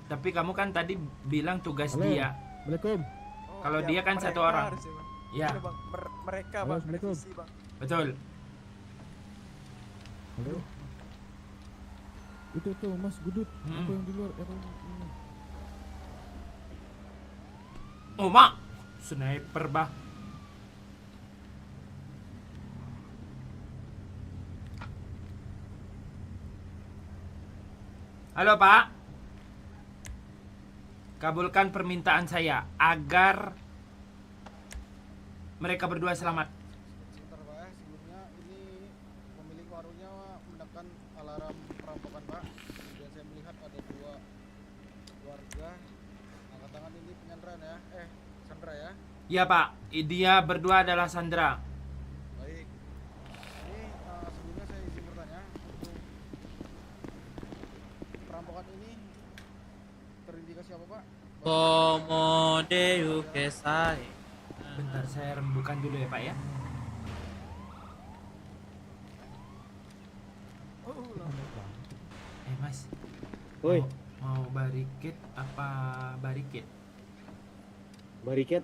Tapi kamu kan tadi bilang tugas Halo. dia. Assalamualaikum. Kalau dia kan satu orang. Ya, Iya, Bang. Mereka Halo, Bang, Assalamualaikum. revisi, Bang. betul. Halo. Itu tuh Mas Gudut. Hmm. Apa yang di luar? Apa yang ini? Oh, mak. Sniper, bah. Halo, Pak. Kabulkan permintaan saya agar mereka berdua selamat. Sebentar Pak ya, sebelumnya ini pemilik warungnya menekan alarm perampokan Pak. Dan saya melihat ada dua warga angkat tangan, ini penyanderaan ya, Sandra ya. Ya, Pak. Dia berdua adalah Sandra. Baik. Ini sebelumnya saya izin bertanya, untuk perampokan ini terindikasi apa Pak? Como de que sai. Bentar, saya rembukan dulu ya, Pak ya. Mas. Woi, Mau barikit apa barikit? bariket.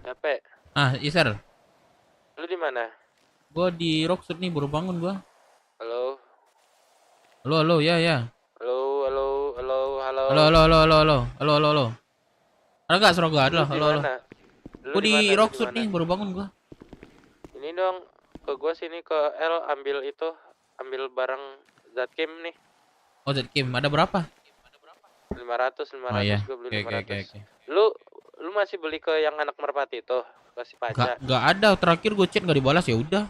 Capek. Iser, Lu di mana? gua di Rockset nih, baru bangun gua. Halo. Halo, ya. Halo, halo, halo, halo. Halo. Ada nggak suara gua? Ada, Lu halo. di mana? Lu Gua di mana? Rockset Lu di nih, mana? baru bangun gua. Ini dong ke gua sini ke L ambil itu, ambil barang Zatkim nih. Oh, Zkim, ada berapa? 500 Oh iya. gua beli Oke. 500. Lu masih beli ke yang anak merpati itu, kasih pajak. Nggak ada, terakhir gua chat nggak dibalas, ya udah.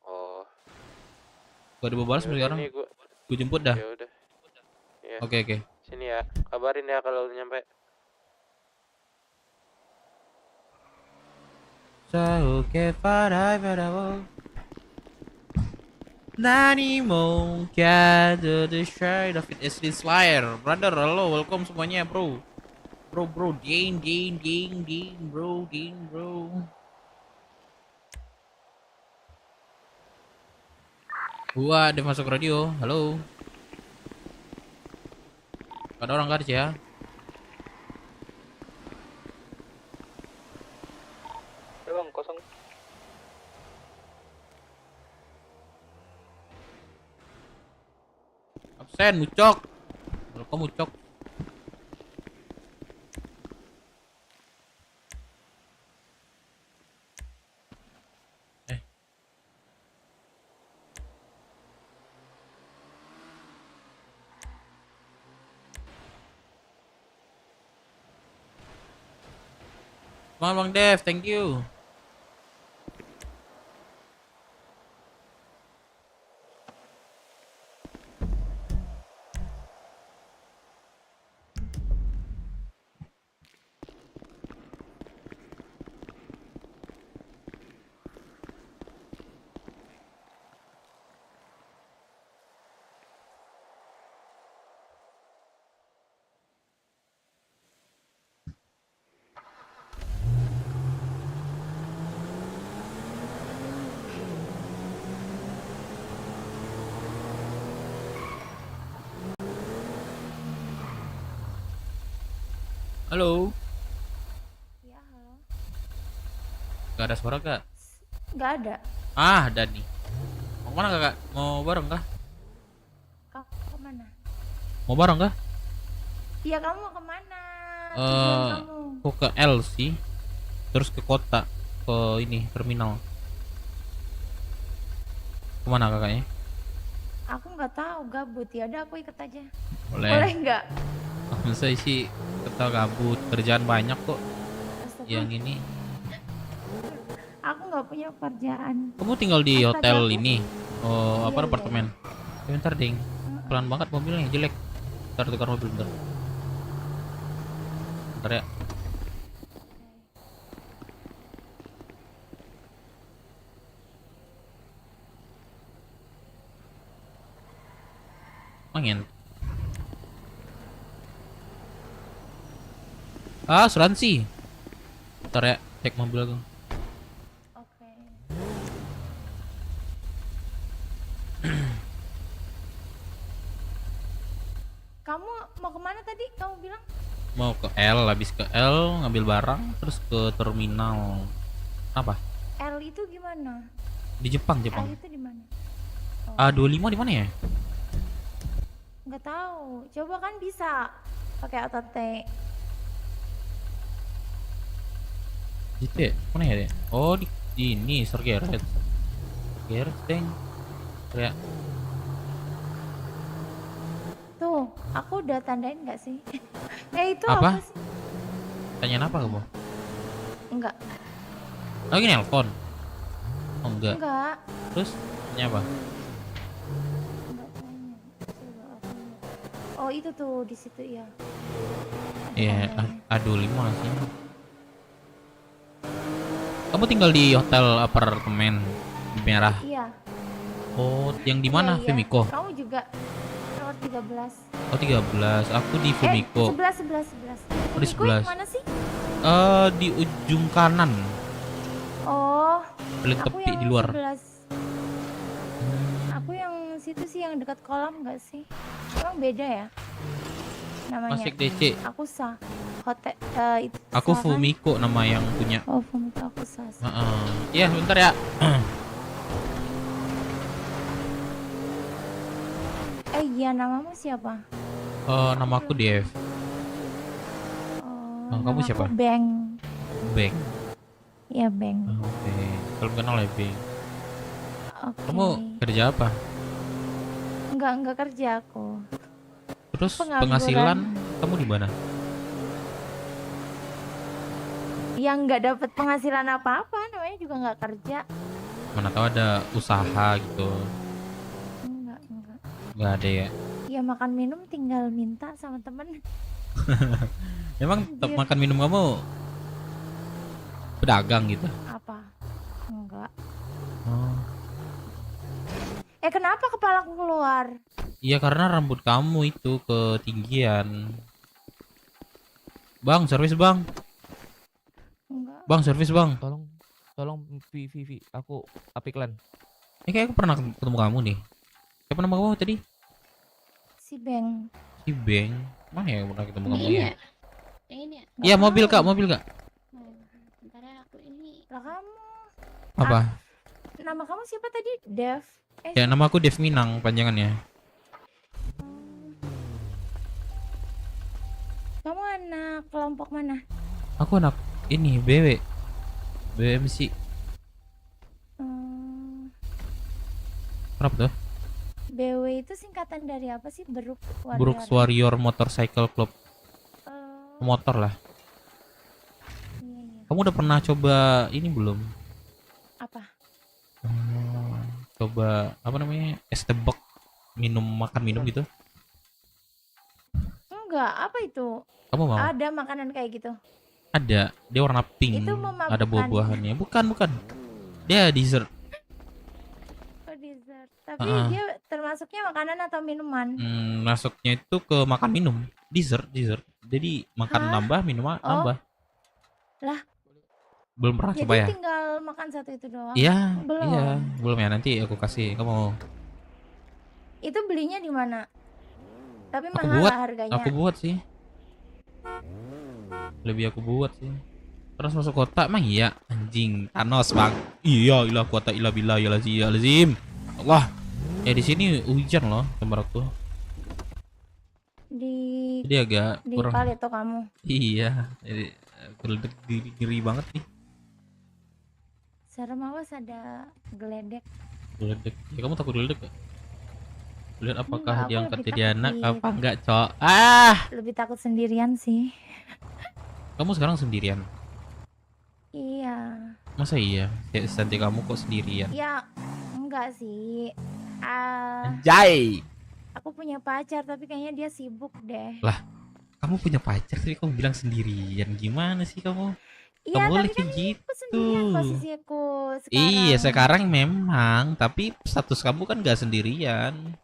Oh. Gak dibalas Ya sampai udah sekarang. nih gua. Gua jemput dah. Ya udah. Ya. Oke. Sini ya. Kabarin ya kalau lu nyampe. So que farai para vos. Nani mo gather the shade of it is this fire. Brother, halo, welcome semuanya, bro. Bro, ding, bro. Gua ada masuk radio, halo. Ada orang garis ya? Bang, kosong. Absen, mucok. Welcome, mucok. Bang Dev, thank you. Halo. Ya, halo. Gak ada suara gak? Nggak ada. Ada nih. Mau kemana kakak? Mau bareng kah? Kau kemana? Mau bareng kah? Iya, kamu mau kemana? Tujuan kamu. Aku ke L sih. Terus ke kota. Ke ini, terminal. Kemana kakaknya? Aku nggak tahu, gabut. Ya udah, aku ikut aja. Boleh. Boleh nggak? Masa sih kita gabut, kerjaan banyak kok. Astaga, Yang ini. aku nggak punya pekerjaan. Kamu tinggal di Astaga, hotel aku- ini? Oh, apa Iya. apartemen? Ya, bentar ding. Pelan banget mobilnya, jelek. Bentar tukar mobil bentar. Bentar ya. Mangin. Asuransi. Bentar ya, cek mobil aku. Oke. Kamu mau kemana tadi? Kamu bilang? Mau ke L, habis ke L ngambil barang terus ke terminal. Apa? L itu gimana? Di Jepang, L Jepang. itu di mana? A25 di mana ya? Nggak tahu. Coba kan bisa pakai OTT. Gitu ya? Mana ya dia? Oh di ini Sergeret. Sergeret deng. Ya. Tuh, aku udah tandain nggak sih? Itu Apa? apa sih? Tanya apa kamu? Enggak. Lagi nelpon? Oh enggak. Enggak. Terus tanya apa? Enggak tanya. Coba aku lihat. Oh, itu tuh di situ ya. Ada Iya, tandanya. A25 sih. Kamu tinggal di hotel apartemen merah. Iya. Oh, yang di mana? Iya, iya. Fumiko. Kamu juga nomor 13. Oh, 13. Aku di Fumiko. 11. Oh, di Fumiko yang 11. mana sih? Di ujung kanan. Oh, Paling aku tepi yang di luar. 11. Aku yang situ sih yang dekat kolam nggak sih? Emang beda ya? Namanya. Masih DC. Aku Sa. Hotel itu. Aku Sa kan? Fumiko nama yang punya. Oh, Fumiko aku Sa. Iya, bentar ya. Iya, namamu siapa? Nama aku Dev. Oh, Kamu nama siapa? aku Beng. Beng. Iya, Beng. Oke. Kalau kenal ya, Beng. Oke. Kamu kerja apa? Enggak kerja aku. Terus Pengangguran. penghasilan kamu di mana? Yang nggak dapat penghasilan apa-apa, namanya juga nggak kerja. Mana tahu ada usaha gitu. Enggak. Nggak ada ya. Ya makan minum tinggal minta sama temen. Emang Anjir. makan minum kamu pedagang gitu? Apa? Enggak. Oh. Kenapa kepalaku keluar? Iya karena rambut kamu itu ketinggian. Bang, servis bang. Enggak. Bang, servis bang. Tolong Vi, aku Apiklan. Ini kayak aku pernah ketemu kamu nih. Siapa nama kamu tadi? Si Beng. Si Beng. Mana ya pernah ketemu kamu Ini ya? ya? Yang ini ya? Iya mobil kak, mobil kak. Bentar ya, aku ini. Lah kamu. Apa? Nama kamu siapa tadi? Dev. Ya nama aku Dev Minang panjangannya. Kamu anak kelompok mana? Aku anak ini BW. BMC. Hmm, Kenapa tuh? BW itu singkatan dari apa sih? Brooks Warrior Motorcycle Club. Eh, Motor lah. iya. Kamu udah pernah coba ini belum? Apa? Coba apa namanya? Es tebak makan minum gitu. Enggak, apa itu? Kamu mau? Ada makanan kayak gitu. Ada. Dia warna pink. Itu memabukkan. Ada buah-buahannya. Bukan. Dia dessert. Oh, dessert. Tapi Ah. dia termasuknya makanan atau minuman? Masuknya itu ke makan minum. Dessert. Jadi makan Hah? nambah, minum Oh. nambah. Lah. Belum pernah Jadi coba ya? tinggal makan satu itu doang. Iya. Belum. Iya. Belum ya, nanti aku kasih. Kamu Itu belinya di mana? Tapi Aku mahal buat, lah harganya. aku buat sih. Lebih aku buat sih. Terus masuk kota emang iya anjing Thanos bang. Iya ilah kuota ilah billah ya lazim. Allah. Ya di sini hujan loh tempat aku. Di Jadi agak kurang. Paleto kamu. Iya. Jadi geledek ngeri banget nih. Serem awas ada geledek. Geledek. Ya kamu takut geledek gak? Lihat Enggak, apakah aku diangkat lebih jadi takut anak di- apa enggak, Cok? Ah, Lebih takut sendirian sih. kamu sekarang sendirian. Iya. Masa iya? Ya, cantik kamu kok sendirian. Ya enggak sih. Anjay. Aku punya pacar tapi kayaknya dia sibuk deh. Kamu punya pacar tapi kamu bilang sendirian. Gimana sih kamu? Iya, Kamu boleh tapi kan kayak aku sendirian gitu. posisi aku sekarang. Iya, sekarang memang, tapi status kamu kan gak sendirian.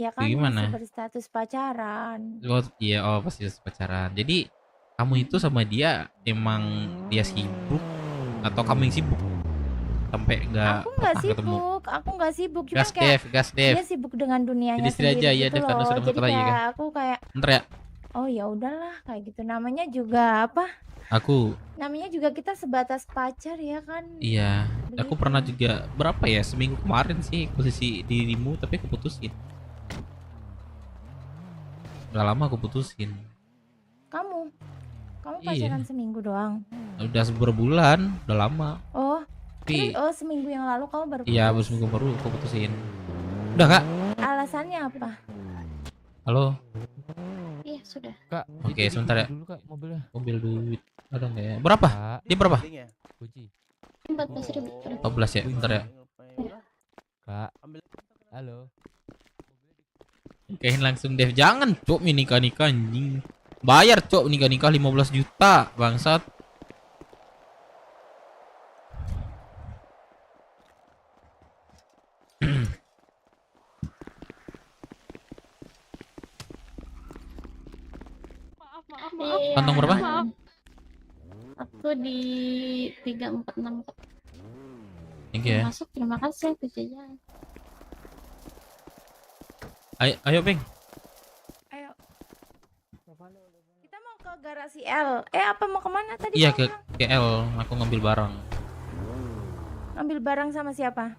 Ya kan Gimana? masih berstatus pacaran. Oh iya, oh pasti pacaran. Jadi kamu itu sama dia emang dia sibuk atau kamu yang sibuk? Sampai nggak Aku nggak pernah ketemu. sibuk, aku nggak sibuk. Cuma Gas kayak Dev, gas Dev. dia sibuk dengan dunianya Jadi istri sendiri aja, ya, gitu Dev, karena loh. sudah Jadi bentar lagi kayak kan? aku kayak, Bentar ya, oh ya udahlah kayak gitu. Namanya juga apa? aku Namanya juga kita sebatas pacar ya kan. iya, aku Begitu. pernah juga berapa ya seminggu kemarin sih posisi dirimu tapi aku putusin. Gak lama aku putusin. Kamu Iya. pacaran seminggu doang. Udah seberbulan, udah lama. Oh, Tapi terus seminggu yang lalu kamu baru iya, baru putus. seminggu baru aku putusin. Udah kak? Alasannya apa? Halo? Iya sudah. Kak, Oke, jadi sebentar ya. dulu Kak mobilnya. Mobil duit ada nggak ya? Berapa? Kak, Dia berapa? kunci. 14.000. 14 ya, bentar ya. Kak. Halo. Nikahin langsung Dev. Jangan cok nikah anjing. Bayar cok nikah 15 juta bangsat. Iya, Kantong berapa? aku di 3464. Thank you ya. Masuk, terima kasih aku jajan. Ayo, ayo Beng. Ayo. Kita mau ke garasi L. Apa mau kemana tadi? Iya kamu ke bilang? KL. Aku ngambil barang Ngambil barang sama siapa?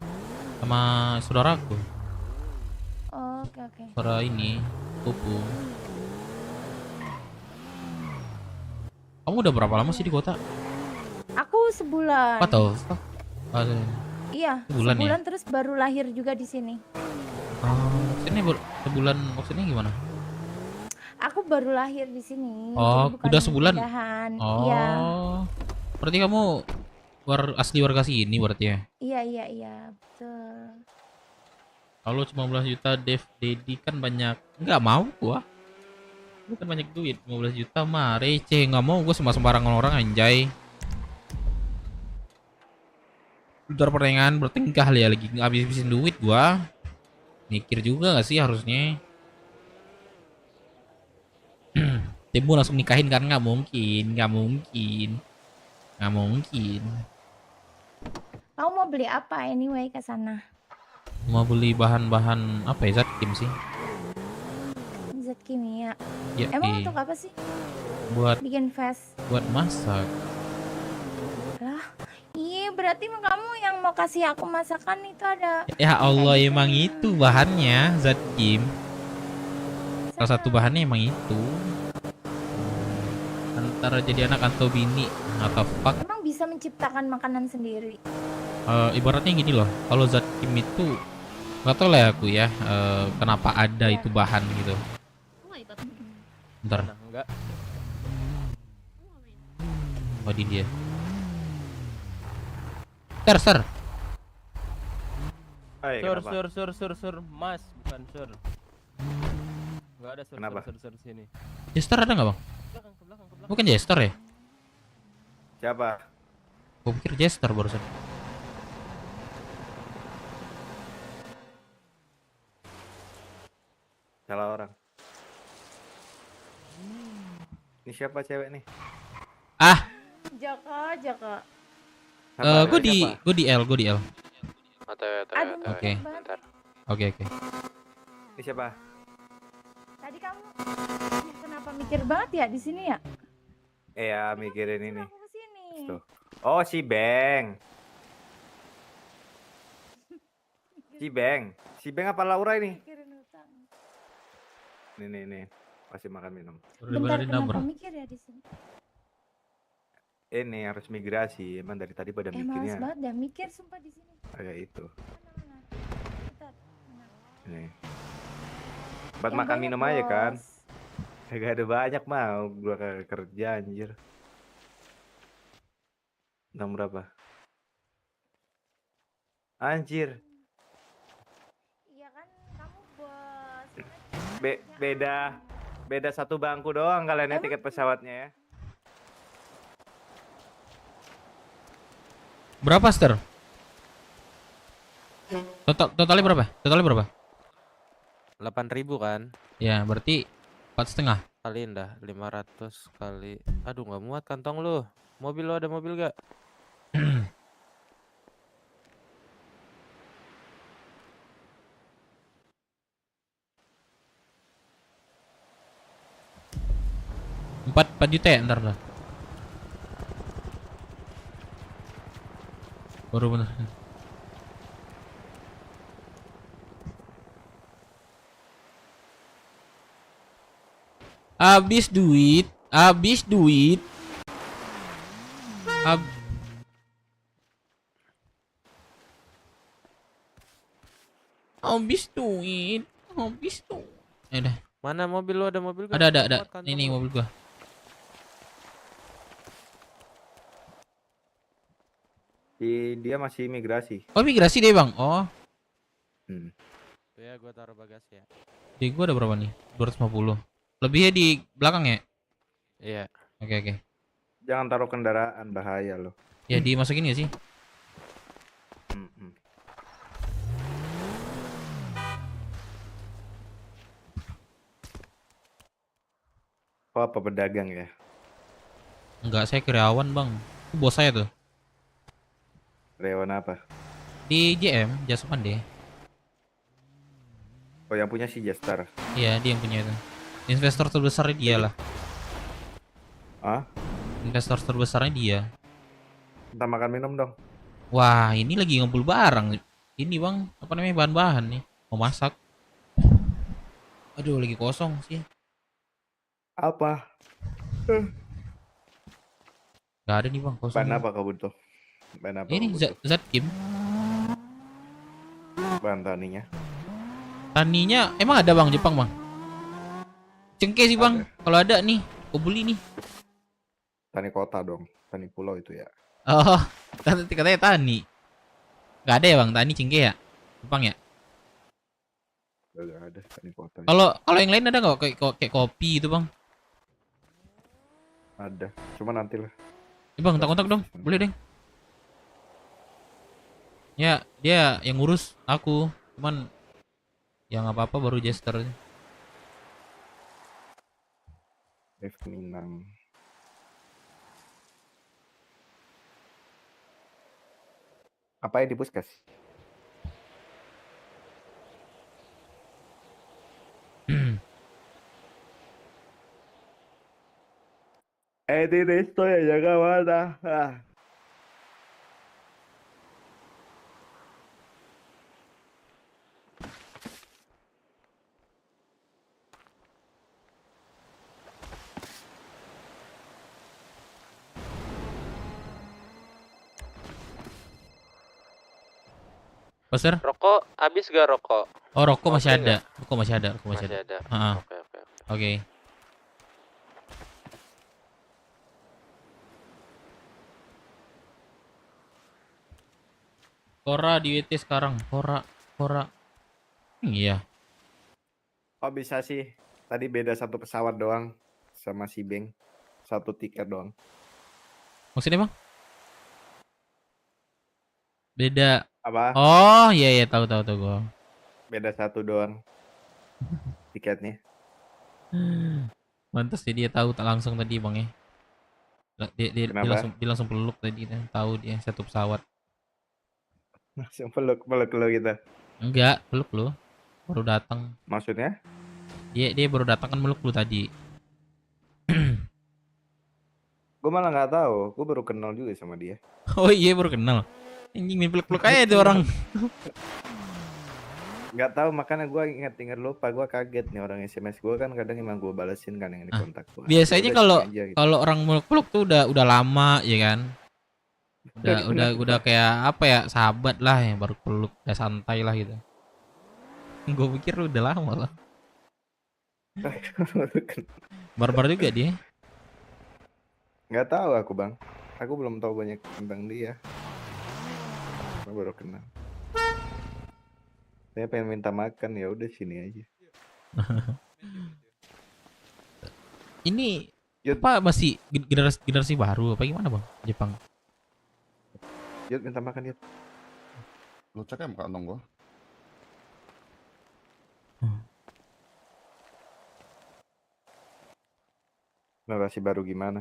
sama saudaraku. Oh, oke oke. Saudara ini, Pupu. Kamu udah berapa lama sih di kota? Aku sebulan. Apa tau? Ada. Iya, Sebulan ya? terus baru lahir juga di sini. Maksudnya sebulan maksudnya gimana? Aku baru lahir di sini. Oh, jadi bukan udah sebulan? pindahan. Oh. Iya. Berarti kamu asli warga sini berarti ya? Iya, betul. Kalau cuma 15 juta Dedi kan banyak. Nggak mau gua. Lu kan banyak duit, 15 juta mah receh, nggak mau gua sama sembarangan orang anjay. Udah pertengahan bertengkah ya lagi ngabis-habisin duit gua. Mikir juga gak sih harusnya? Timbul langsung nikahin kan nggak mungkin. Kamu mau beli apa anyway ke sana? Mau beli bahan-bahan apa ya, zat kim sih? Zat kimia. Ya, Emang untuk apa sih? buat Bikin vest. masak. Lah, iya berarti kamu yang mau kasih aku masakan itu ada. Ya Allah, emang itu bahannya zat kim. Salah satu bahannya emang itu. Antara jadi anak atau bini atau fuck. Emang bisa menciptakan makanan sendiri. Ibaratnya gini loh, kalau zat kim itu nggak tahu lah ya aku ya, kenapa ada itu bahan gitu. Bentar, Enggak. oh di dia. Ser. Sur, Mas, bukan sur. Enggak ada sur, Kenapa? sur sini. Jester ada nggak bang? Ke belakang. Bukan Jester ya? Siapa? Gue pikir Jester barusan. Salah orang. Ini siapa cewek nih? Ah, Joko. gue di L. Aduh, Oke. bentar. Oke. Ini siapa? Tadi kamu kenapa mikir banget ya di sini ya? Ya mikirin ini. Aku kesini. Tuh. Oh si Beng. Si Beng apa Laura ini? Mikirin utang. Nih. Masih makan minum. Bentar, kenapa mikir ya di sini? Ini harus migrasi. Emang dari tadi pada Males mikirnya banget dah mikir sumpah di sini. kayak itu. Mana? Bentar, mana? Nih. Buat Yang makan banyak, minum aja kan. Bos. Gak ada banyak mau gua kagak kerja anjir. Tentang berapa? Anjir. Iya kan kamu bos. Beda satu bangku doang kalian ya Emang? tiket pesawatnya ya. Berapa, Ster? Totalnya berapa? 8.000 kan? Ya, berarti 4,5. Kaliin dah 500 kali. Aduh, nggak muat kantong lu. Mobil lu ada mobil gak? Empat juta ya ntar lah. Baru bener. Habis duit, habis duit. Habis duit, habis duit. Ya udah, Mana mobil lu ada mobil gak? ada. Muat kantong Ini lu. mobil gua. Dia masih imigrasi. Oh, migrasi deh, Bang. Oh, Hmm. Tuh ya, gua taruh bagasi ya. di gua ada berapa nih? 250. Lebihnya di belakang ya? Iya. Oke. Jangan taruh kendaraan, bahaya loh. Ya dimasukin ya sih? Hmm. Oh, apa pedagang ya? Enggak, saya karyawan, Bang. Itu bos saya tuh. Rewan apa? Di JM, Jasa Pandey. Oh, yang punya si Jester. Iya, dia yang punya itu. Investor terbesarnya dia lah. Ah? Investor terbesarnya dia. Minta makan minum dong. Wah, ini lagi ngumpul barang. Ini, Bang, apa namanya, bahan-bahan nih. Mau masak. Aduh, lagi kosong sih. Apa? Gak ada nih, Bang, kosong. Bahan nih. apa kau butuh? Bahan apa Ini kau butuh? Zatkim. Bahan taninya. Taninya emang ada, Bang, Jepang, Bang. Cengkeh sih, Bang. Kalau ada nih, aku beli nih. Tani kota dong. Tani pulau itu ya. Oh, katanya tani. Gak ada ya, Bang, tani cengkeh ya? Jepang ya? Gak ada tani kota. Kalau yang lain ada nggak kayak kopi itu, Bang? Ada. Cuma nanti lah. Bang, kontak dong. Boleh, Deng. Ya, dia yang ngurus aku. Cuman yang apa-apa baru Jester. F Minang. Apa yang di puskes? Tiene esto ya llega mana. Pasir? Rokok habis gak rokok? Oh, rokok masih Oke ada. Rokok masih ada. Masih ada. Heeh. Oke. Oke. Kora di WT sekarang. Kora. Iya. Oh bisa sih. Tadi beda satu pesawat doang sama si Beng. Satu tiket doang. Maksudnya, Bang? Beda. Apa? Oh, iya tahu gua. Beda satu doang tiketnya. Mantas dia tahu tak langsung tadi, Bang ya. Dia Kenapa? langsung peluk tadi, tahu dia satu pesawat. Langsung peluk lo gitu. Enggak, peluk lu. Baru datang. Maksudnya? Dia baru datang kan meluk lu tadi. Gue malah nggak tahu. Gue baru kenal juga sama dia. Oh iya, baru kenal. Anjing main peluk-peluk aja tuh orang. Nggak tahu, makanya gue ingat lupa. Gue kaget nih, orang SMS gue kan kadang emang gue balesin kan yang di kontak gue. Biasanya Udah sini aja gitu. kalau orang meluk-peluk tuh udah lama ya kan. Udah kayak apa ya, sahabat lah yang baru peluk, udah santai lah gitu. Gue pikir udah lama lah. Barbar juga dia. Nggak tahu aku bang. Aku belum tahu banyak tentang dia. Aku baru kenal. Saya pengen minta makan, ya udah sini aja. Ini Yud. apa masih generasi baru apa gimana, Bang? Jepang. Yud minta makan Yud. Lu cek ya muka dong gua. Narasi baru gimana?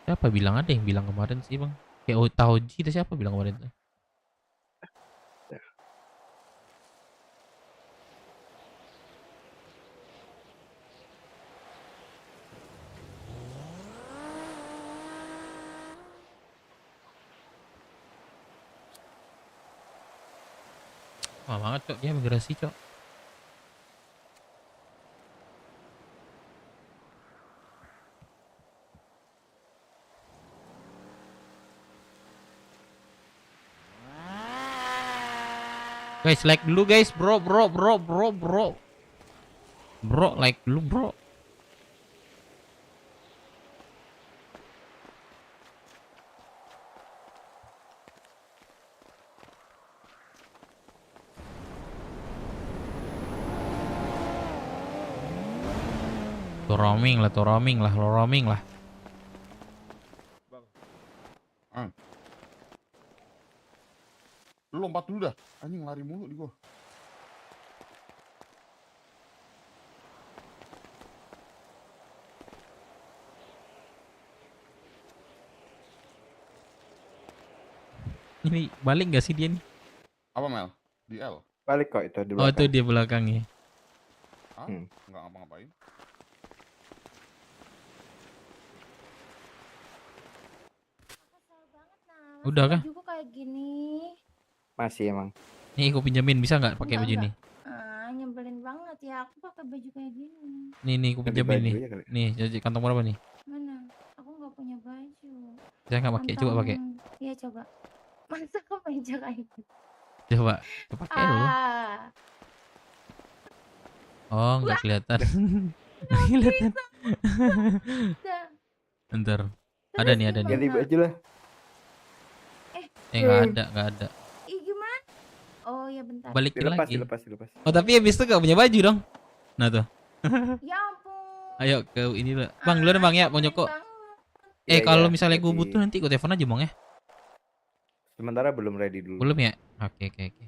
Siapa bilang, ada yang bilang kemarin sih bang? Kayak Taoji itu siapa bilang kemarin tuh? Wah banget cok, dia migrasi cok. Guys, like dulu guys, bro, like dulu bro. Tuh roaming lah. Lu lompat dulu dah. Anjing lari mulu di gua. Ini balik gak sih dia nih? Apa Mel? Di L? Balik kok itu di Oh belakang. itu dia belakangnya. Hah? Hmm. Nggak ngapa-ngapain. Kesel banget nah. Udah kah? Bajuku kayak gini. Masih emang. Nih aku pinjamin, bisa nggak pakai Enggak, baju enggak. nih? Nyebelin banget ya. Aku pakai baju kayak gini. Nih aku Ganti pinjamin baju nih. aja kali. Nih jadi kantong berapa nih? Mana? Aku nggak punya baju. Saya nggak pakai, coba pakai. Iya coba. Masa kemeja kayak gitu? Coba pakai dulu. Oh nggak kelihatan. Nggak kelihatan. Udah. Bentar. Terus Ada nih. Ganti gimana? baju lah. Nggak ada. Ih gimana? Oh ya bentar. Balikin lagi. Dilepas. Oh tapi habis itu gak punya baju dong. Nah tuh. Ya ampun. Ayo ke ini dulu. Bang duluan bang ya, mau nyokok. Iya, Kalau iya, misalnya gue jadi- butuh nanti gue telepon aja bang ya. Sementara belum ready dulu. Belum ya? Oke.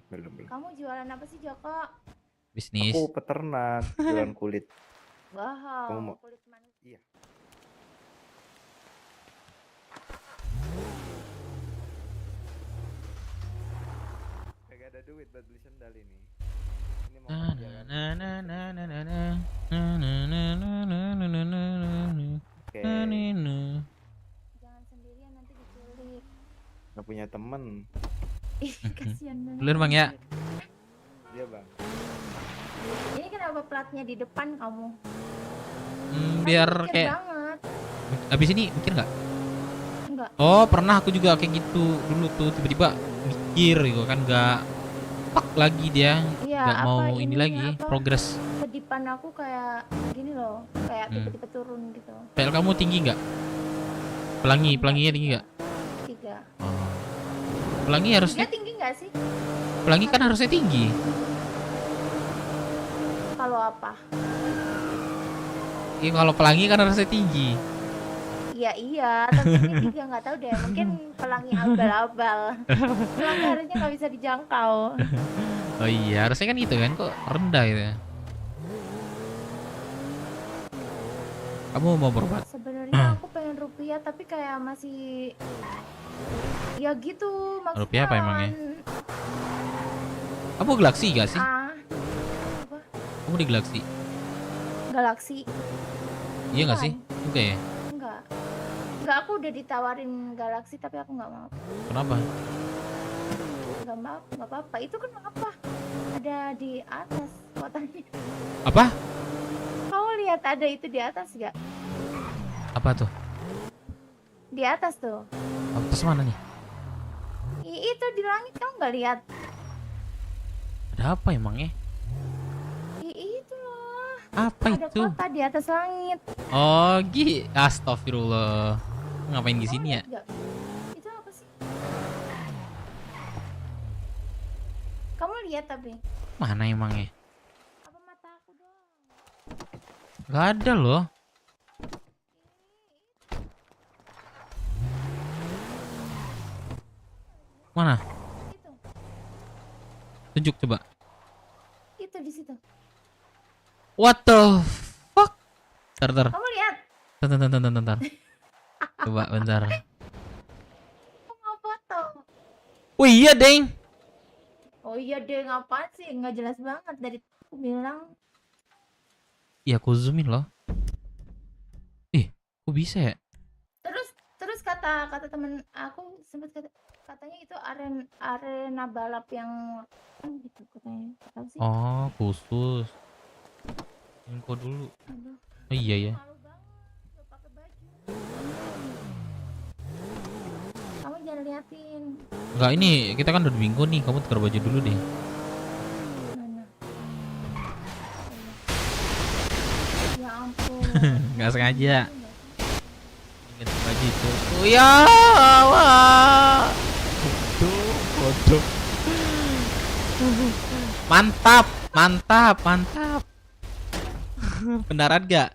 Belum. Kamu jualan apa sih Joko? Bisnis. Aku peternak, jualan kulit. Wow. Kamu mau- Kulit manusia. Iya. Kagak ada duit buat beli sendal ini. Ini mau kerja kan? Oke. Jangan sendirian nanti diculik. Nggak punya temen. Ih kasihan banget. Duluan bang ya. Dia bang. Ini kenapa platnya di depan kamu? Biar Mikir kayak banget. abis ini mikir nggak? Enggak. Oh pernah aku juga kayak gitu dulu tuh tiba-tiba mikir gitu kan nggak pak lagi dia Iya, nggak apa mau ini ini, lagi apa? progres. Kedipan aku kayak gini loh, kayak tiba-tiba turun gitu. PL kamu tinggi nggak? Pelanginya tinggi nggak? 3. Oh. Pelangi harusnya Dia tinggi nggak sih? pelangi kan harusnya tinggi. Kalau apa? Iya kalau pelangi kan harusnya tinggi. Iya, tapi ini 3 nggak tahu deh. Mungkin pelangi abal-abal. Pelangi harusnya nggak bisa dijangkau. Oh iya harusnya kan gitu kan, kok rendah itu ya. Kamu mau berobat? Sebenarnya aku pengen rupiah tapi kayak masih ya gitu maksudnya. Rupiah apa emangnya? Kamu Galaxy gak sih? Apa? Kamu di Galaxy? Galaxy. Iya gak Bukan. sih? Enggak ya? Enggak, aku udah ditawarin Galaxy tapi aku nggak mau. Kenapa? Nggak apa-apa. Itu kan apa? Ada di atas kotanya. Apa? Kamu lihat ada itu di atas nggak? Apa tuh? Di atas tuh. Atas mana nih? Itu di langit kamu nggak lihat? Ada apa emangnya? Itu loh. Apa Ada itu? kota di atas langit. Oh, astagfirullah. Ngapain di sini ya? Nggak? Itu apa sih? Kamu lihat tapi? Mana emangnya? Apa mata aku doang? Gak ada loh. Mana? Itu. Tunjuk coba. Itu di situ. What the fuck? Tar. Kamu lihat? Bentar. Coba bentar. Mau foto. Oh iya, Deng. Oh iya deh, ngapain sih? Nggak jelas banget dari aku bilang. Iya, aku zoomin loh. Ih, kok bisa ya? Terus kata temen aku sempat katanya itu arena balap yang gitu katanya. Apa sih? Oh, khusus. Info dulu. Aduh, Oh iya ya. malu banget nggak pakai baju. Kamu jangan liatin. Enggak, ini kita kan udah minggu nih. Kamu tukar baju dulu deh. Mana? Ya ampun. Nggak sengaja. Ganti baju itu. Oh ya, wah. Bodoh. Mantap. Beneran gak?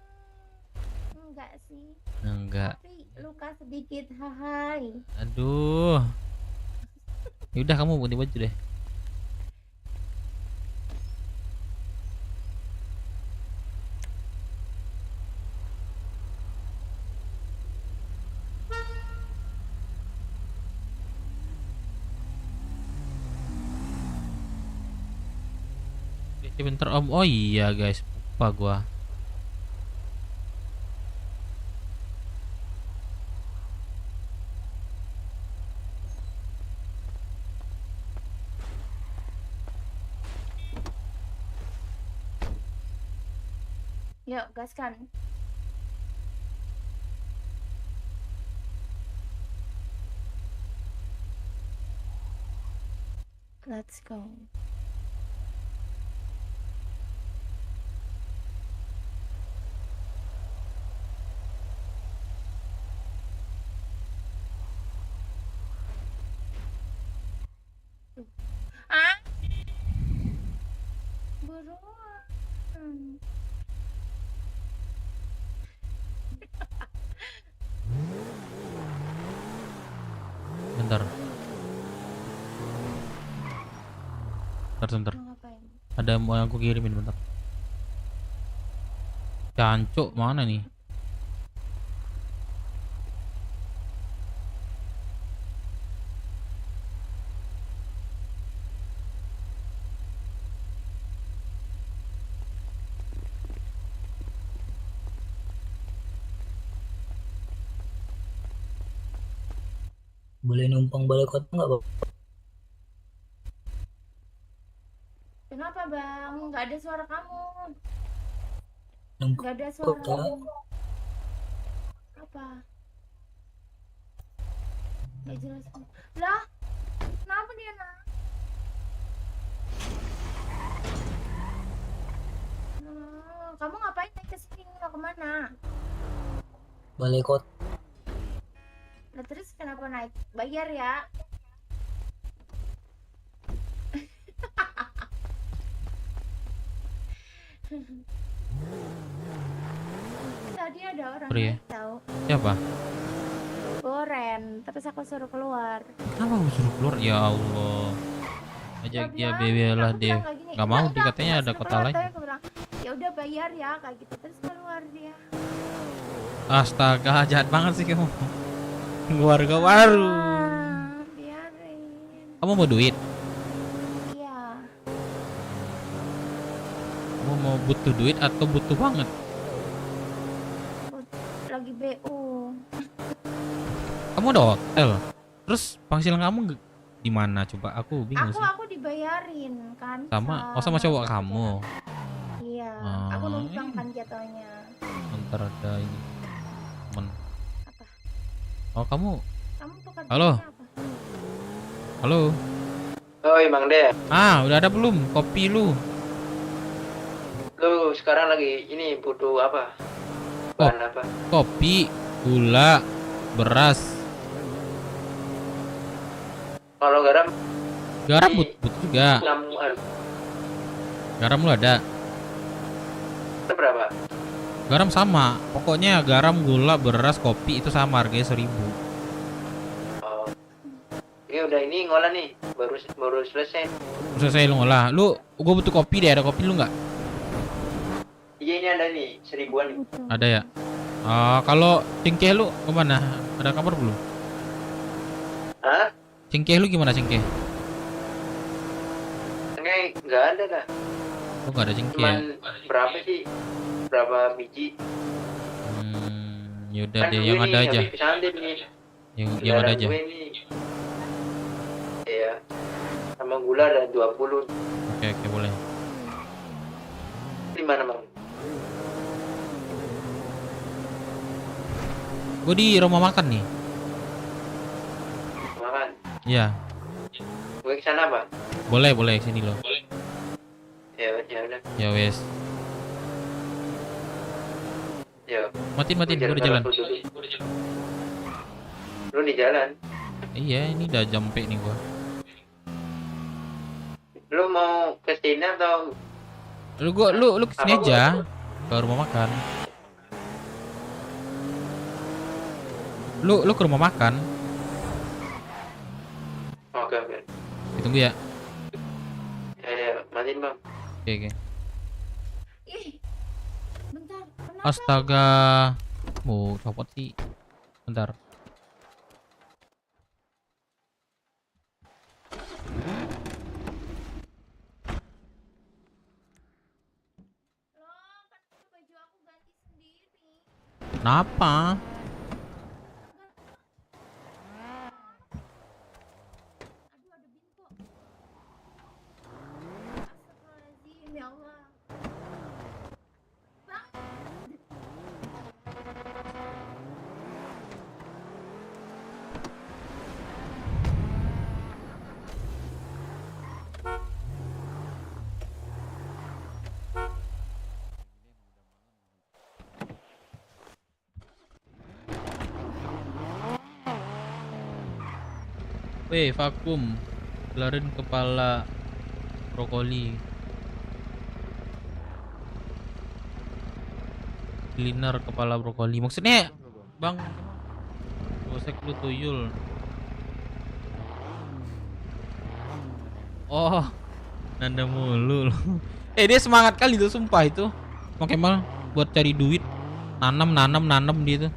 Enggak sih. Enggak. Tapi luka sedikit, hai. Aduh. Yaudah kamu ganti baju deh. Bentar om. Oh iya guys, lupa gua. Yuk, gaskan. Let's go. Ah, buruan. Bentar. Bentar. Mau ngapain? Ada mau yang aku kirimin bentar. Cancuk mana nih? Boleh numpang balik kota nggak, Bang? Kenapa bang? Nggak ada suara kamu. Numpang Nggak ada suara kota. kamu. Apa? Nggak jelas. Lah? Kenapa dia nak? Kamu ngapain naik ke sini? Mau kemana? Balik kota. Nah terus kenapa naik? Bayar ya? Tadi ada orang Sorry ya. naik tahu. Siapa? Goren, terus aku suruh keluar. Kenapa aku suruh keluar? Ya Allah. Ajak dia bebelah deh. Gak mau, dia katanya ada kota lain. Ya udah bayar ya kayak gitu, terus keluar dia. Astaga, jahat banget sih kamu. Keluarga baru. Biarin. Kamu mau duit? Iya. Kamu mau butuh duit atau butuh banget? Lagi BU. Kamu udah hotel. Terus penghasilan kamu di mana coba? Aku bingung sih. Aku dibayarin kan. Sama cowok kamu. Iya. Oh, Aku numpang kan jatuhnya. Ntar ada ini temen. Apa? Oh kamu? Kamu pekerjaannya Halo. apa? Halo. Oi Mang De, Ah udah ada belum kopi lu? lu sekarang lagi ini butuh apa? Bahan apa? Kopi, gula, beras. Kalau garam? Garam butuh juga. Garam lu ada? Itu berapa? Garam sama. Pokoknya garam, gula, beras, kopi itu sama harganya 1.000. Oh. Oke udah ini ngolah nih, baru selesai. Selesai lu ngolah. Lu, gua butuh kopi deh. Ada kopi lu nggak? Iya ini ada nih 1.000-an nih. Ada ya? Kalau cengkeh lu kemana? Ada kabar belum? Hah? Cengkeh lu gimana cengkeh? Nggak ada dah. Oh nggak ada cengkeh ya? Berapa sih? Berapa biji? Yaudah deh, yang ada aja. Yang ada aja. Iya. Sama gula ada 20. Oke, boleh. Di mana, Bang? Gue di rumah makan nih. Makan. Iya. Gue ke sana, Pak. Boleh sini lo. Ya udah. Ya wes. Ya. Matiin, gue udah jalan. Lu di jalan. Iya, ini udah jampe nih gua. Lu mau ke sini atau Lu kesini aja ke rumah makan. Lu ke rumah makan. Oke. Ditunggu ya. Ya, matiin, Bang. Oke. Ih, bentar. Kenapa? Astaga. Mau copot sih. Bentar. Loh, kan baju aku ganti sendiri. Kenapa? Aduh, ada Binko. Astagfirullahaladzim, ya Allah. Bang. Weh, vakum. Kelarin kepala brokoli. Cleaner kepala brokoli. Maksudnya, Bang, gosek lu tuyul. Oh, nanda mulu. Dia semangat kali tuh, sumpah itu. Bang Kemal buat cari duit, nanam dia tuh.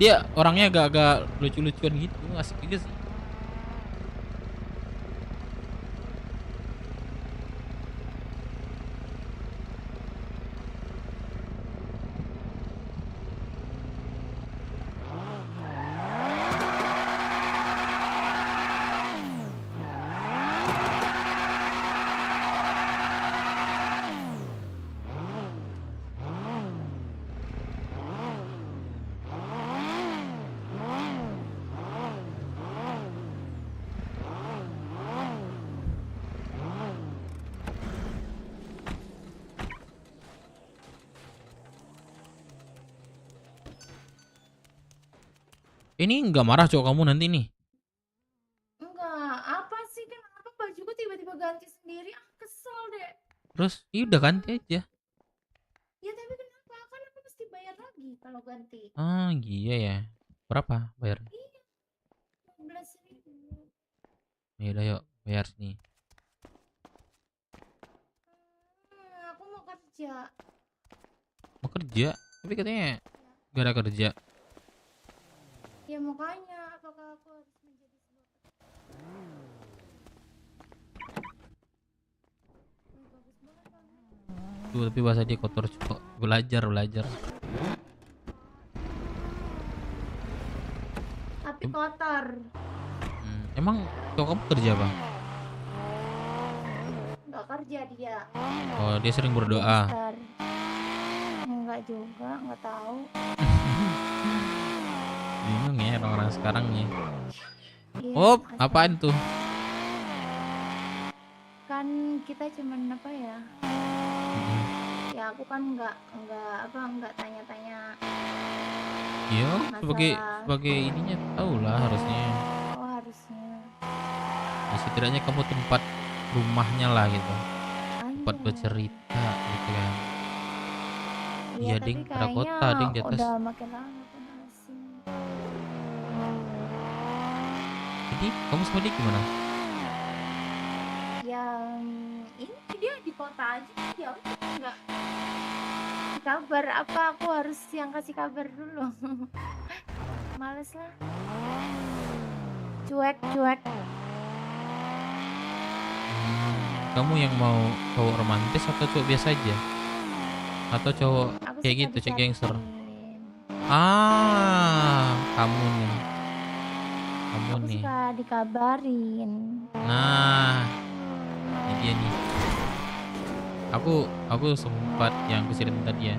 Dia orangnya agak lucu-lucuan gitu, asik juga sih. Ini nggak marah cowok kamu nanti nih? Enggak, apa sih, kenapa bajuku tiba-tiba ganti sendiri? Kesel deh. Terus, udah ganti aja. Ya tapi kenapa? Kan aku mesti bayar lagi kalau ganti. Ah, iya ya. Berapa bayar? Iya, 15.000. Ya udah yuk, bayar sini. Aku mau kerja. Mau kerja? Tapi katanya gak ada kerja. Ya makanya, apakah aku harus menjadi sebuah bagus banget kamu. Tuh, tapi bahasa dia kotor cok. Belajar. Tapi kotor. Emang cowok kamu kerja bang? Enggak kerja dia. Oh, dia sering berdoa. Bentar. Enggak juga, enggak tahu. Bingung ya orang-orang sekarang nih. Iya, Oh, makasih. apaan tuh? Kan kita cuman apa ya? Ya aku kan enggak tanya-tanya. Iya, sebagai Masalah. ininya tahu lah harusnya. Oh, harusnya. Ya, setidaknya kamu tempat rumahnya lah gitu. Tempat Anjay. bercerita gitu kan. Iya, Iya, ding, tapi ada kota, kayaknya ding, di atas. udah makin lama kan asing. Jadi, kamu sama dia gimana? Yang ini dia di kota aja, ya udah enggak. Kita kabar apa aku harus yang kasih kabar dulu. Males lah. Cuek. Kamu yang mau cowok romantis atau cowok biasa aja? Atau cowok Aku kayak suka gitu, cewek gangster? dicatin. Kamu nih. Kamu Aku nih. suka dikabarin. Nah, ini dia nih. Aku sempat yang keceritain tadi ya,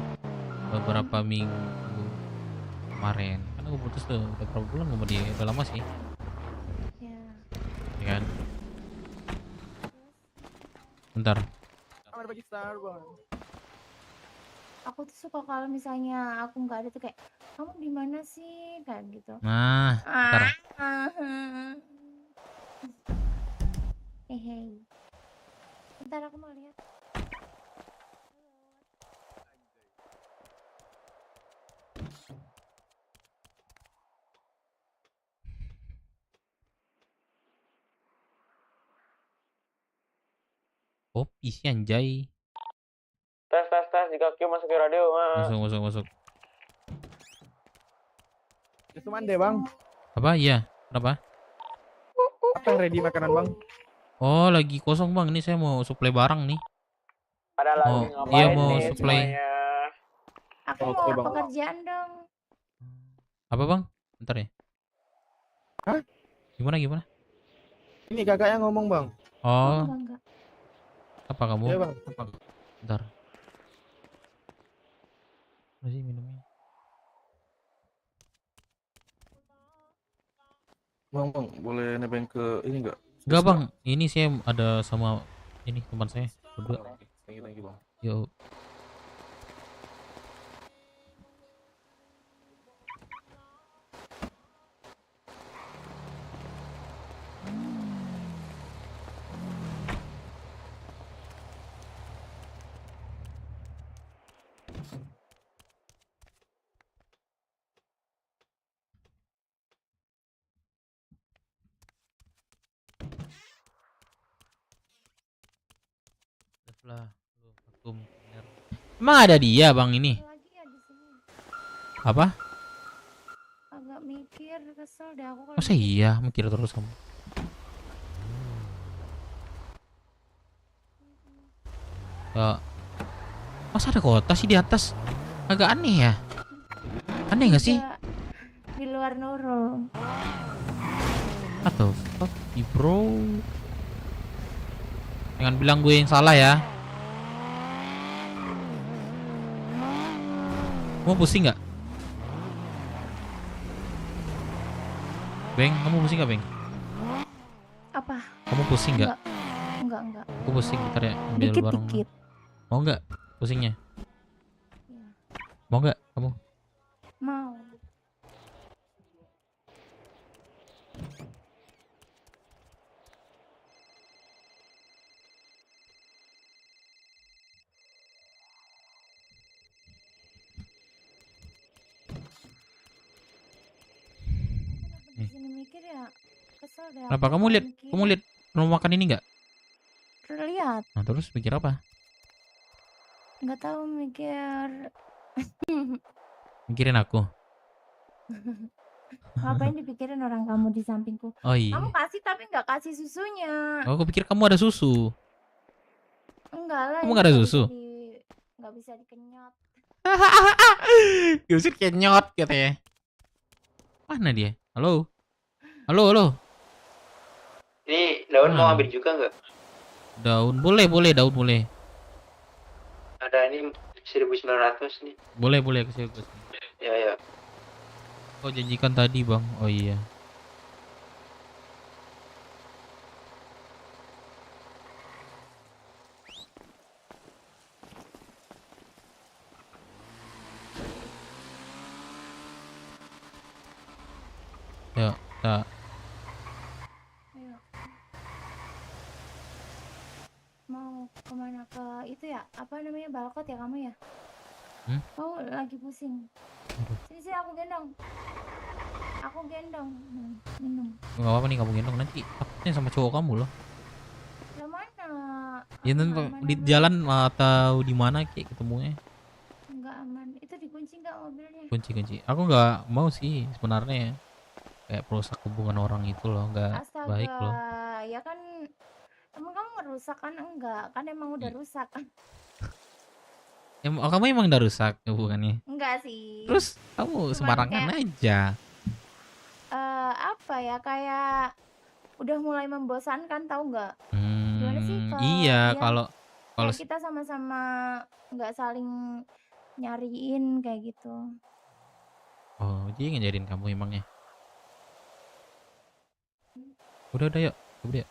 beberapa minggu kemarin. Kan aku putus tuh, udah berapa bulan kemudian, udah lama sih, Ya. ya kan? Bentar. Aku tuh suka kalau misalnya aku nggak ada tuh kayak kamu di mana sih kayak gitu. Nah, bentar. Hehe. Bentar aku mau lihat. Kopi sih anjay. Tes jika Q masuk ke radio. Masuk. Cuman deh bang. Apa? Iya. Kenapa? Apa yang ready makanan bang? Oh, lagi kosong bang. Ini saya mau supply barang nih. Ada lagi ngapain iya, mau nih supply. Aku Oke, mau Bang. pekerjaan dong. Apa bang? Bentar ya. Hah? Gimana? Ini kakaknya ngomong bang. Oh, Enggak. apa kamu? Iya bang. Bentar. Apa sih minumnya? Bang, boleh nebeng ke ini enggak? Enggak bang, ini saya ada sama ini teman saya berdua. Thank you bang. Yo. Lah, lu vakum bener. Emang ada dia bang ini? Lagi ya di sini. Apa? Agak mikir, kesel deh aku kalau Masa iya mikir terus kamu? Ya, masa ada kota sih di atas? Agak aneh ya? Aneh gak sih? Juga di luar Nurul. Atau fuck bro? Jangan bilang gue yang salah ya. Kamu pusing nggak? Beng, kamu pusing nggak Beng? Apa? Kamu pusing nggak? Enggak. Aku pusing, bentar ya, ambil barang. Dikit. Mau nggak pusingnya? Ya. Mau nggak kamu? Mau. Di sini mikir ya, kesel deh. Kenapa aku kamu lihat? mikir. Kamu lihat rumah makan ini nggak? Lihat, Nah terus mikir apa? nggak tahu mikir. Mikirin aku. Ngapain dipikirin orang kamu di sampingku? Oh iya. Kamu kasih tapi nggak kasih susunya. Oh, aku pikir kamu ada susu. Enggak lah. Kamu ini nggak ada nggak susu? bisa nggak bisa dikenyot. Gusir kenyot katanya. Mana dia? Halo? Halo? Ini daun mau Hmm. ambil juga nggak? Daun boleh, daun boleh. Ada ini 1900 nih. Boleh ke sini. Ya. Kau janjikan tadi, Bang. Oh iya. Ya, tak. Ayo. Mau kemana ke itu ya? Apa namanya balkot ya kamu ya? Kamu lagi pusing. Sini aku gendong. Aku gendong. Minum. Gak apa-apa nih kamu gendong, nanti takutnya sama cowok kamu loh. Lah mana? Ya nanti Aman, di aman. jalan atau di mana kayak ketemunya. Enggak aman. mobilnya. Kunci. Aku nggak mau sih sebenarnya kayak perusak hubungan orang itu loh, nggak baik loh. Astaga, ya kan emang kamu ngerusak kan? Enggak, kan emang udah rusak kan? Kamu emang udah rusak hubungannya. Enggak sih. Terus kamu Cuman sembarangan kayak, aja. apa ya, kayak udah mulai membosankan, tahu nggak? Gimana sih Iya, ya, kalau kayak kita sama-sama nggak saling nyariin kayak gitu. oh, jadi ngajarin kamu emangnya. Udah yuk. Coba ya.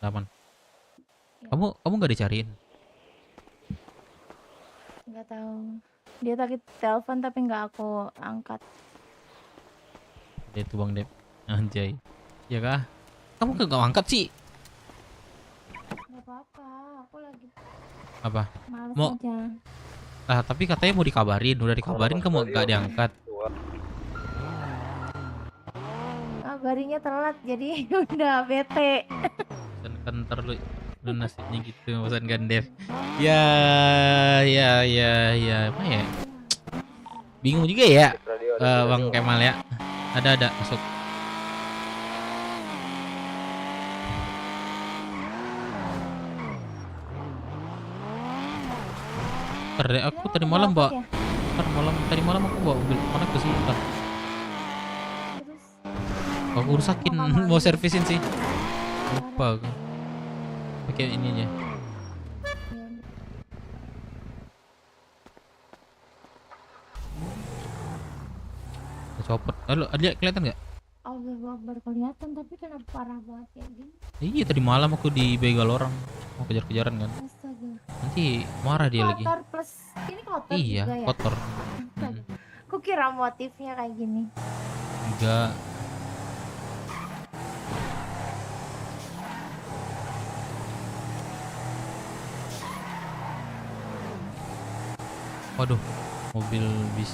Aman. Ya, Kamu nggak dicariin? nggak tahu. Dia tadi telepon tapi nggak aku angkat. Dia tuh Bang Dep. Anjay. Ya kah? Kamu nggak angkat sih? Nggak apa-apa, aku lagi Apa? males Mau aja. tapi katanya mau dikabarin, udah dikabarin kamu nggak diangkat. Kabarinya telat jadi udah bete. Kan ntar lu nasibnya gitu pesan Gandef. Ya, apa ya? Bingung juga ya, Bang Kemal ya. Ada masuk. Aku tadi malam bawa. Tadi malam aku bawa mobil mana ke sini? Aku rusakin mau servisin sih. Lupa aku. Pakai ini aja. Copot. Halo, ada kelihatan nggak? Allah, baru kelihatan tapi kenapa parah banget kayak gini? Iya, tadi malam aku dibegal orang. Mau kejar-kejaran kan. Astaga. Nanti marah dia lagi. Kotor plus ini kotor Iya, juga ya? kotor. Aku kira motifnya kayak gini. Enggak. Waduh, mobil bis.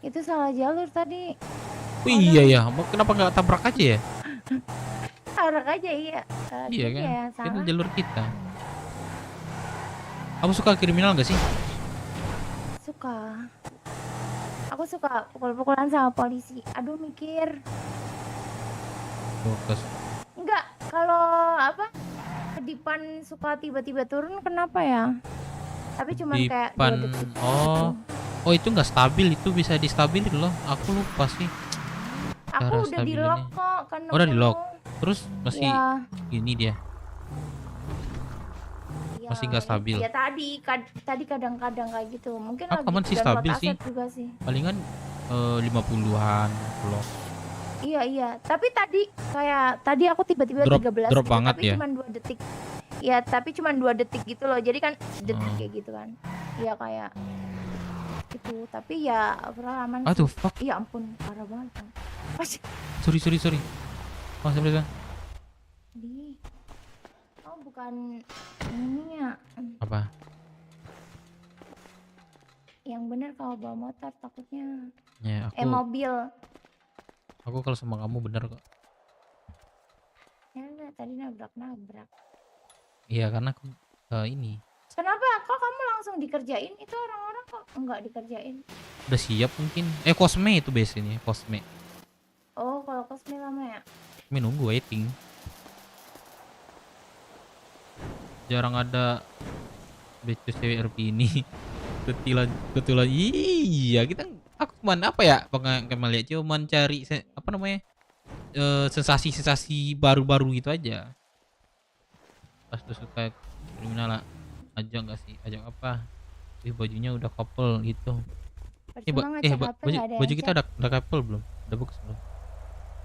Itu salah jalur tadi. Oh, iya ya, kenapa nggak tabrak aja ya? Tabrak aja iya. Iya Jadi kan, ya, itu salah. jalur kita. Kamu suka kriminal nggak sih? Suka. Aku suka pukul-pukulan sama polisi. Aduh mikir. Fokus. Enggak, kalau apa? Kedipan suka tiba-tiba turun kenapa ya? Tapi cuman kayak 2 Dipan. detik. Oh itu nggak stabil, itu bisa distabilin loh. Aku lupa sih. Aku udah di lock kok kan. Oh, udah di lock. Terus masih Ya. gini dia. Iya, Masih nggak stabil. Ya tadi kadang-kadang kayak gitu. Mungkin lagi Aman sih, download stabil sih. aset juga sih. Palingan 50-an lock. Iya. Tapi tadi aku tiba-tiba Drop 13 gitu, banget tapi ya? cuma 2 detik. Ya, tapi cuma 2 detik gitu loh. Jadi kan detik kayak gitu kan. Iya kayak gitu. Tapi ya overall aman. Aduh, sih. fuck. Iya ampun, parah banget. Kan. Sorry. Oh, sebentar. Oh, bukan ini ya. Apa? Yang bener kalau bawa motor takutnya. Ya, Mobil. Aku kalau sama kamu bener kok. Ya enggak, tadi nabrak. Iya, karena aku ini Kenapa? Kok kamu langsung dikerjain? Itu orang-orang kok enggak dikerjain? udah siap mungkin. Cosme itu biasanya, Cosme. Oh, kalau kosme lama ya? Kami nunggu waiting. Jarang ada becus cewek RP ini. Kebetulan iya aku cuman apa ya? Pengen lihat cuman cari apa namanya? Sensasi baru-baru gitu aja. Pas tuh suka kriminal ajak nggak sih? Ajak apa? Bajunya udah couple gitu. Percuma ngecek HP nggak ada Baju yang kita cek. udah couple belum? Udah bagus belum?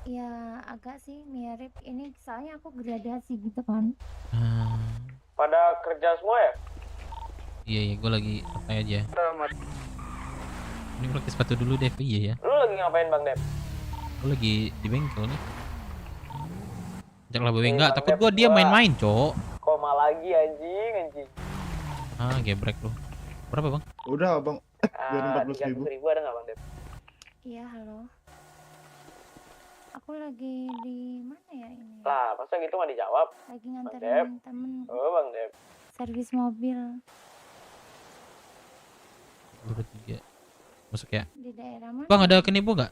Ya agak sih mirip ini soalnya aku gradasi gitu kan. Pada kerja semua ya? Iya, gue lagi apa aja. Ini pakai sepatu dulu deh. Iya ya. Lu lagi ngapain Bang Dep? Gue lagi di bengkel nih. Ajaklah bawa enggak, takut gue dia main-main, Cok. Koma lagi anjing. Gebrek lu. Berapa, Bang? Udah, Bang. Biar 300.000 ada nggak Bang Dep? Iya halo. Aku lagi di mana ya ini? Lah, masa gitu nggak dijawab? Lagi Dep. nganterin temen Oh, Bang Dep. servis mobil Udah 3. Masuk ya. di daerah mana? Bang, ada kenipu nggak?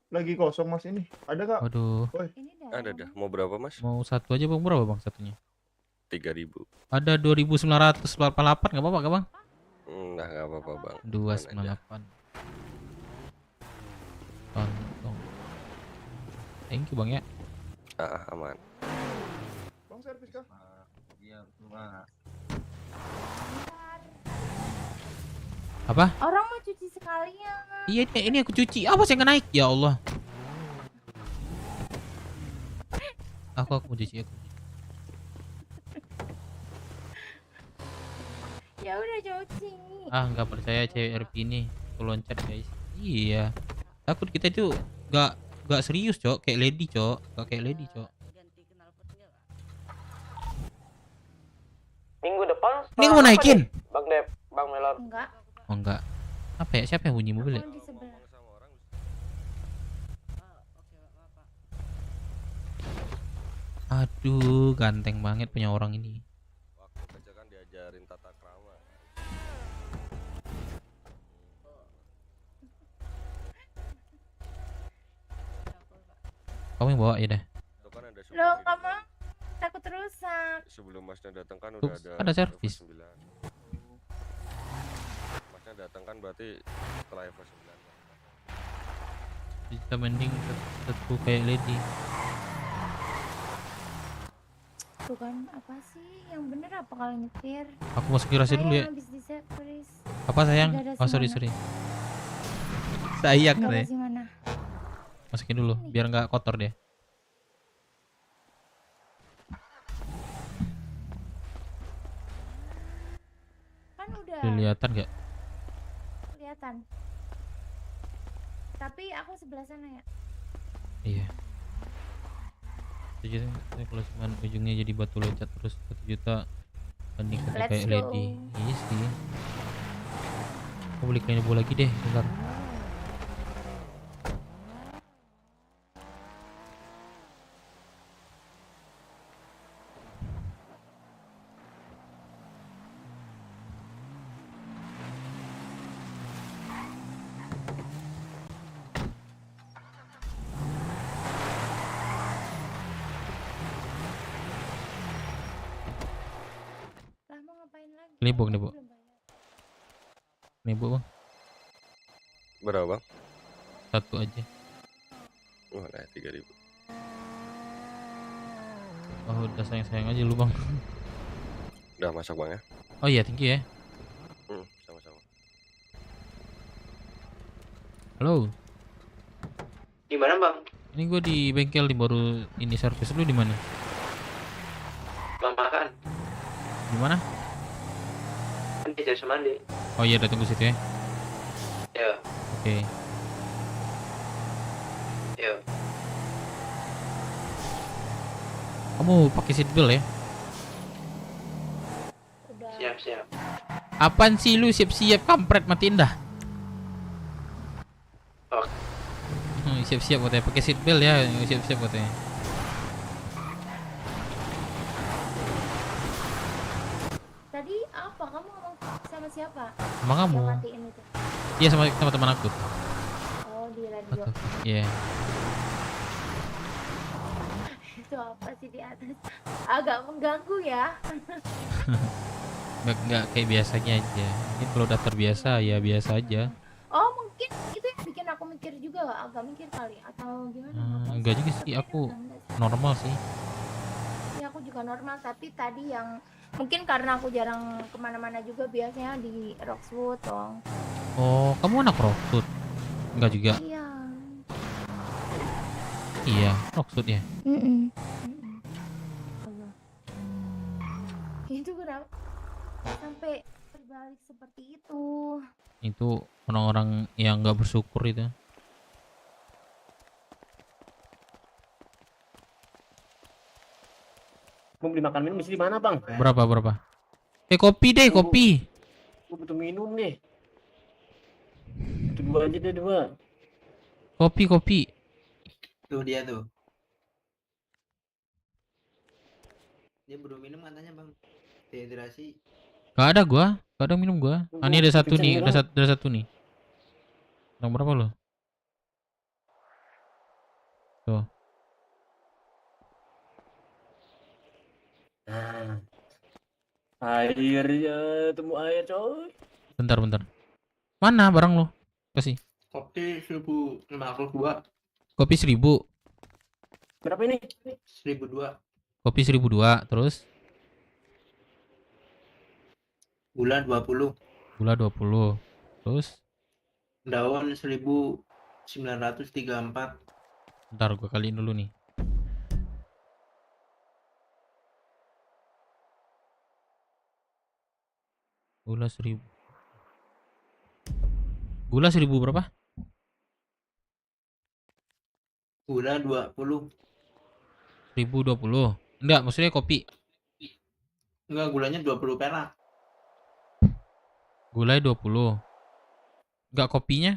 Lagi kosong mas ini. Ada kak? Waduh, Ini daerah Ada dah. Mau berapa mas? mau satu aja bang. Berapa bang satunya? 3.000. Ada 2.988, nggak apa-apa nggak bang? Nggak apa-apa bang. 298. Kantong. Thank you bang ya. Aman. Bang servis kah? Iya betul Pak. Apa? Orang mau cuci sekalian. Iya ini aku cuci. Apa sih yang nggak naik? Ya Allah. Aku mau cuci aku. Ya udah cuci. Nggak percaya cewek RP ini. Aku loncat guys. Iya. Takut kita itu nggak serius cok. Kayak lady cok. Nggak kayak lady cok. Minggu depan. Ini kamu naikin? Bang Dep, Bang Melon. Enggak. Oh enggak. Apa ya? Siapa yang bunyi mobil ya? Di sebelah. Aduh, ganteng banget punya orang ini. Waktu kerja kan diajarin tata krama. Kamu yang bawa ya dah. Itu kan ada Loh, super kamu takut rusak. sebelum masnya datang kan Tuh, udah ada servis. Evo 9. Masnya datang kan berarti setelah Evo 9. Kita mending satu kayak lady. Tuh kan, apa sih yang bener apa kalau nyetir? Aku masuk garasi dulu ya. Habis di servis. Apa sayang? Garasi Oh sorry mana? sorry. Sayang deh. Garasi mana? Masukin dulu biar nggak kotor deh. Kan udah Kelihatan nggak? kelihatan. Tapi aku sebelah sana ya. Iya. Jadi kalau cuma ujungnya jadi batu loncat terus 1 juta banding kata Let's kayak go. lady. Iya sih. Aku beli kain bola lagi deh bentar. Lah mau ngapain lagi? Ini bu, Aku ini bu. belum bayar. Nih bu bang, Berapa bang? satu aja. Wah, nah 3.000. Oh udah sayang aja lu bang. Udah masuk bang ya? Oh iya tinggi ya. Sama-sama. Halo. Di mana Bang? Ini gue di bengkel di baru ini servis. Lu di mana? Bang makan. Di mana? Di Jasa Mandi. Oh iya datang ke situ ya. Ya, Oke. ya. Kamu pakai seat belt ya? Udah. Siap. Apaan sih lu siap-siap kampret matiin dah. Oh. Siap-siap katanya pakai seat belt ya, siap-siap katanya. Tadi apa? Kamu ngomong sama siapa? Sama kamu. Yang matiin itu. Iya sama teman aku. Oh, di radio. Iya. Itu apa sih di atas? Agak mengganggu ya. Nggak kayak biasanya aja. Mungkin kalau udah terbiasa ya biasa aja. Oh, mungkin itu yang bikin aku mikir juga, agak mikir kali atau gimana? Enggak juga sih, aku normal sih. Ya aku juga normal, tapi tadi yang mungkin karena aku jarang kemana-mana juga, biasanya di Roxwood dong. Oh, kamu anak Rockwood? Enggak juga. Iya. Iya, Rockwood ya. Itu kenapa sampai terbalik seperti itu? Itu orang-orang yang nggak bersyukur itu. Mau beli makan minum di sini mana bang? Berapa? Kopi deh, kopi. Gue butuh minum nih. Butuh 2 aja deh 2. Kopi. Tuh dia tuh. Dia belum minum katanya bang. Dehidrasi. Gak ada gua, gak ada minum gua. Ah, ini ada satu nih, ada satu nih. Nomor berapa lo? Tuh. Nah, airnya temu air coy. Bentar. Mana barang lo? Kasih. Kopi 1052. Kopi 1000. Berapa ini? 1002. Kopi 1002, terus Gula 20. gula 20. Terus Daun 1934. bentar gua kaliin dulu nih. Gula 1000. Gula 1000 berapa? Gula 20. 1020. Enggak, maksudnya kopi. Enggak, gulanya 20 perak. Gulai 20. Enggak, kopinya?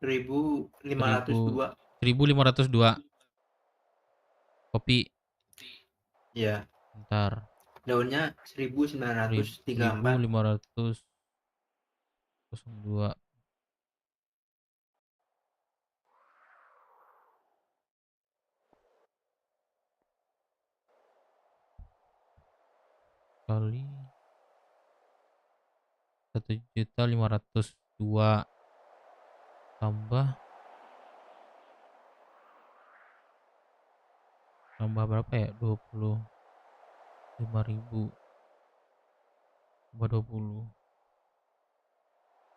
1502. 1502. Kopi. Iya. Bentar. Daunnya 1934. 1502. Kali 1.502 tambah berapa ya? 25.000 tambah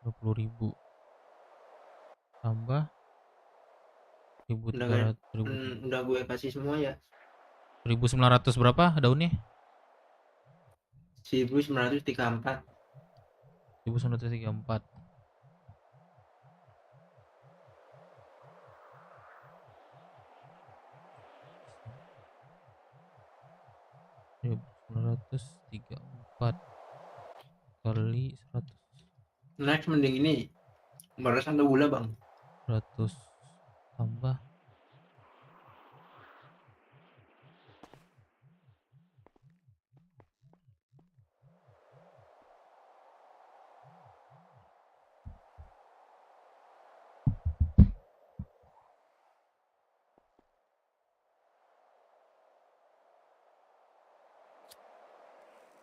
20.000 tambah 1.300 Udah gue kasih semua ya. 1.900 berapa daunnya? 1934. 1934. Kali 100. Next mending ini beras atau gula bang? 100 tambah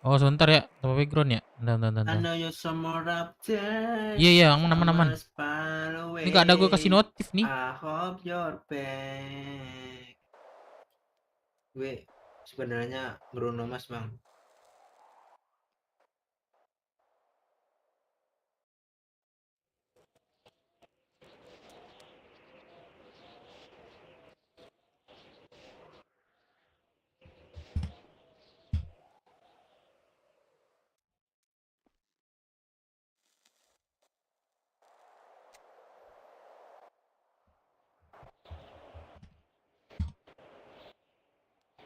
oh sebentar ya, tambah background ya. Bentar. Iya, aman. Ini gak ada gue kasih notif nih. Gue sebenarnya Bruno Mas bang.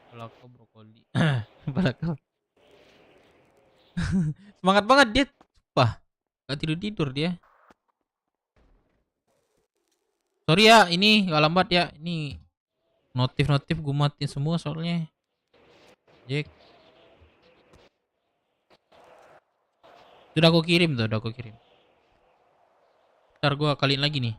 Balako brokoli. Balako. Semangat banget dia. Wah, gak tidur dia. Sorry ya, ini gak lambat ya. Ini notif gue matiin semua soalnya. Jack. Udah aku kirim. Ntar gue kaliin lagi nih.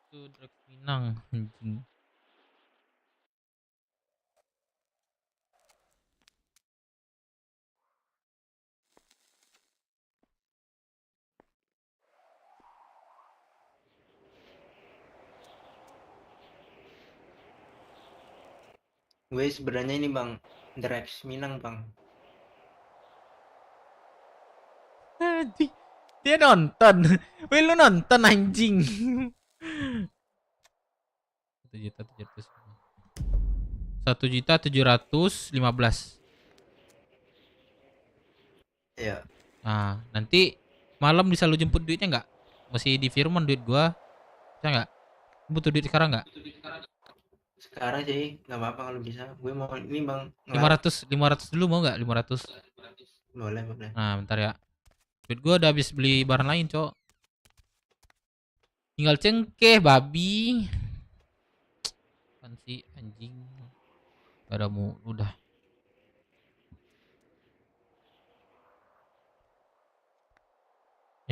Itu Drag Minang anjing. Gue sebenarnya ini bang, Drex Minang bang. Anjing. Dia nonton. Weh lu nonton anjing. 1.715. Iya. Nah, nanti malam bisa lu jemput duitnya nggak? Masih di Firman duit gua. Bisa nggak? Butuh duit sekarang nggak? Sekarang sih nggak apa-apa kalau bisa. Gue mau ini bang. 500 dulu mau nggak? 500. Boleh. Nah, bentar ya. Duit gua udah habis beli barang lain, Cok. Tinggal cengkeh babi. Kan sih anjing. Gak ada mu udah.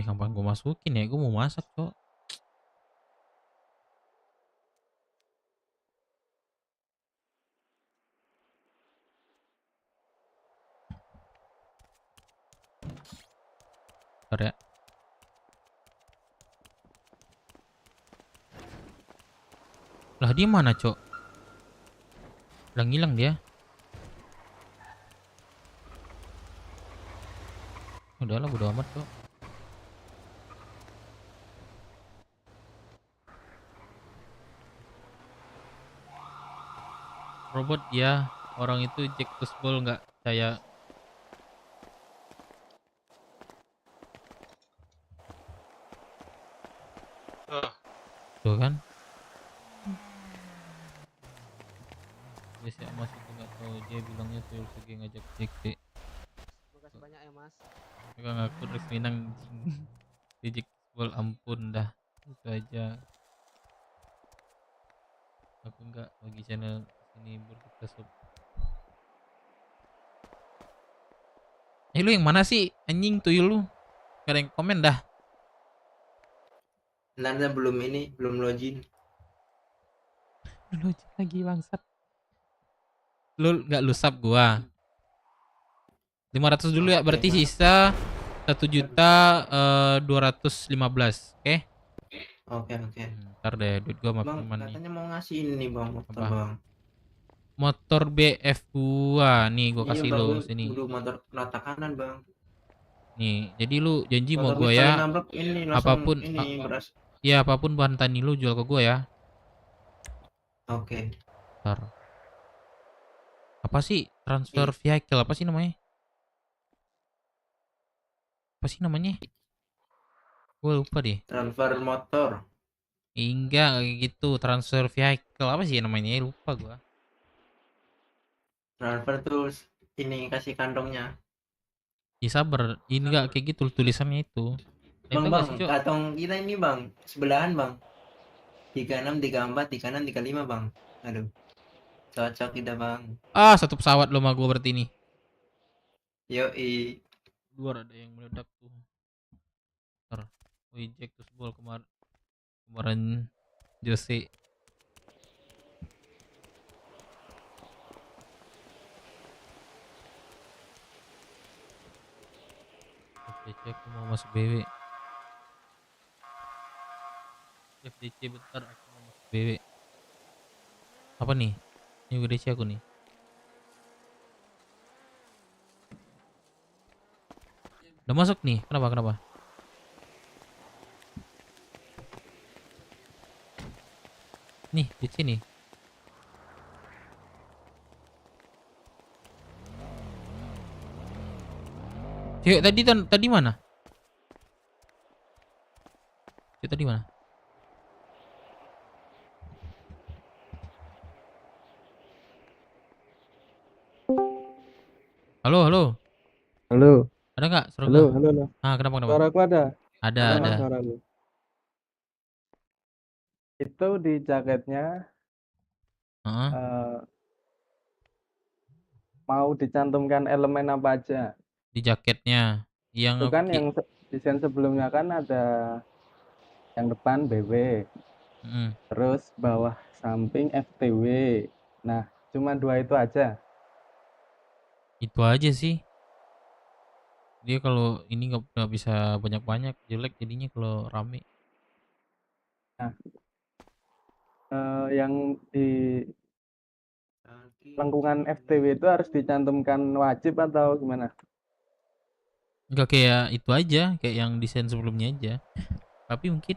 Kapan gue masukin ya? Gue mau masak kok. Bentar ya. Lah dia mana, Cok? Hilang dia. Udahlah bodo amat, Cok. Robot ya, orang itu Jack Tusbol nggak percaya. Tuh kan? Biasa Mas itu nggak tahu, dia bilangnya tuyul segi ngajak JK. Makasih banyak ya Mas. Enggak ngaku resmi nang di Jack Tusbol, ampun dah. Itu aja. Aku nggak bagi channel ini berkata sub. Lu yang mana sih anjing tuyul lu? Gak ada yang komen dah. Nanda belum login. Login lagi bangsat. Lu nggak lu sub gua. 500 dulu ya, berarti sisa 1.215.000. Oke? Oke. Ntar deh duit gua Bang, makin katanya mau ngasih ini bang, motor bang. Motor BF gua nih, gua kasih Iya, lo bang, sini. udah motor rata kanan bang. Nih, jadi lu janji mau Motor gua misalnya ya. nabrak ini langsung Apapun ini beras. ya apapun bahan tani lu jual ke gua ya. Oke. Ntar. Apa sih transfer vehicle, apa sih namanya? Gue lupa deh. Transfer motor. Enggak kayak gitu, transfer vehicle apa sih namanya? Lupa gua. Transfer terus ini kasih kantongnya. Ya sabar, ini enggak kayak gitu tulisannya itu. Bang, Itu bang, sih, Cok. kantong kita ini bang, sebelahan bang. 36, 34, di kanan 35 bang. Aduh, cocok kita bang. Ah, satu pesawat lo sama gua berarti ini. Yoi. Luar ada yang meledak tuh. Ntar, Jack Tusbol kemarin Jose. FDC aku mau masuk BW. FDC bentar, aku mau masuk BW. Apa nih? Ini FDC aku nih. Udah masuk nih. Kenapa? Nih, di sini. Cewek tadi mana? Cewek tadi mana? Halo. Ada nggak? Halo. Ah, kenapa? Suaraku ada. Ada. Suaraku. Itu di jaketnya mau dicantumkan elemen apa aja? Di jaketnya yang Itu kan yang desain sebelumnya kan ada yang depan BW, terus bawah samping FTW. Nah, cuma 2 itu aja. Itu aja sih. Dia kalau ini nggak bisa banyak-banyak, jelek jadinya kalau rame. Nah, yang di lengkungan FTW itu harus dicantumkan wajib atau gimana? Enggak kayak itu aja, kayak yang desain sebelumnya aja. Tapi mungkin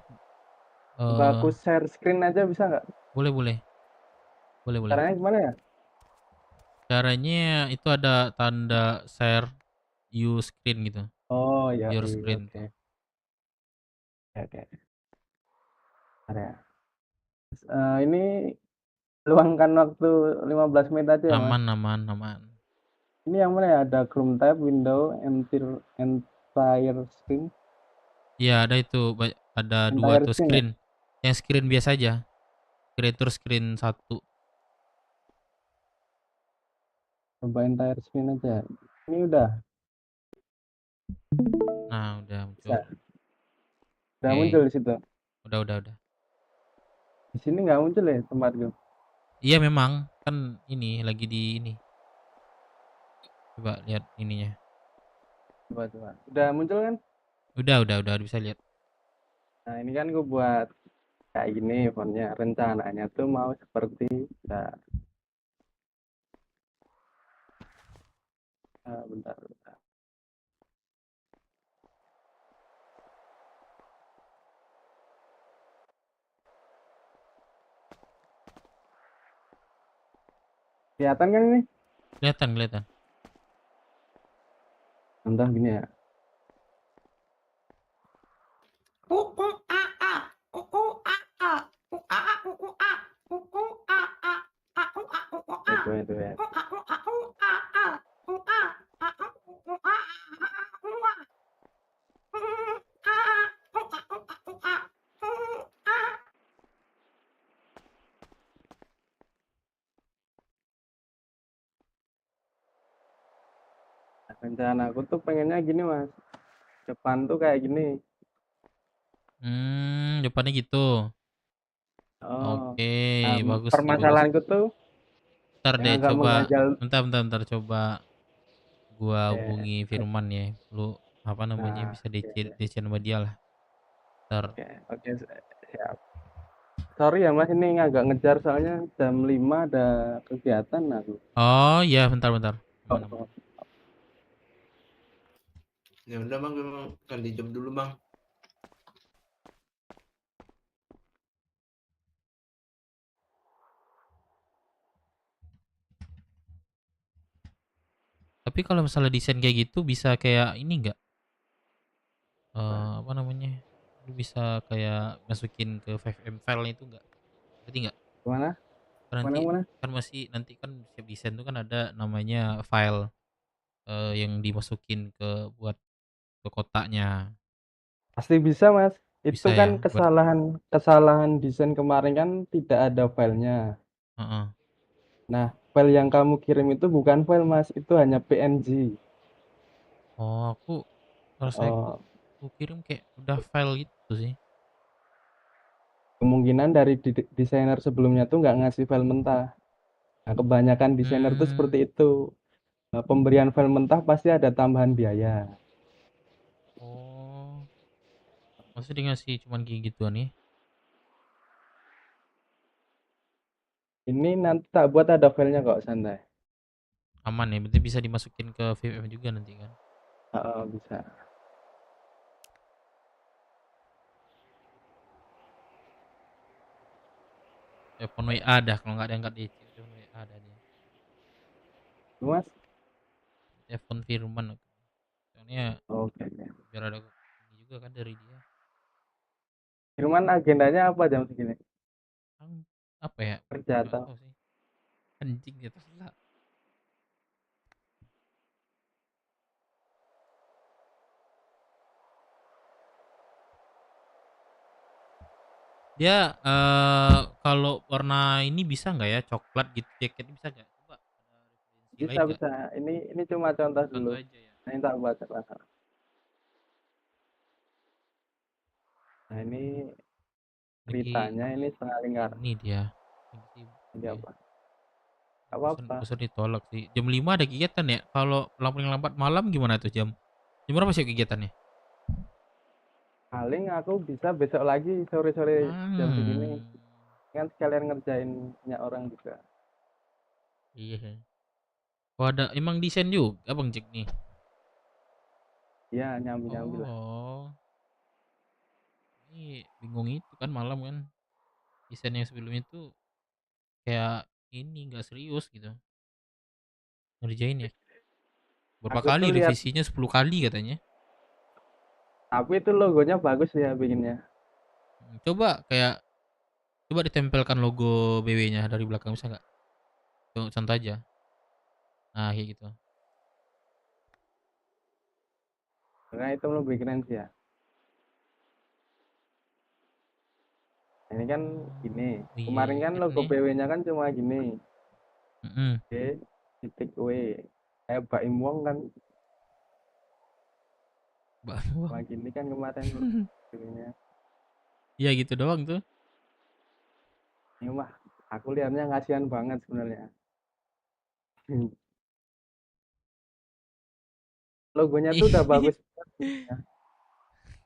aku share screen aja bisa nggak? Boleh. Caranya gimana ya? Caranya itu ada tanda share you screen gitu. Oh ya. Your screen. Oke. Ya. Ini luangkan waktu 15 menit aja ya, Mas. Aman. Ini yang mana ya? Ada Chrome tab, window, entire screen. Iya, ada itu. Ada 2 tuh screen. Yang screen biasa aja. Creator screen 1. Cobain tire screen aja. Ini udah. Nah, udah muncul. Bisa. Udah Oke. muncul di situ. Udah. Di sini nggak muncul ya tempat gue. Iya memang kan ini lagi di ini. Coba lihat ininya. Coba. Udah muncul kan? Udah bisa lihat. Nah ini kan gue buat kayak gini fontnya. Rencananya tuh mau seperti bentar. Kelihatan kan ini? Kelihatan. Entah gini ya. Itu ya. Rencana aku tuh pengennya gini mas. Depan tuh kayak gini. Depannya gitu. Oh. Oke, Nah, bagus nih, bagus. permasalahanku tuh Ntar yang deh agak coba. mengganjal. Bentar coba gua hubungi Firman ya. Lu apa namanya Nah, bisa DC sama dia lah. Ntar. Oke, siap. Sorry ya mas, ini agak ngejar soalnya jam 5 ada kegiatan aku. Oh iya, bentar. Oh. Ya udah bang, gue mau ganti job dulu bang. Tapi kalau misalnya desain kayak gitu bisa kayak ini enggak? Apa namanya? Lu bisa kayak masukin ke 5M file itu enggak? Ngerti enggak? Gimana? Nanti Mana? kan nanti kan setiap desain itu kan ada namanya file yang dimasukin ke buat ke kotaknya. Pasti bisa mas. Bisa Itu kan ya? kesalahan desain kemarin kan tidak ada filenya. Heeh. Nah, file yang kamu kirim itu bukan file mas, itu hanya PNG. Oh, aku kirim kayak udah file gitu sih. Kemungkinan dari desainer sebelumnya tuh nggak ngasih file mentah. Nah, kebanyakan desainer tuh seperti itu. Nah, pemberian file mentah pasti ada tambahan biaya. Oh. Maksudnya dia ngasih cuman kayak gituan nih? Ini nanti tak buat ada filenya kok, santai. Aman ya, berarti bisa dimasukin ke VPM juga nanti kan? Bisa. Telepon WA dah, kalau nggak diangkat di telepon WA ada dia. Mas? Telepon Firman. Soalnya biar ada ini juga kan dari dia. Firman agendanya apa jam segini? Apa ya? Kerja Nggak tahu sih. Anjing ya terserah. Dia kalau warna ini bisa nggak ya, coklat gitu jaket bisa nggak? Coba Bisa. Ini cuma contoh dulu. Aja ya. Nah, ini tak buat lah. Nah ini ceritanya ini setengah lingkar. Ini dia. Ini apa? Bisa ditolak sih. Jam 5 ada kegiatan ya. Kalau paling lambat malam gimana tuh jam berapa sih kegiatannya? Paling aku bisa besok lagi sore-sore jam segini. Kan sekalian ngerjain punya orang juga. Iya. Oh ada emang desain juga Bang Jack nih? Iya nyambi lah. Oh. Ini bingung itu kan malam kan. Desain yang sebelumnya itu kayak ini nggak serius gitu. Ngerjain ya. Berapa kali revisinya 10 kali katanya. Tapi itu logonya bagus ya bikinnya. Coba ditempelkan logo BW-nya dari belakang bisa nggak? Tuh contoh aja. Nah kayak gitu. Karena itu lebih keren sih ya. Ini kan gini. Iya, Kemarin kan kan logo nih. PW-nya kan cuma gini. Mm-mm. D titik W. Kayak Baim Wong kan cuma gini kan kemarin PW-nya. Iya gitu doang tuh. Ini mah aku lihatnya kasihan banget sebenarnya. Logonya tuh udah bagus.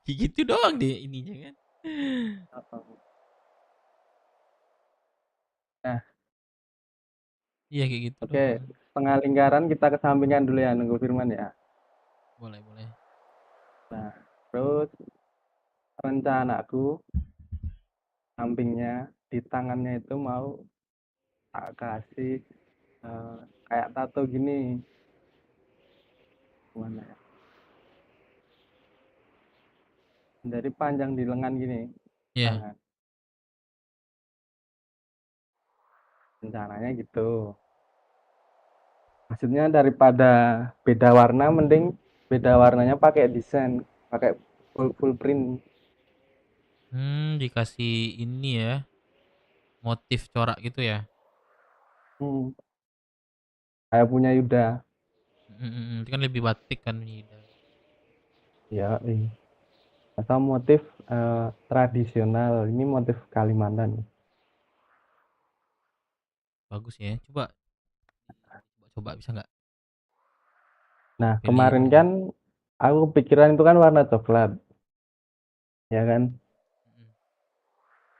Gitu doang deh ininya kan. Nah, Iya kayak gitu oke, doang. setengah lingkaran kita kesampingkan dulu ya, nunggu Firman ya. Boleh, boleh. Nah, terus rencanaku sampingnya di tangannya itu mau tak kasih kayak tato gini. Gimana ya? Dari panjang di lengan gini. Iya. Tangan. Rencananya gitu. Maksudnya daripada beda warna, mending beda warnanya pakai desain, pakai full print. Dikasih ini ya. Motif corak gitu ya. Kayak punya Yuda. Itu kan lebih batik kan Yuda. Ya, atau motif tradisional. Ini motif Kalimantan. Bagus ya. Coba bisa nggak? Nah, Pilih kemarin ini. kan aku kepikiran itu kan warna coklat. Ya kan?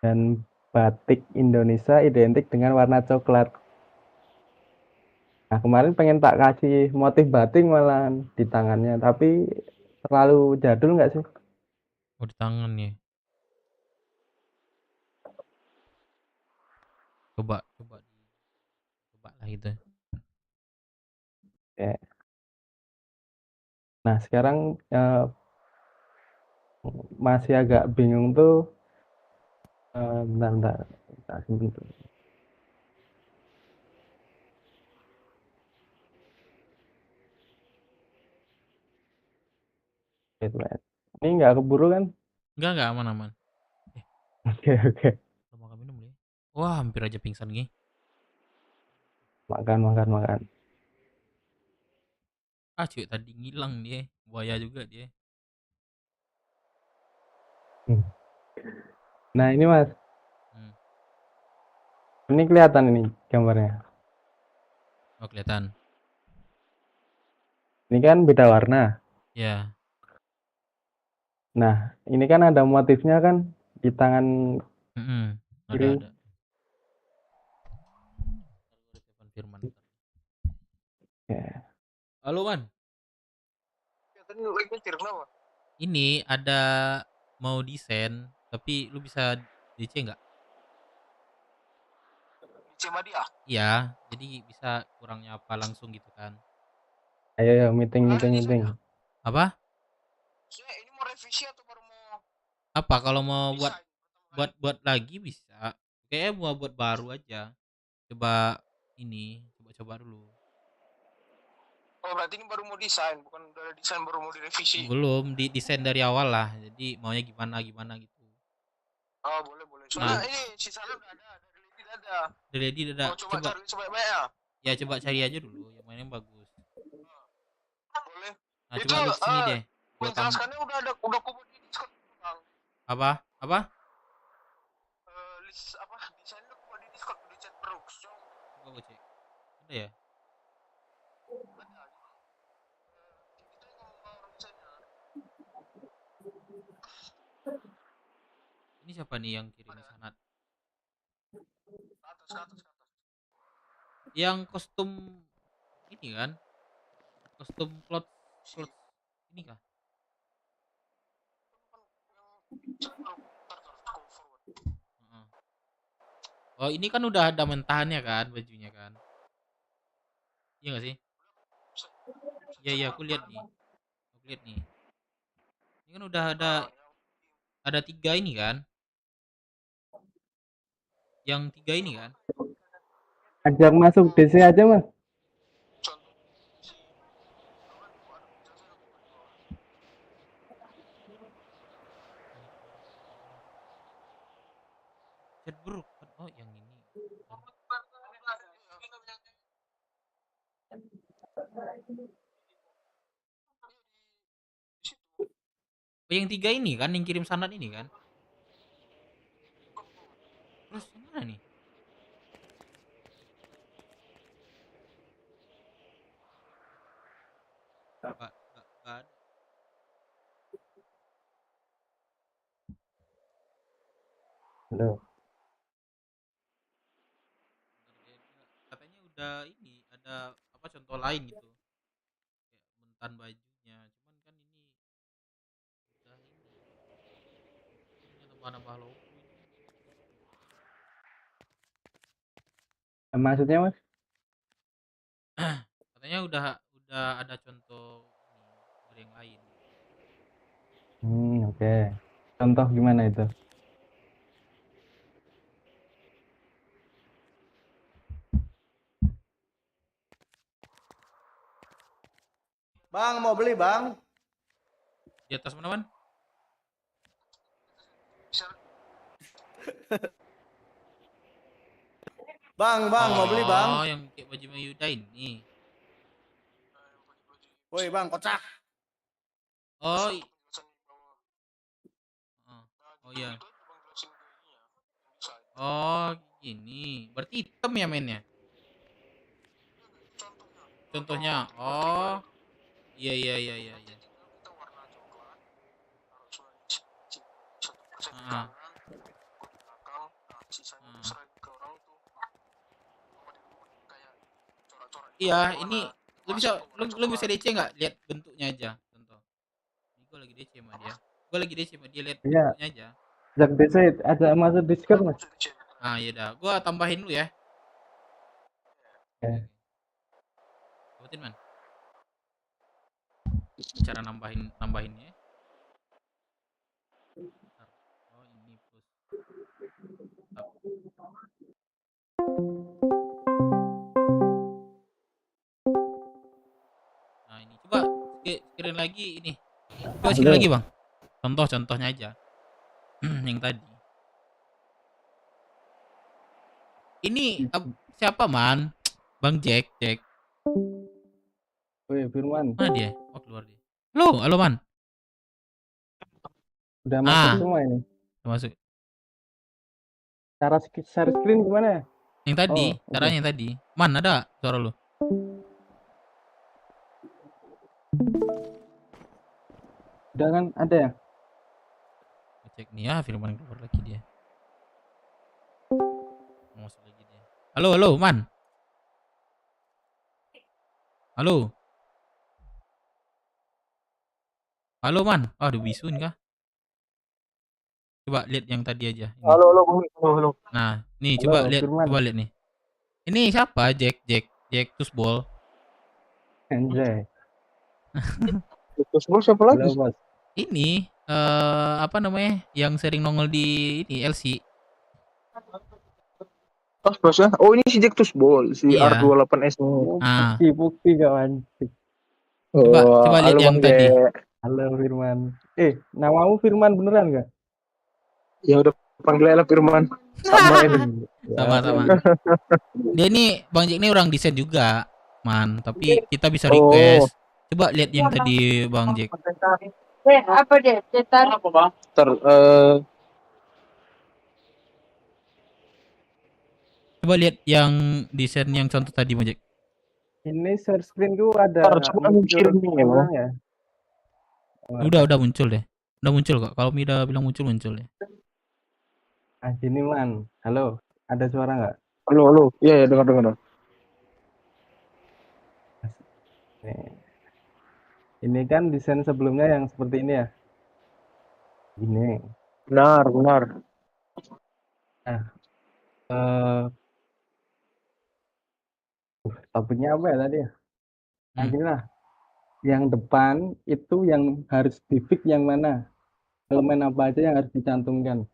Dan batik Indonesia identik dengan warna coklat. Nah, kemarin pengen tak kasih motif batik malah di tangannya, tapi terlalu jadul nggak sih? Oh di tangan ya. Coba lah itu. Ya. Nah, sekarang masih agak bingung tuh. Bentar. Sebentar. Ini nggak keburu kan? Enggak aman. Oke. Mau makan minum ya. Wah, hampir aja pingsan nih. Makan. Cuy tadi ngilang dia. Buaya juga dia. Nah, ini Mas. Ini kelihatan ini gambarnya. Oh, kelihatan. Ini kan beda warna. Ya. Nah, ini kan ada motifnya kan di tangan kiri. Ada. Firman. Ya. Halo, Man. Ini ada mau desain, tapi lu bisa DC nggak? DC sama dia? Iya, jadi bisa kurangnya apa langsung gitu kan? Ayo meeting. Apa? Ini mau revisi atau baru mau? Apa kalau mau buat lagi bisa? Kayaknya mau buat baru aja. Coba dulu. Oh berarti ini baru mau desain, bukan udah desain baru mau direvisi? Belum, desain dari awal lah. Jadi maunya gimana gitu. Oh boleh. Soalnya ini sisanya udah ada, dari Lady udah ada. Oh, Coba cari sebanyak ya. Ya coba cari aja dulu yang mana yang bagus. Boleh. Nah, coba lu sini deh. Menjelaskannya udah kumpul di Discord, Bang. Apa? List desainnya kumpul di Discord di chat Brooks. Coba gue cek. Ada ya? Ini siapa nih yang kirim sanad? Ke atas. Yang kostum ini kan? Kostum cloth ini kah? Oh, ini kan udah ada mentahannya kan bajunya kan? Iya gak sih? Iya, aku lihat nih. Ini kan udah ada 3 ini kan? Yang 3 ini kan? Ajak masuk DC aja, Mas. Chat bro. Oh, yang ini. Oh, yang 3 ini kan yang kirim sanad ini kan? Terus yang mana nih? Gak ada. Halo. Katanya udah ini ada apa contoh lain gitu. Kayak mentan bajunya. Cuman kan ini udah ini. Nambah-nambah logo ini. Maksudnya Mas? Katanya udah ada contoh ini dari yang lain. Oke. Contoh gimana itu? Bang, mau beli bang? Di atas mana, Man? Bang, mau beli bang? Oh, yang kayak baju Mayuda ini. Woi bang, kocak. Oh, oh iya. Oh, gini. Berarti hitam ya mainnya? Contohnya. Oh. Iya. Iya, ini lu bisa DC nggak? Lihat bentuknya aja, contoh. Ini gue lagi DC sama dia. Lihat Iya. bentuknya aja. Jak DC ada masuk Discord Mas. Ah, iya dah. Gua tambahin dulu ya. Oke. Sebutin, Man. Cara nambahinnya. Oh, ini plus. Nah, ini coba screen lagi ini. Coba screen lagi, Bang. Contohnya aja. Yang tadi. Ini siapa, Man? Bang Jack. Woi, Firman. Mana dia? Oh, keluar dia. Halo, Man. Udah masuk semua ini. Udah masuk. Cara share screen gimana? Yang tadi, caranya yang tadi. Man, ada suara lu? Udah kan ada ya? Cek nih ya, Firman keluar lagi dia. Masuk lagi dia. Halo, Man. Halo, Man. Aduh, bisun kah? Coba lihat yang tadi aja. Ini. Halo. Nah, nih coba lihat nih. Ini siapa? Jack Tusbol. Anjay. Tusbol siapa lagi? Halo, Bos. Ini apa namanya? Yang sering nongol di ini LC. Bos ya. Oh, ini si Jack Tusbol, si Iya. R28S nih. Bukti kawan. Coba lihat yang tadi. Halo Firman. Namamu Firman beneran gak? Ya udah panggil aja Firman. Sama ini. Sama. Dia ini Bang Jack ini orang desain juga, Man. Tapi kita bisa request. Coba lihat yang tadi Bang Jack. Apa deh? Cetar. Apa bang? Coba lihat yang desain yang contoh tadi Bang Jack. Ini share screen gua ada. Coba kirim nih ya. Udah muncul deh. Udah muncul kok. Kalau Mida bilang muncul ya. Sini Man. Halo, ada suara nggak? Halo. Iya, dengar. Ini kan desain sebelumnya yang seperti ini ya. Ini. Benar. Nah, topiknya apa ya tadi ya? Nah, gini lah. Yang depan itu yang harus di-fix yang mana? Elemen apa aja yang harus dicantumkan?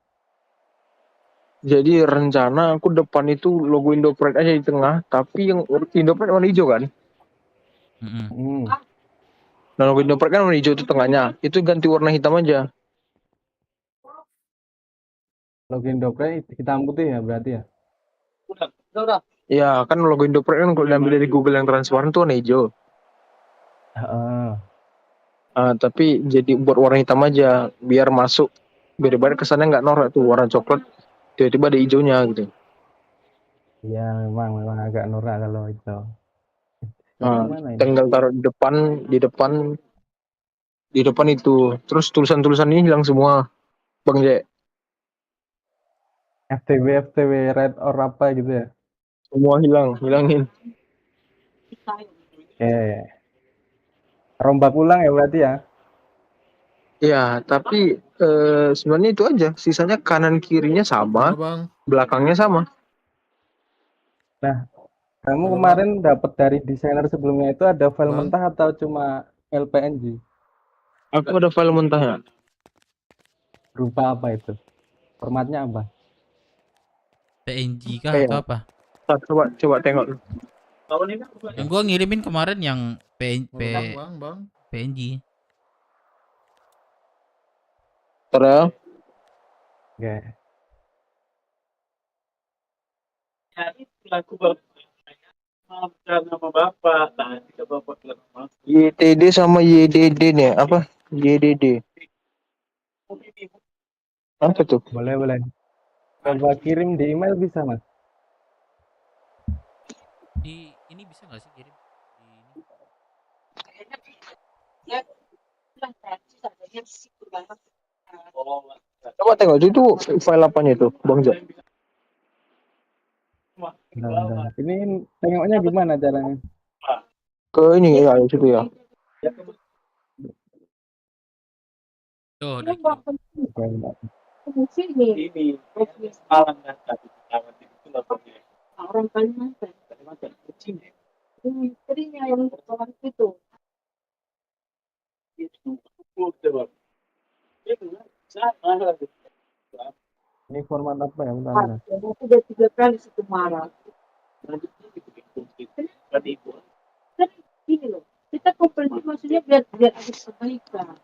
Jadi rencana aku depan itu logo Indopride aja di tengah, tapi yang Indopride warna hijau kan? Nah, logo Indopride kan warna hijau itu tengahnya, itu ganti warna hitam aja. Logo Indoprint hitam putih ya berarti ya? Udah. Ya kan logo Indoprint kan kalau diambil dari Google yang transparan tuh warna hijau. Heeh. Tapi jadi buat warna hitam aja biar masuk, biar kesannya nggak norak tuh warna coklat tiba-tiba ada hijaunya gitu. Iya memang agak norak kalau itu. Gimana ini? Tinggal taruh di depan itu. Terus tulisan-tulisan ini hilang semua, Bang Jack. FTW red or apa gitu ya? Semua hilangin. Rombak ulang ya berarti ya? Ya, tapi sebenarnya itu aja. Sisanya kanan kirinya sama, belakangnya sama. Nah, kamu kemarin dapat dari desainer sebelumnya itu ada file mentah atau cuma LPNG? Aku ada file mentahnya. Berupa apa itu? Formatnya apa? PNG kah atau apa? Coba tengok. Yang gua ngirimin kemarin yang PNG. Terus? Oke. Jadi laku nama bapak, nanti ke bapak YTD sama YDD nih, apa? YDD. Apa tuh? Boleh. Coba kirim di email bisa, Mas? Di ini bisa nggak sih kirim? Coba tengok itu file apanya itu, Bang Jack. Nah. Ini tengoknya gimana caranya? Ke ini ya, situ ya. Tuh, ini malam nanti orang Kalimantan kecil istrinya yang orang itu Ini format apa ya? Bentar. Sudah 3 kali situ marah. Ini loh, kita komplain maksudnya biar ada kebaikan.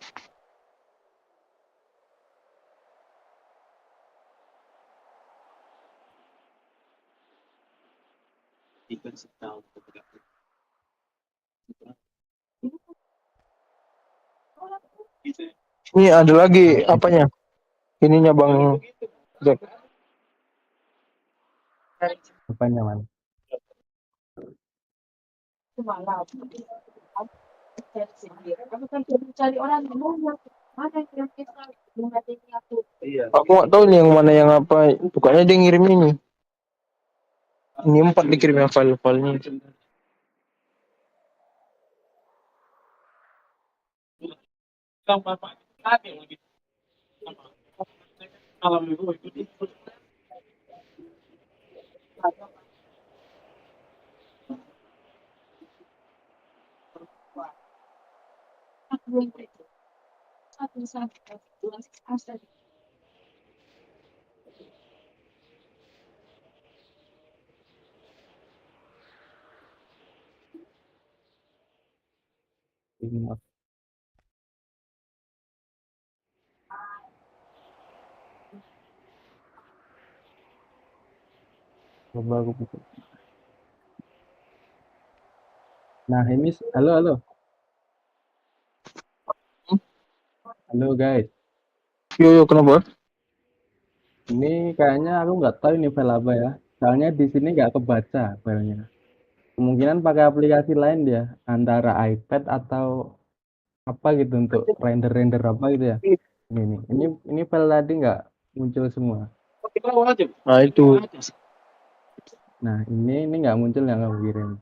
Ini ada lagi apanya? Ininya Bang Jack. Apanya, Man? Kamu kan cari orang yang mau mana yang kita mengatasi aku. Aku nggak tahu nih yang mana yang apa. Bukannya dia ngirim ini. Ini 4 dikirimnya file-filenya. Bapak lagi malam itu Coba aku buka. Nah, ini halo. Halo guys. Yo, kenapa? Ini kayaknya aku nggak tahu ini file apa ya. Soalnya di sini nggak kebaca filenya. Kemungkinan pakai aplikasi lain dia, antara iPad atau apa gitu untuk render apa gitu ya. Ini file tadi nggak muncul semua. Nah itu. Nah ini nggak muncul yang kamu kirim.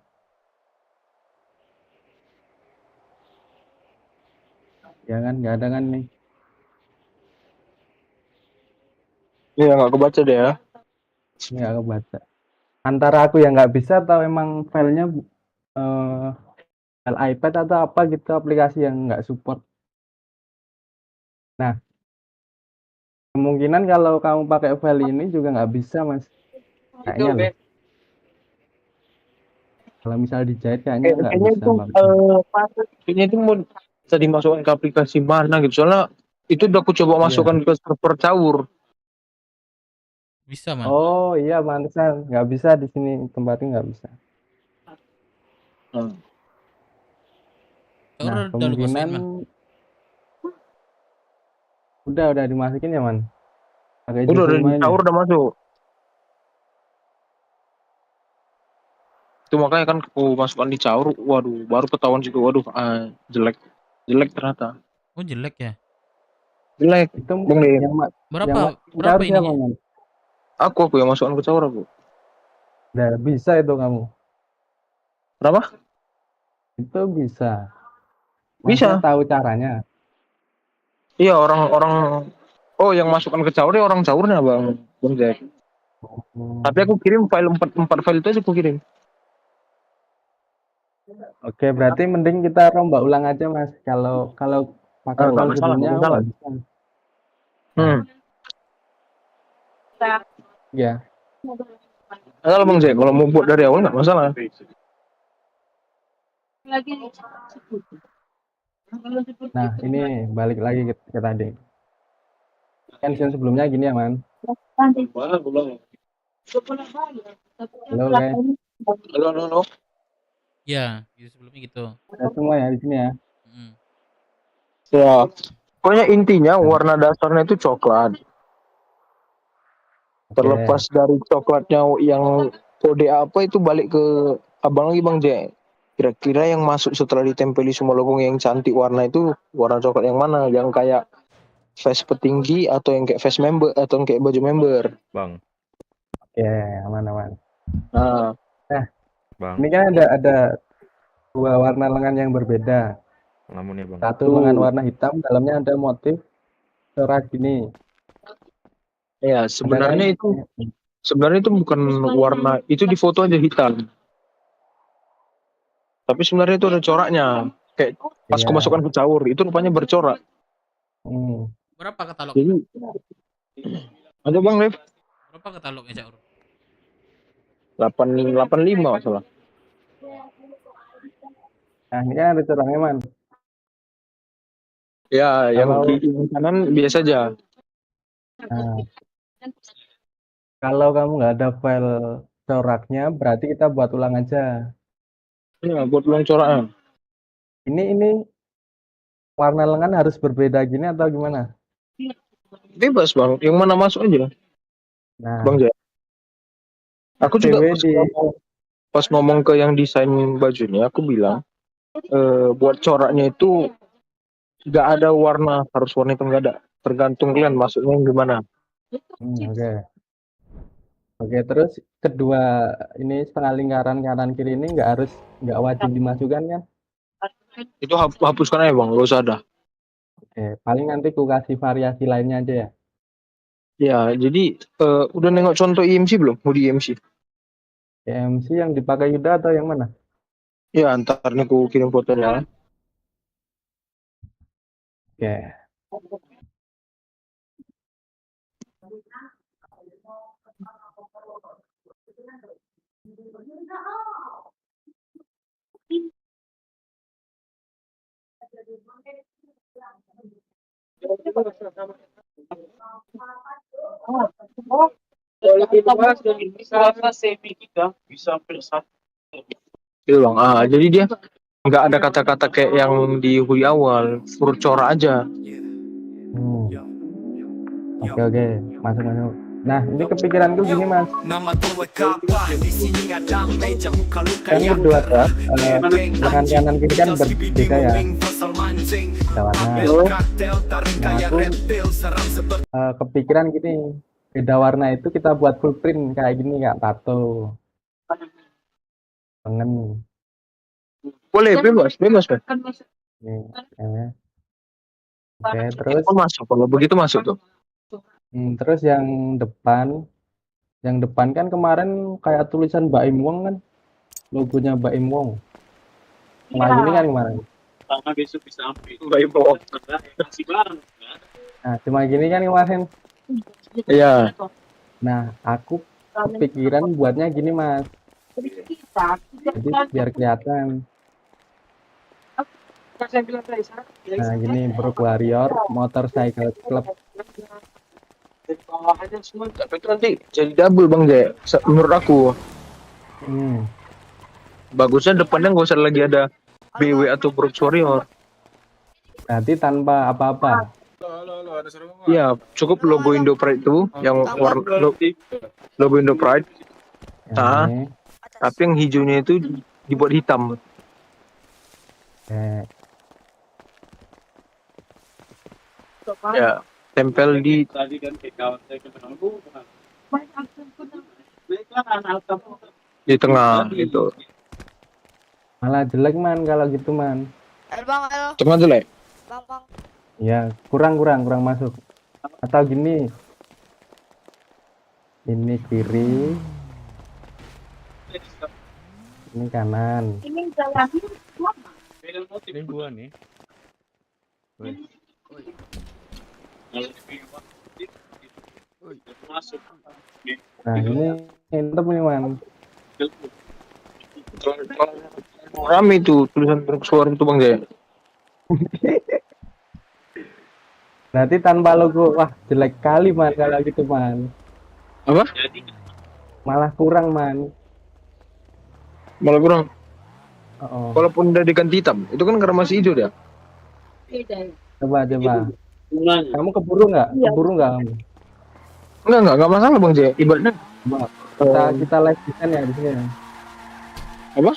Jangan nggak ada kan nih. Iya nggak kebaca deh ya. Ini nggak kebaca. Antara aku yang nggak bisa atau emang filenya file iPad atau apa gitu aplikasi yang nggak support. Nah kemungkinan kalau kamu pakai file ini juga nggak bisa mas. Kayaknya loh. Kalau misal dijahit kayaknya nggak bisa. Kayaknya itu mau bisa dimasukkan ke aplikasi mana gitu. Soalnya itu udah aku coba masukkan ke server caur. Bisa, Man. Oh iya, mantesan nggak bisa di sini tempatnya nggak bisa. Caur Nah, udah lu masukin, kemungkinan Man. udah dimasukin ya, Man. Pakai Udah jus di aja. caur udah masuk. Itu makanya kan aku masukkan di caur, waduh, baru ketahuan juga, waduh, jelek ternyata. Oh, jelek ya? Jelek. Itu Bang Lim. Berapa caur siapa, ininya? Man? Aku yang masukkan ke caur aku. Udah bisa itu kamu. Kenapa? Itu bisa. Bisa. Maksudnya tahu caranya. Iya, orang-orang yang masukkan ke caur ya orang caurnya, Bang Jack. Tapi aku kirim file 4 file itu aja aku kirim. Oke, berarti mending kita rombak ulang aja, Mas. Kalau pakai Nggak file masalah, sebelumnya nggak aku masalah. nggak bisa. Ya. Masalah Bang Jack, kalau mau buat dari awal nggak masalah. Nah, ini balik lagi ke tadi. Kan sebelumnya gini ya, Man. Halo, guys. Halo. Ya, sebelumnya gitu. Ada semua ya di sini ya. Ya, pokoknya intinya warna dasarnya itu coklat. Terlepas dari coklatnya yang kode apa itu balik ke abang lagi Bang Jack. Kira-kira yang masuk setelah ditempeli semua logo yang cantik warna itu warna coklat yang mana? Yang kayak face petinggi atau yang kayak face member atau yang kayak baju member? Bang. Oke, aman. Nah, Bang. Ini kan ada dua warna lengan yang berbeda. Namun ya, Bang. Satu lengan warna hitam, dalamnya ada motif corak gini. ya sebenarnya itu bukan warna, itu di foto aja hitam. Tapi sebenarnya itu ada coraknya. Kayak pas aku masukkan ke caur, itu rupanya bercorak. Berapa katalog? Jadi, ada Bang Lev? Berapa katalognya, Caur? 85 masalah. Nah, ini kan ada coraknya, Man. Ya, yang kiri yang kanan biasa aja. Nah, kalau kamu nggak ada file coraknya, berarti kita buat ulang aja. Ya, buat ulang coraknya. Ini warna lengan harus berbeda gini atau gimana? Bebas Bang, yang mana masuk aja. Nah, Bang Jack. Aku juga pas ngomong ke yang desain bajunya, aku bilang buat coraknya itu nggak ada warna, harus warna hitam, nggak ada. Tergantung kalian masuknya yang gimana. Oke, terus kedua ini setengah lingkaran kanan kiri ini nggak wajib dimasukkan kan? Itu hapuskan aja Bang, nggak usah ada. Oke, paling nanti ku kasih variasi lainnya aja ya. Ya, jadi udah nengok contoh IMC belum? Mau di IMC? IMC yang dipakai Yuda atau yang mana? Ya, ntar nih aku kirim fotonya. Oke. Kalau kita bahas dari rasa semi kita bisa bersatu. Itu Bang. Jadi dia nggak ada kata-kata kayak yang di hui awal, huruf corak aja. Oke, masuk. Nah, ini kepikiranku gini Mas. Kan berdua kan, lengan kanan kiri kan berbeda ya. Beda warna. Nah, aku kepikiran gini, beda warna itu kita buat full print kayak gini, kayak tato. Pengen. Boleh, bebas Pak. Oke, terus masuk, kalau begitu masuk tuh. Terus yang depan kan kemarin kayak tulisan Mbak Im Wong kan, logonya Mbak Im Wong. Nah, gini kan kemarin. Sama besok bisa ambil. Mbak Im Wong. Masih bareng. Nah, cuma gini kan kemarin. Iya. Nah, aku kepikiran buatnya gini Mas. Jadi biar kelihatan. Nah, gini Brook Warrior Motorcycle Club. Tapi itu nanti jadi double Bang Jaya. Menurut aku. Bagusnya depannya nggak usah lagi ada BW atau Brute Warrior. Berarti tanpa apa-apa. Iya, cukup logo Indo Pride itu yang warna logo Indo Pride. Nah, tapi yang hijaunya itu dibuat hitam. Ya, tempel di tengah gitu. Malah jelek man kalau gitu man. Tengah jelek. Bang. Ya kurang masuk. Atau gini. Ini kiri. Ini kanan. Ini jalannya lama. Ini gua nih. Nah ini mantep nih man. Rame itu tulisan suara itu Bang Jaya. Berarti tanpa logo, wah jelek kali man kalau gitu man. Apa? Malah kurang man. Malah kurang. Oh. Walaupun udah diganti hitam, itu kan karena masih hijau dia. Coba. Kamu keburu nggak? Keburu nggak kamu? Enggak masalah Bang Jaya. Ibaratnya kita live design ya di sini ya. Apa?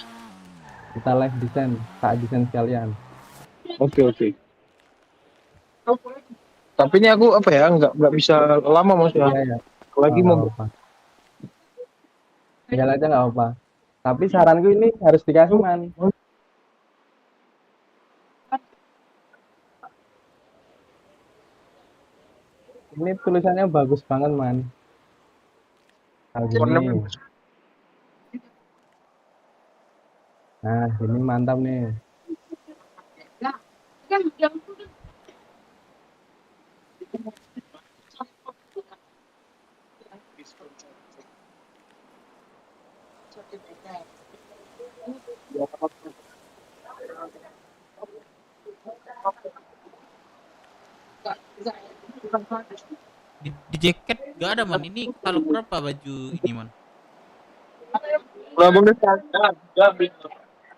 Kita live design, tak desain sekalian. Oke. Tapi ini aku apa ya nggak bisa lama maksudnya. Ya. Lagi mau. Tinggal aja nggak apa. Tapi saranku ini harus dikasih man. Ini tulisannya bagus banget man. Gini. Nah ini mantap nih. Di jaket gak ada man. Ini kalau berapa baju ini man? Bang Des.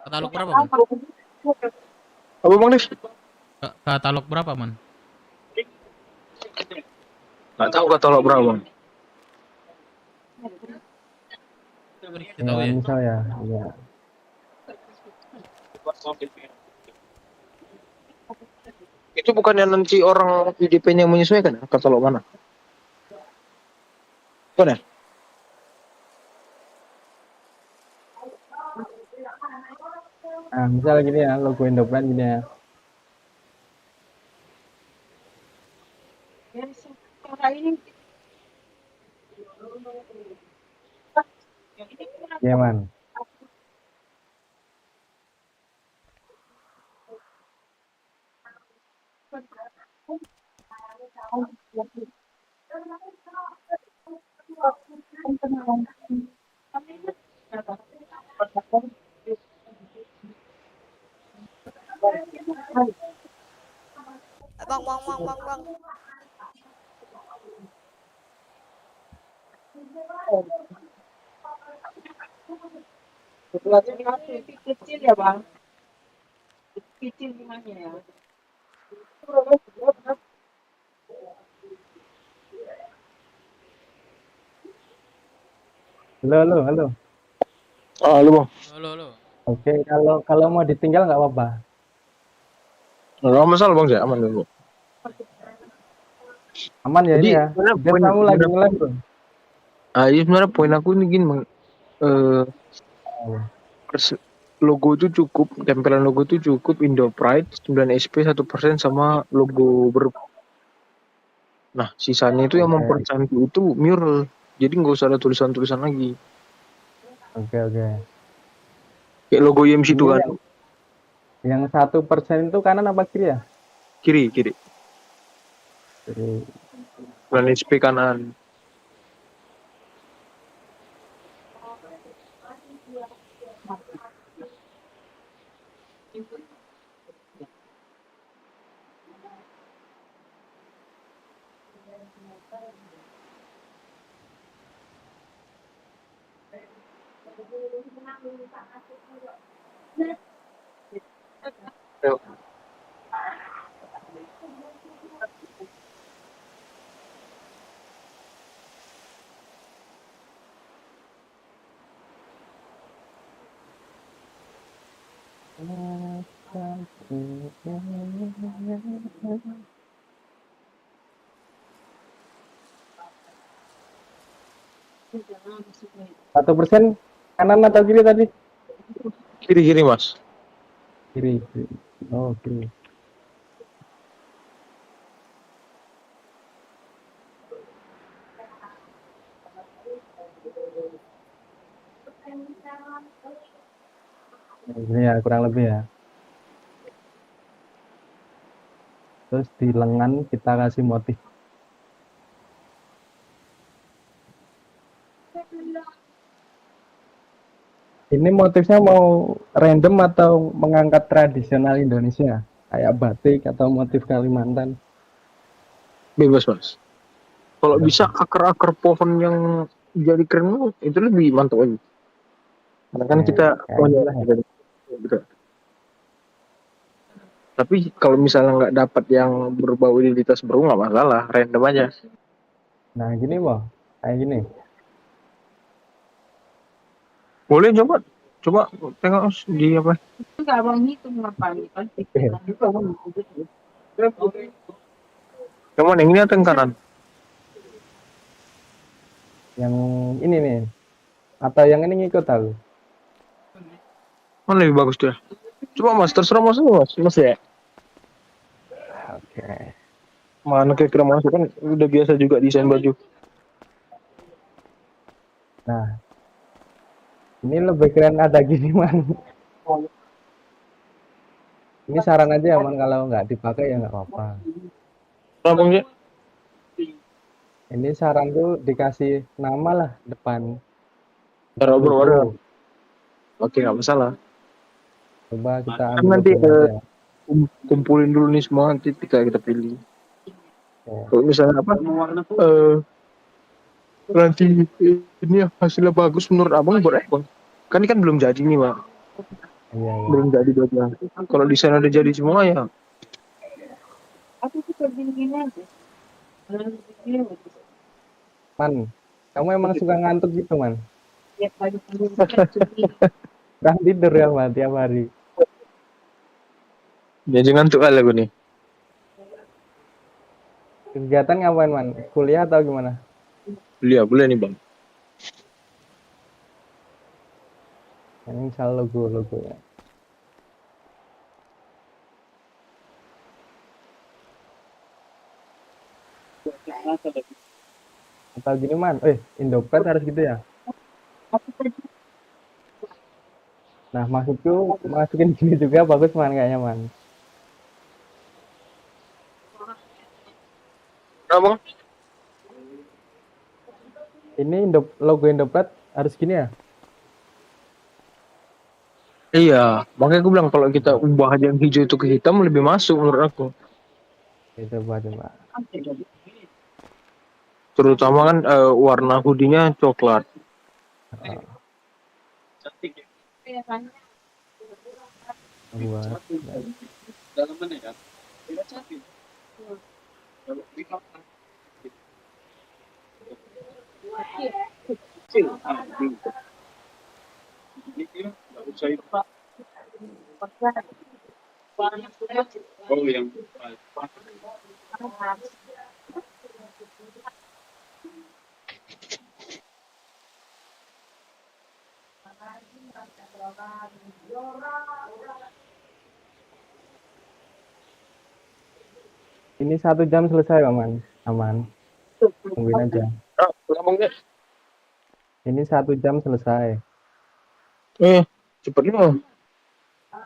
Katalog berapa man? Apa Bang Des? Katalog berapa man? Nggak tahu katalog berapa Bang. Tahu ya? Misal ya. Iya. Itu bukannya nanti orang IDP-nya menyesuaikan katalog mana? Bukan ya? Nah, misal gini ya, logo Indopride gini ya. Ya man. Bang. Lebih kecil ya Bang. Kecil gimana ya? Halo. Halo Bang. Halo. Oke, kalau mau ditinggal nggak apa-apa. Nggak masalah Bang Jaya, aman dulu. Aman ya. Jadi, ini ya. Biar kamu lagi nge-live bro. Jadi sebenarnya poin aku ini gini Bang. Logo itu cukup, tempelan logo itu cukup Indo Pride 9 SP 1% sama logo Nah, sisanya itu yang mempercantik itu mural. Jadi nggak usah ada tulisan-tulisan lagi. Oke. Kayak logo IMC itu kan. Yang 1% itu kanan apa kiri ya? Kiri. Kiri. 9 SP kanan. Yuk. Satu persen kanan atau kiri tadi? Kiri-kiri mas. Kiri. Oh, kiri. Ini ya kurang lebih ya. Terus di lengan kita kasih motif. Ini motifnya mau random atau mengangkat tradisional Indonesia? Kayak batik atau motif Kalimantan? Bebas mas. Kalau bisa akar-akar pohon yang jadi keren itu lebih mantap aja. Karena kan kita gitu. Tapi kalau misalnya nggak dapat yang berbau identitas baru nggak masalah, random aja. Nah gini bang, kayak gini. Boleh coba tengok di apa? Enggak abang hitung ngapain kan? Yang mana? Yang ini atau yang kanan? Yang ini nih. Atau yang ini ngikut aku? Mana lebih bagus dia? Coba mas, terserah mas ya. Oke. Mana kira-kira masuk kan udah biasa juga desain baju. Nah, ini lebih keren ada gini man. Ini saran aja ya man, kalau nggak dipakai ya nggak apa-apa. Langsung ya. Ini saran tuh dikasih nama lah depan. Cara berwarna. Oke nggak masalah. Coba kita Kan ambil nanti aja. kumpulin dulu nih semua nanti kita pilih. Kalau misalnya apa? Nanti ini hasilnya bagus menurut abang buat apa? Kan ini kan belum jadi nih pak. Iya. Belum jadi buatnya. Kalau desain udah jadi semua ya. Aku tuh gini aja. Man, kamu emang suka ngantuk gitu man? Ya pagi Kurang tidur ya man tiap hari. Ya jangan ngantuk kali aku nih. Kegiatan ngapain man? Kuliah atau gimana? Kuliah boleh nih bang. Ini misal logo ya. Atau gini man, Indopet harus gitu ya. Nah maksudku masukin gini juga bagus man kayaknya man. Kenapa? Ini logo Indopet harus gini ya? Iya, makanya aku bilang kalau kita ubah aja yang hijau itu ke hitam lebih masuk menurut aku. Coba. Terutama kan warna hoodie-nya coklat. Dalamannya kan? Tidak cantik. Kecil. Ini baru saya oh yang Ini 1 jam selesai aman. Tungguin aja. Ini 1 jam selesai. Cepetnya.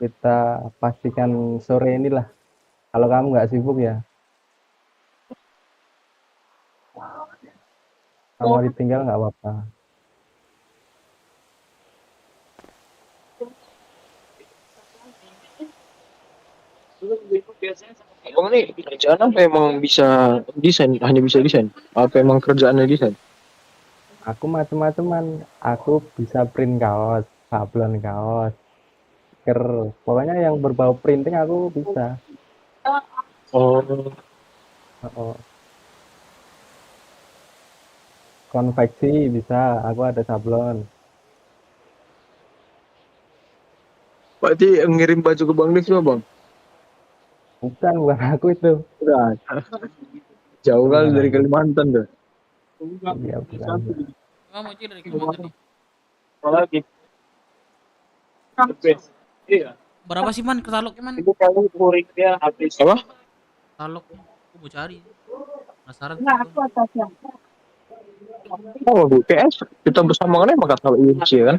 Kita pastikan sore inilah. Kalau kamu nggak sibuk ya. Kamu ditinggal nggak apa-apa. Abang nih kerjaan apa emang bisa desain? Hanya bisa desain? Apa emang kerjaannya desain? Aku macem-maceman. Aku bisa print kaos, sablon kaos, stiker. Pokoknya yang berbau printing aku bisa. Oh, Oh. Konveksi bisa, aku ada sablon. berarti ngirim baju ke Bang Dev juga, Bang? Bukan aku itu. Udah. Jauh kali dari Kalimantan tuh. Iya, bukan. Kamu Ci dari Kalimantan nih. Apalagi? Iya. Berapa sih man katalognya man? Itu kalau kuriknya habis. Apa? Katalognya. Aku mau cari. Penasaran. Oh, BTS kita bersama kan emang kata UC kan?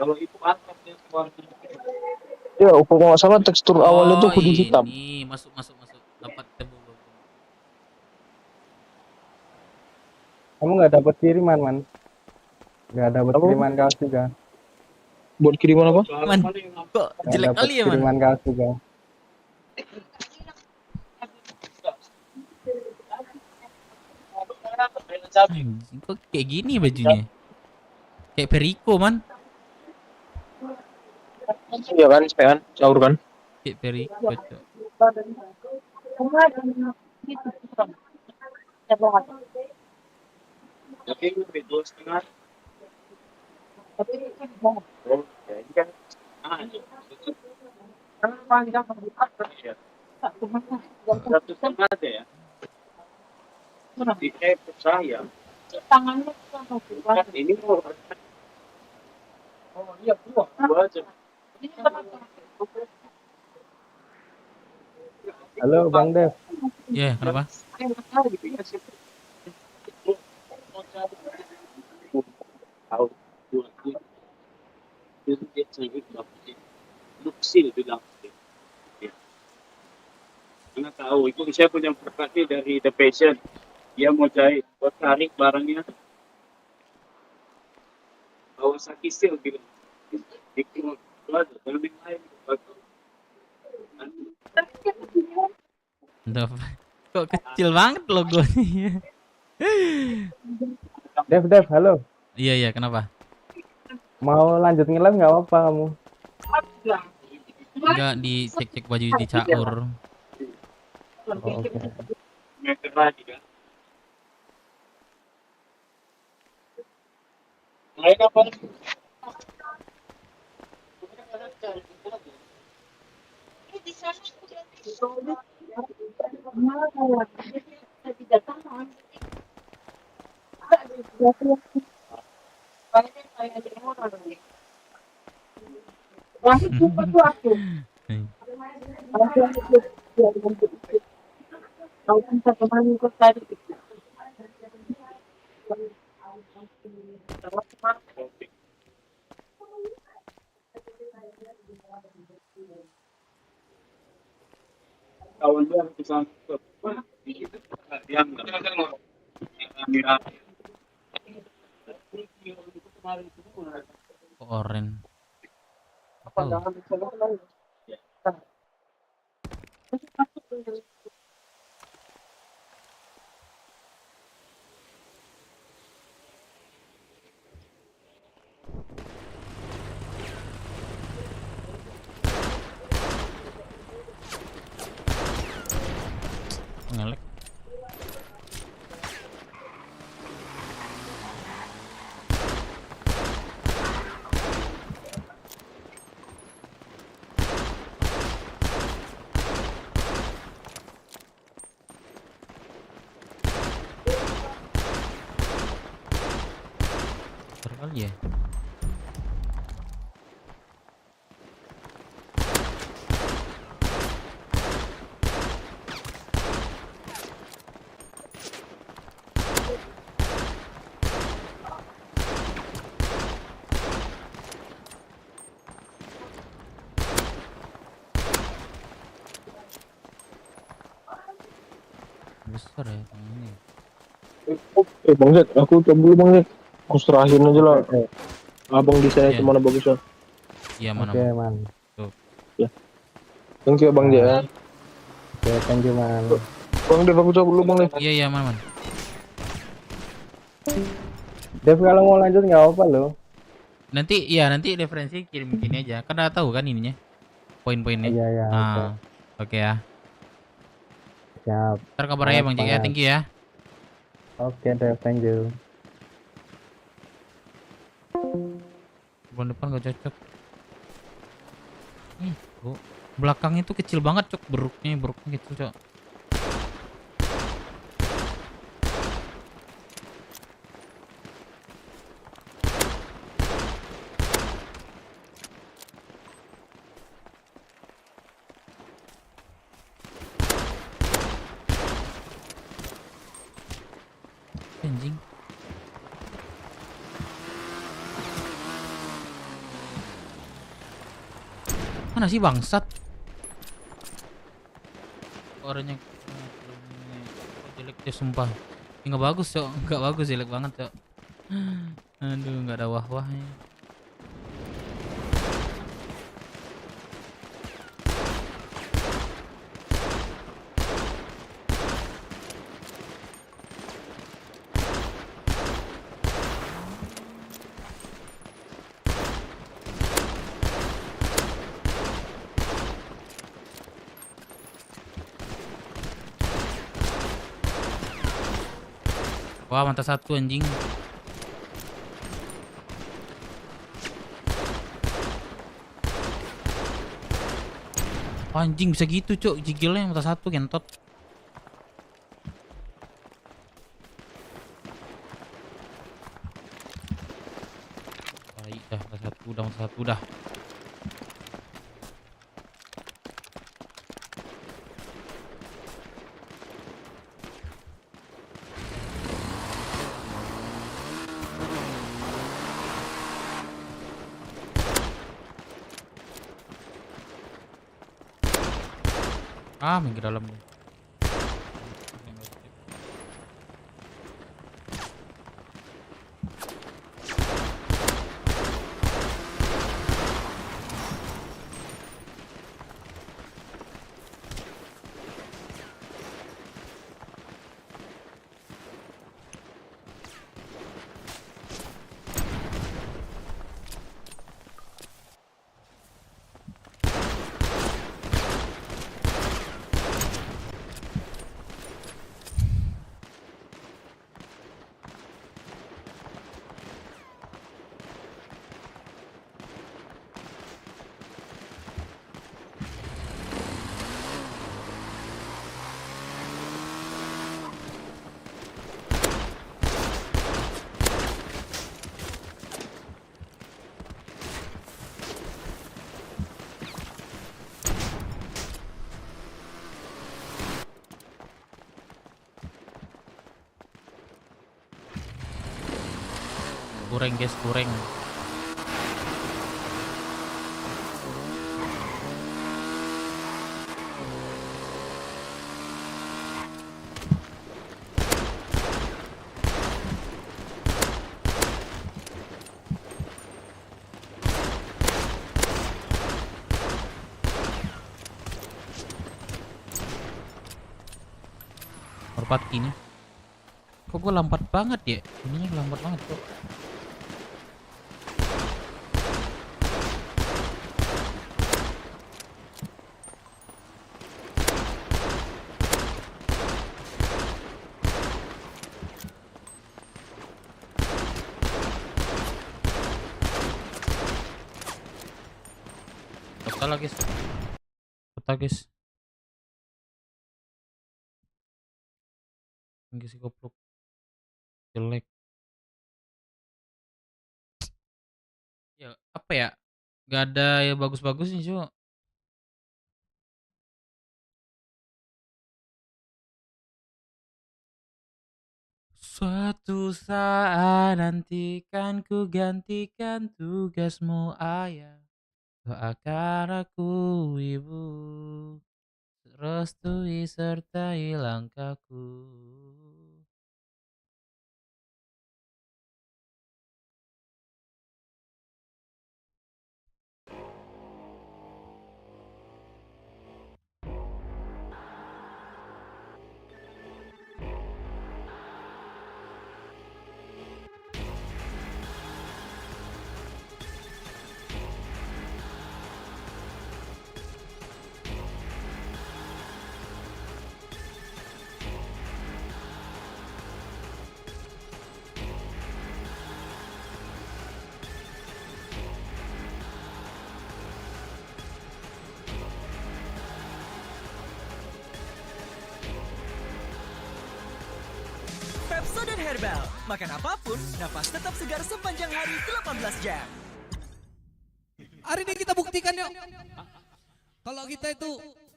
Kalau itu atapnya warna. Ya, kalau nggak salah tekstur awalnya tuh putih hitam. Ini masuk. Dapat tebu. Kamu nggak dapat kiriman, Man? Nggak dapat kiriman kaos juga. Buat kiriman apa? Man, kok jelek kali ya, Man? Kiriman kaos juga. Kok kayak gini bajunya? Kayak Perico, Man. Iya kan, sepean, caur kan? Kayak Perico, Cok. Tapi lebih 2,5. Ini kan panjang ya. 1,5 ada ya. Saya tangannya kan ini oh iya dua aja. Halo, Bang Dev. Iya, kenapa? Karena tahu itu saya punya perkati dari The Passion. Dia mau jahit buat tarik barangnya. Kawasaki Steel gitu. Itu ada lebih lain. Kok kecil banget logonya. Dev, halo. Iya, kenapa? Mau lanjut ngelem nggak apa-apa kamu? Enggak, dicek baju di caur. Oke. Meter lagi kan. Lain apa? Kawan dia bisa dia Oren. apa jangan Ngelek. Kali ya. Besar ya ini. Bang Zed, aku coba dulu Bang Zed. Aku serahin aja lah. Abang desainnya kemana bagusnya? Iya mana? Oke, Man. Tuh. Ya. Thank you Bang Zed. Oke, thank you, Man. Bang Dev, aku coba dulu Bang Dev. Iya, man. Dev kalau mau lanjut nggak apa lo. Nanti referensi kirim gini aja. Kan udah tahu kan ininya. Poin-poinnya. Iya, oke. Oke ya. Siap. Ntar kabar aja Bang Jack ya. Thank you ya. Oke, Dev, thank you. Depan gak cocok. Belakang itu kecil banget cok, beruknya kecil cok. Anjing. Mana sih bangsat? Orangnya jelek deh sumpah. Nggak bagus cok, nggak bagus, jelek banget cok. Aduh, nggak ada wah-wahnya. Wah, mantap satu anjing. Anjing bisa gitu cok, jigilnya mata satu kentot. Baik dah, mata satu dah. Main ke dalam nih. Kurang guys, kurang. Lambat ini. Kok gue lambat banget ya? Ininya lambat banget kok. Kota guys. Kota guys. Enggak sih goblok. Jelek. Ya, apa ya? Gak ada ya bagus-bagusnya, Cuk. Suatu saat nanti kan ku gantikan tugasmu ayah. Doakan aku ibu, restui sertai langkahku. Herbal. Makan apapun, nafas tetap segar sepanjang hari 18 jam. Hari ini kita buktikan yuk. Kalau kita itu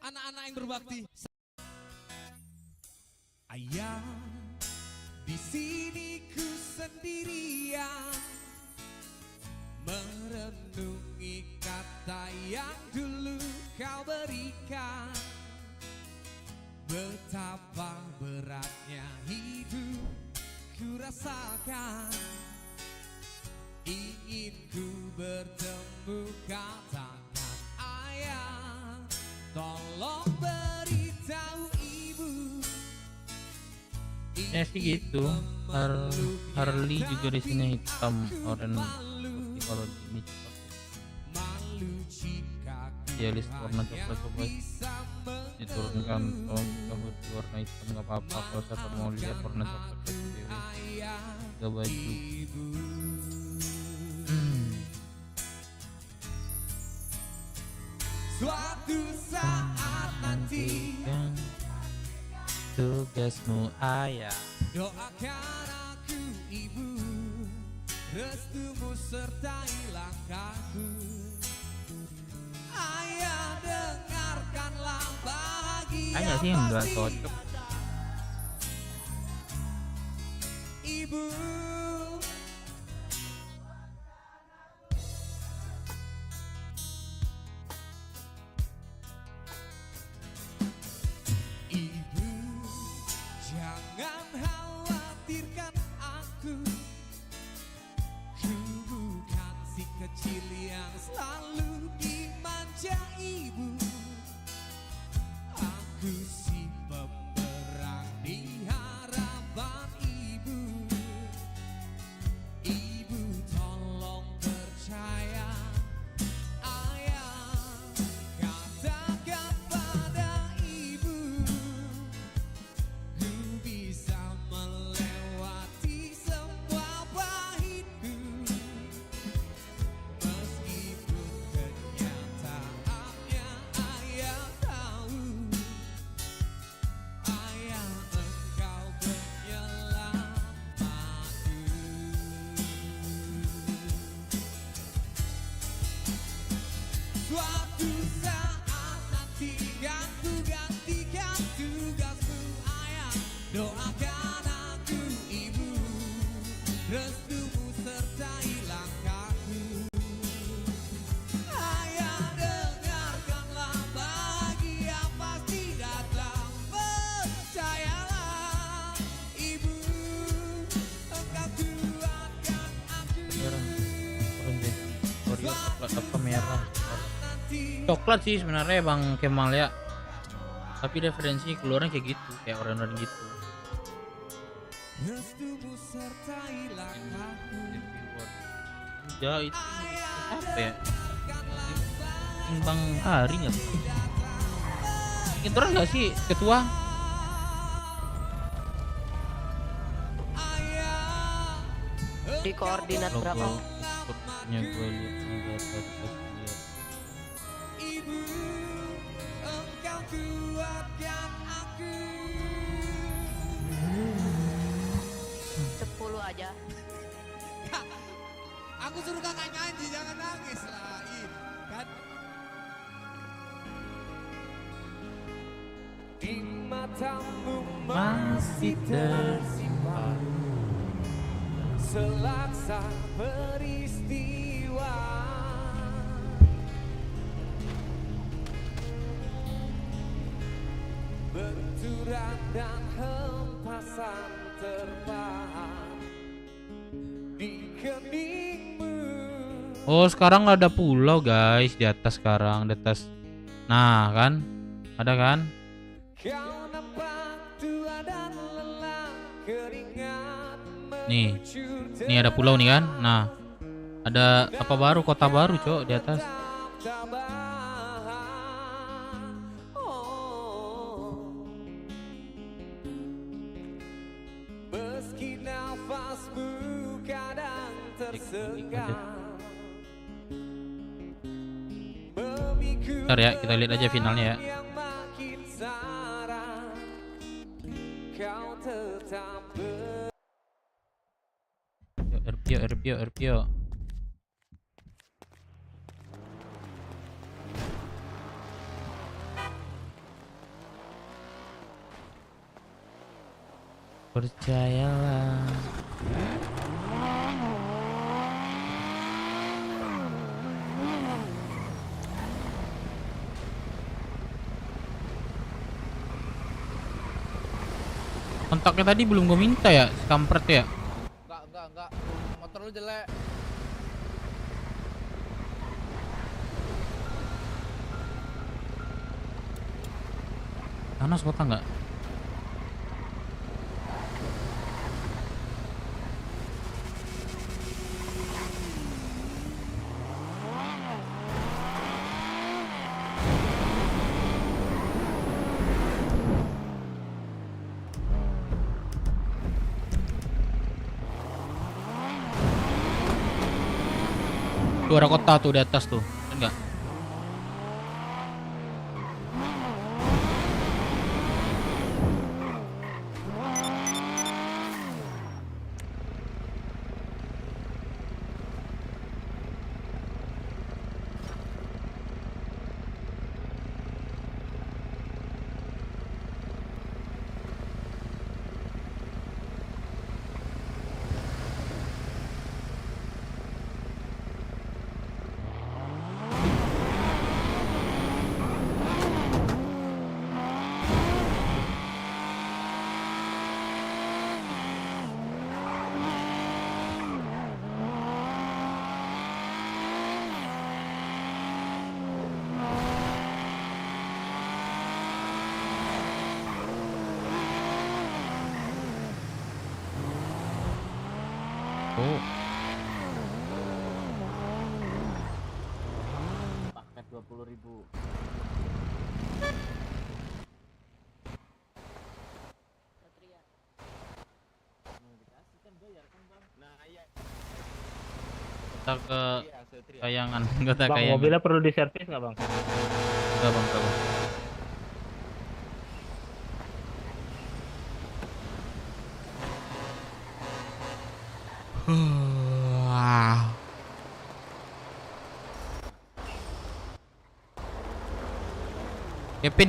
anak-anak yang berbakti. Ayah, di sini ku sendirian merenungi kata yang dulu kau berikan. Betapa beratnya hidup ku rasakan. Ingin ku bertemu, katakan ayah, tolong beritahu ibu. Ya sih gitu. Harley juga di sini hitam oranye putih, kalau di ini dialis warna coklat coba diturunkan kalau warna hitam nggak apa-apa. Kalau saya mau lihat warna coklat ke baju. Suatu saat nanti tugasmu ayah, doakan aku ibu, restumu sertai langkahku. Ayah, dengarkanlah bahagia ayah sih yang nggak cocok. Ibu, ibu, jangan khawatirkan aku. Ku bukan si kecil yang selalu dimanja ibu. Aku si pemberang di harapan ibu. Ibu tolong percaya, ayah katakan pada ibu, ku bisa melewati semua pahitku. Meskipun kenyataannya ayah tahu, ayah engkau penyelamatku. Suatu saat nanti kan ku gantikan tugasmu ayah, doakan aku ibu, restumu sertai langkahku. Ayah, dengarkanlah bahagia pasti datang, percayalah ibu, engkau kuatkan aku. Oreo coklat apa merah? Coklat sih sebenarnya Bang Kemal ya, tapi referensi keluarnya kayak gitu, kayak orang-orang gitu. Restumu sertai langkahku. Ya itu apa ya? Bang Hari nggak sih? Itu orang nggak sih ketua? Di koordinat berapa? Nya gue lihat ada lihat. Ibu, engkau kuatkan aku. 10 aja. Aku suruh kakak nyanyi, jangan nangis lah. Kan? Di matamu masih tersimpan selaksa peristiwa. Benturan dan hempasan terpahat di keningmu. Oh sekarang ada pulau guys di atas sekarang, di atas. Nah kan, ada kan? Kau nampak tua dan lelah, keringat Nih, ini ada pulau nih kan? Nah, ada apa baru, kota baru cok di atas. Meski nafasmu kadang tersengat, Bentar ya, kita lihat aja finalnya ya. yang makin sarah, kau tetap RPO. Percayalah. Kontaknya tadi belum gue minta ya, si kampret ya. Enggak. Motor lu jelek. Panas kota nggak? Suara kota tuh di atas tuh, enggak? Oh. Paket 20.000. Kita ke kayangan, kota Bang, kayangan. mobilnya perlu diservis nggak bang? Enggak bang, enggak bang.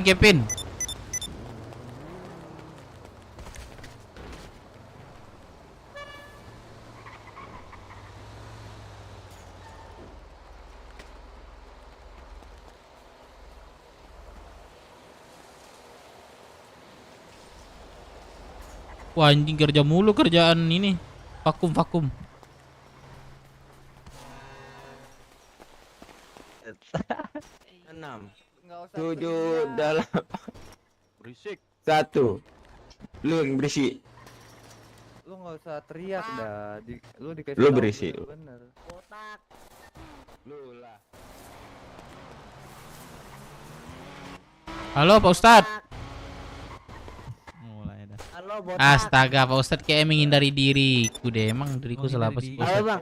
Kevin. Wah anjing kerja mulu kerjaan ini. Vakum. 6 7 dalam Berisik. 1. Lu yang berisik. Lu nggak usah teriak dah. Lu dikasih Lu tahu berisik. bener. Botak. Lu lah. Halo Pak Ustadz. Mulai dah. Halo botak. Astaga Pak Ustadz kayak menghindari diriku deh. Emang diriku salah apa sih Pak Halo Ustadz? bang.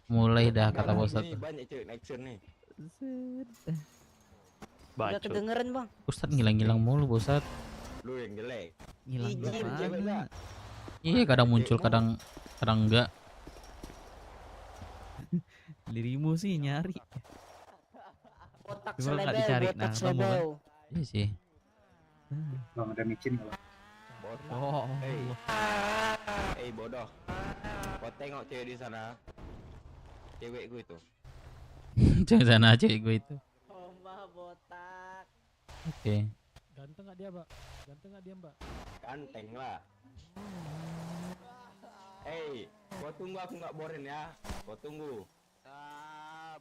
Mulai dah kata Pak Ini Ustadz. banyak cewek action nih. Udah kedengeran bang. Ustadz ngilang-ngilang mulu Pak Ustadz. Lu yang jelek. Ngilang Izin cewek dah. Iya kadang muncul kadang enggak. Dirimu sih nyari. Botak Cuma nggak selebel, dicari. botak Nah, kamu kan. selebel. Iya sih. Bang ada micin nggak, Bang? Oh. Hey bodoh. Kau tengok cewek di sana. Cewek gue itu. Jangan sana cewek gue itu. Mbak botak. Oke. Ganteng nggak dia, Mbak? Ganteng nggak dia, Mbak? Ganteng lah. Hey, kau tunggu aku nggak boren ya. Kau tunggu.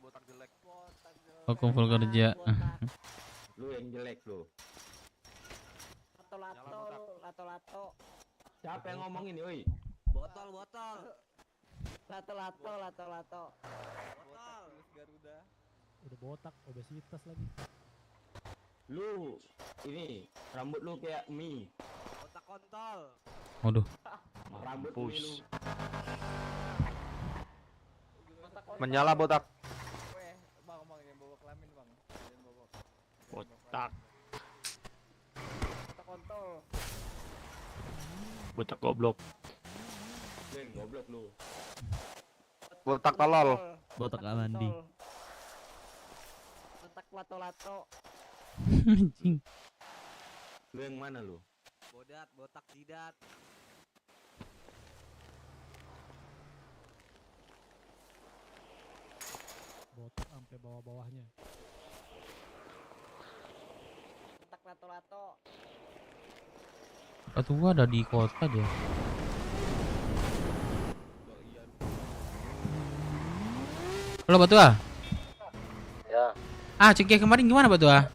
Botak jelek. Vakum full kerja. Lu yang jelek lu. Lato-lato. Siapa yang ngomong ini, woi? Botol. Lato-lato. Garuda. Udah botak, obesitas lagi. Lu ini rambut lu kayak mie. Botak kontol. Waduh. Rambut mie lu. Menyala botak. Bang, yang bawa kelamin bang. Botak. Botak kontol. Botak goblok. Goblok lu. Botak tolol. Botak gak mandi. Botak lato-lato. Anjing. Lu yang mana lu? Botak jidat. Botak sampai bawah-bawahnya. Botak lato-lato. Tua ada di kota dia. Halo Batua. Ya, Cengkeh kemarin gimana Batua?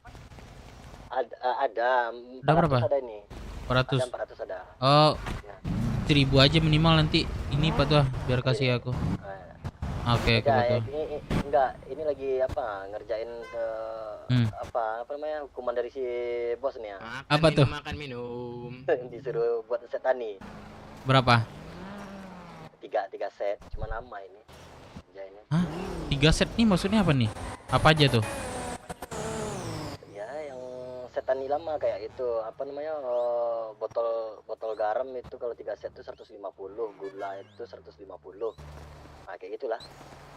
ada. Udah berapa? Ada ini. 400. Ada 400 ada. Oh, 1000 aja minimal nanti. Ini Batua biar kasih aku. Oke, Enggak, Batua. enggak, ini lagi apa? Ngerjain apa namanya? Hukuman dari si bos nih ya. Apa tuh? Makan minum. Disuruh buat set tani. Berapa? 3 set, cuma nama ini. Ngerjainnya. Hah? 3 set nih maksudnya apa nih? Apa aja tuh? Ya, yang set tani lama kayak itu, apa namanya? Botol garam itu kalau 3 set itu 150, gula itu 150. Nah, kayak gitulah.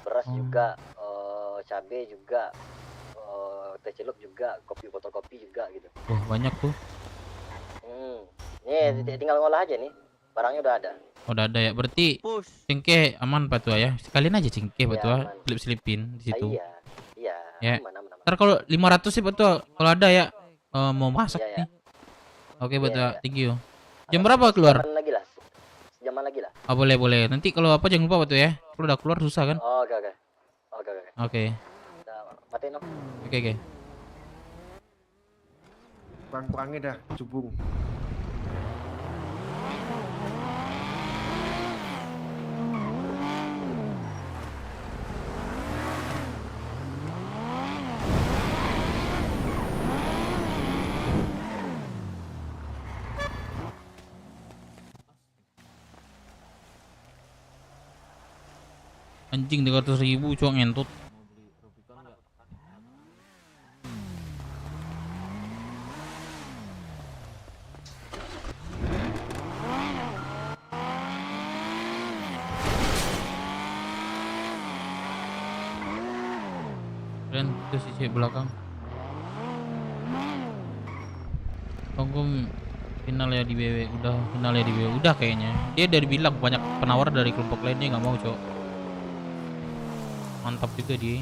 Beras juga, cabe juga, teh celup juga, botol kopi juga gitu. Wah, banyak tuh. Nih tinggal ngolah aja nih. Barangnya udah ada. Udah ada ya. Berarti cengkeh aman Batua ya. Sekalian aja cengkeh Iya, Batua, aman. selip-selipin di situ. Iya, Ya. aman. Ntar kalau 500 sih Batua, kalau ada ya mau masak Iya, nih. Oke Batua, iya. thank you. Jam berapa keluar? Sejaman lagi lah. Oh boleh. Nanti kalau apa jangan lupa Batua ya. Kalau udah keluar susah kan? Oke. Oke. Matiin dong. Oke. Kurang-kurangnya dah, cubung. Anjing 300.000 cowok ngentut. Dan itu si cewek belakang. Tunggu final ya di BW, udah final ya di BW, udah kayaknya. Dia dari bilang banyak penawar dari kelompok lainnya nggak mau cowok. Mantap juga dia.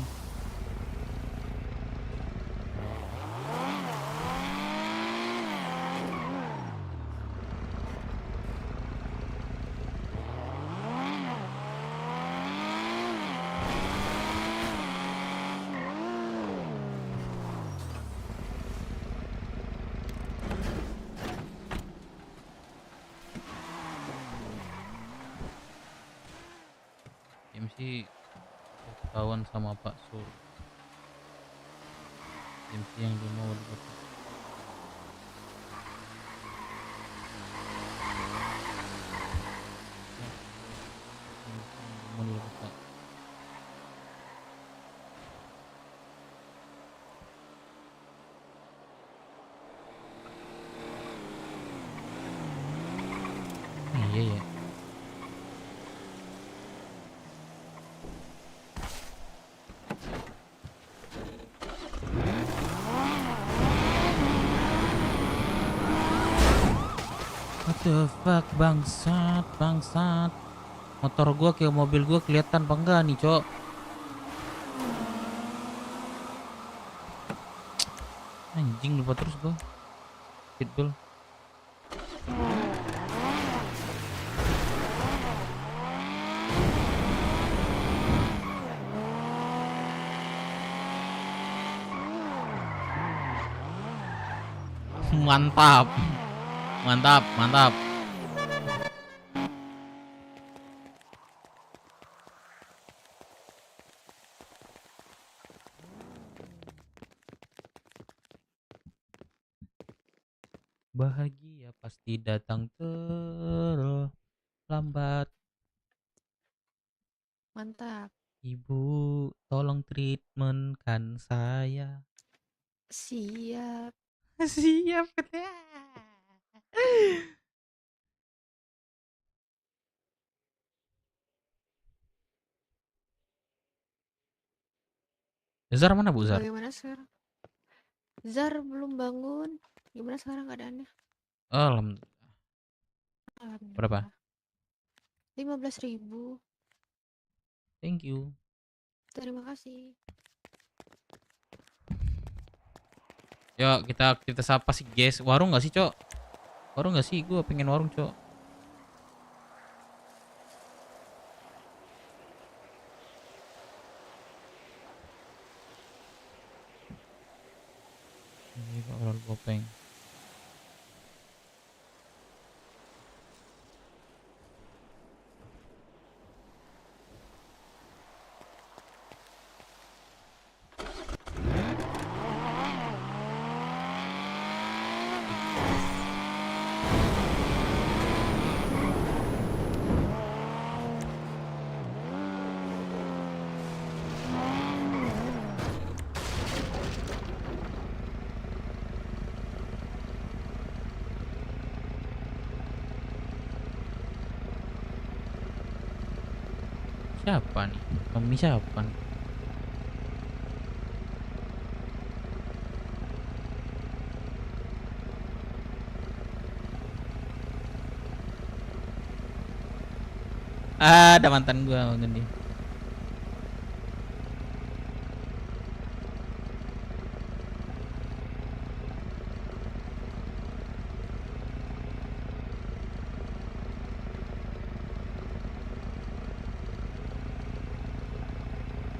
MC kawan sama Pak Sur. MC yang dia mau dapat. Iya ya. What the fuck, bangsat. Motor gua ke mobil gua kelihatan apa enggak nih, Cok? Anjing lupa terus gua. Pitbull. Mantap. Bahagia pasti datang terlambat. Mantap. Ibu, tolong treatmentkan saya. Siap. Siap. Zar mana Bu Zar? Bagaimana sekarang? Zar belum bangun. Gimana sekarang keadaannya? Berapa? 15.000. Thank you. Terima kasih. Yuk kita sapa sih guys. Warung nggak sih Cok? Warung nggak sih? Gue pengen warung Cok. Ini Pak Lol Bopeng. Siapa nih? Tommy siapa nih? Ada mantan gua nih.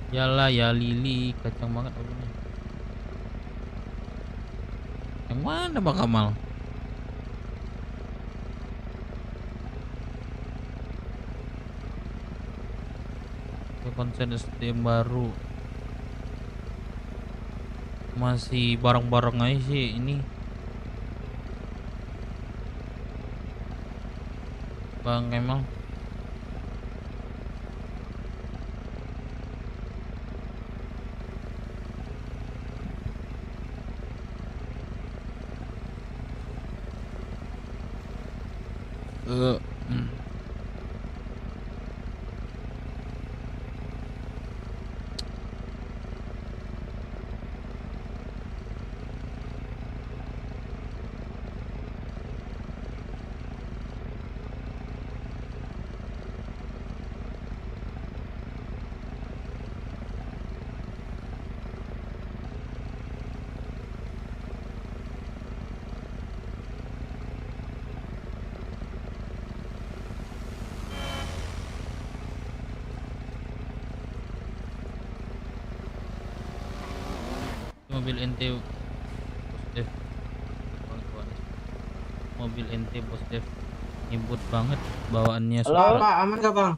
Yalah ya Lili, kacang banget orangnya. Yang mana Bang Kamal? Ke konsen SDM baru. Masih bareng-bareng aja sih ini. Bang Kemal. Mobil NT Bos Dev. Mobil NT Bos Dev nyebut banget bawaannya. Halo Pak, aman gak Bang?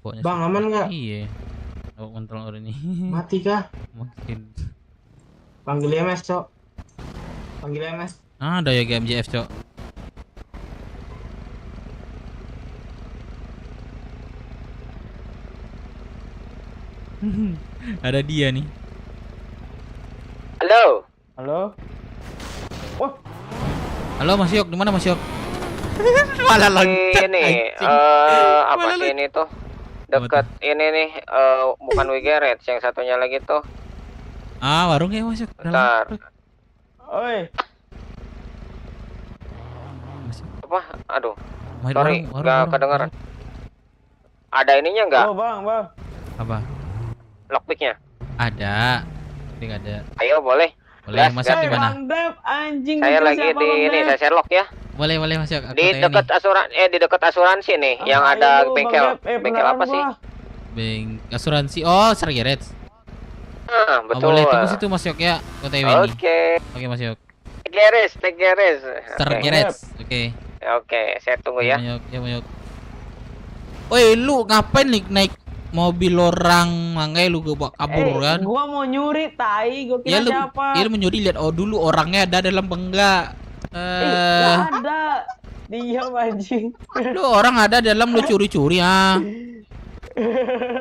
Bawaannya Bang, aman nggak? Iya. Bawa kontrol orang ini. Mati kah? Makin. Panggil MS Cok. Panggil MS. Ada ya GMJF Cok. Ada dia nih. Halo. Halo. Wah. Halo Mas Yok, di mana Mas Yok? Malah loncat. Ini apa sih ini tuh? Dekat ini nih bukan Wigaret, yang satunya lagi tuh. Ah, warung ya Mas Yok. Bentar. Oi. Apa? Aduh. Main Sorry, nggak kedengeran. Ada ininya nggak? Oh Bang. Apa? Lockpicknya? Ada. Tapi nggak ada. Ayo boleh. Boleh Mas Yok di mana? Bang Dev, anjing. Saya lagi di ini, saya Sherlock ya. Boleh Mas Yok. Di dekat di dekat asuransi nih, yang ada bengkel. Bengkel apa sih? Asuransi. Oh, Sergerets. Betul. Boleh tunggu situ Mas Yok ya. OTW nih. Oke Mas Yok. Take garis. Sergerets. Oke. Oke, saya tunggu ya. Ya Mas Yok. Woi, lu ngapain naik mobil orang manggai lu bawa kabur kan? Gua mau nyuri tai, gua kira siapa? Ya lu menyuri, lihat dulu orangnya ada dalam enggak. Nggak ada. Diam anjing. Lu orang ada dalam, lu curi-curi ah.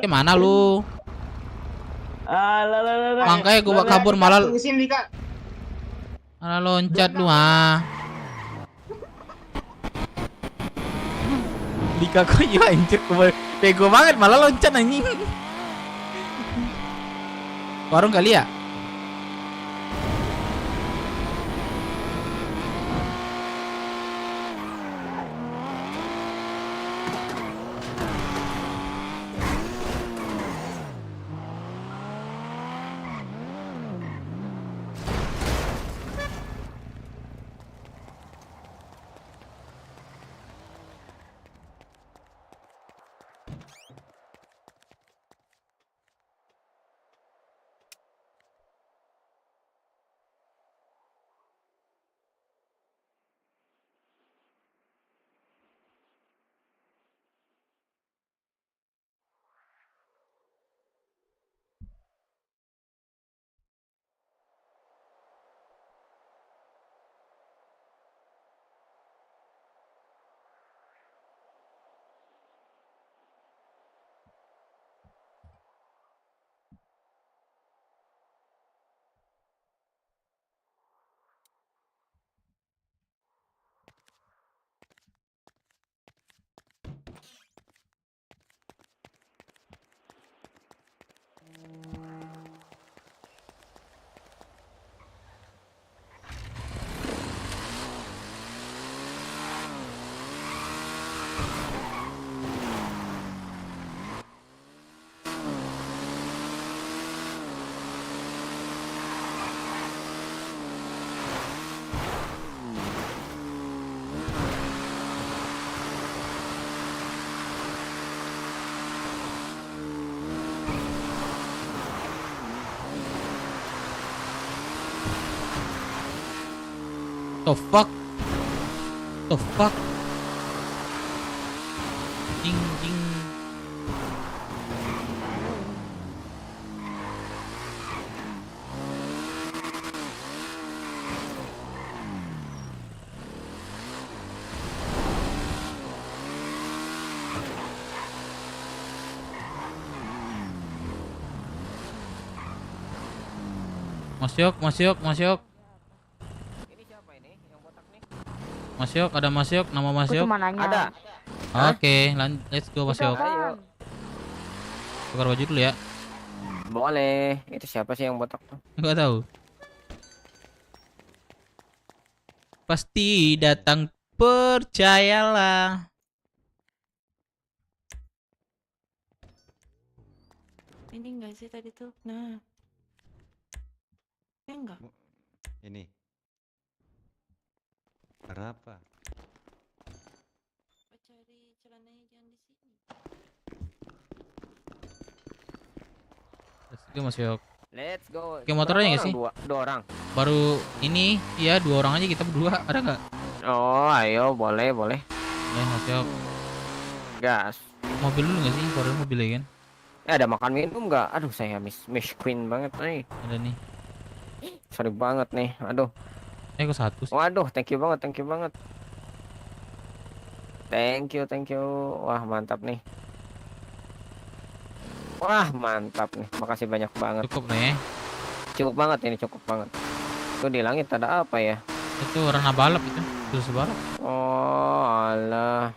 Gimana lu? Makanya gua bawa kabur malah loncat lu ah. Dika kok ya anjir, bego banget malah loncat anjing. Warung kali ya? The fuck? The fuck? Ding ding. Masuk. Masuk, ada masuk, nama masuk. Ada. Oke, let's go masuk. Ayo. Tukar baju dulu ya. Boleh. Itu siapa sih yang botak tuh? Enggak tahu. Pasti datang, percayalah. Ini enggak sih tadi tuh? Nah. Ya enggak. Ini. Berapa? Cari celananya jangan di sini. Let's go masuk. Let's go. Oke, motornya nggak sih? Dua orang. Baru ini ya 2 orang aja, kita berdua, ada nggak? Oh, ayo boleh. Masuk. Gas. Mobil dulu nggak sih? Baru mobilnya kan? Ada makan minum nggak? Aduh, saya miss queen banget nih. Ada nih. Sorry banget nih. Aduh. Kok 1 sih? Waduh, thank you banget. Thank you. Wah, mantap nih. Makasih banyak banget. Cukup nih. Cukup banget. Itu di langit ada apa ya? Itu warna balap itu. Terus balap. Oh, alah.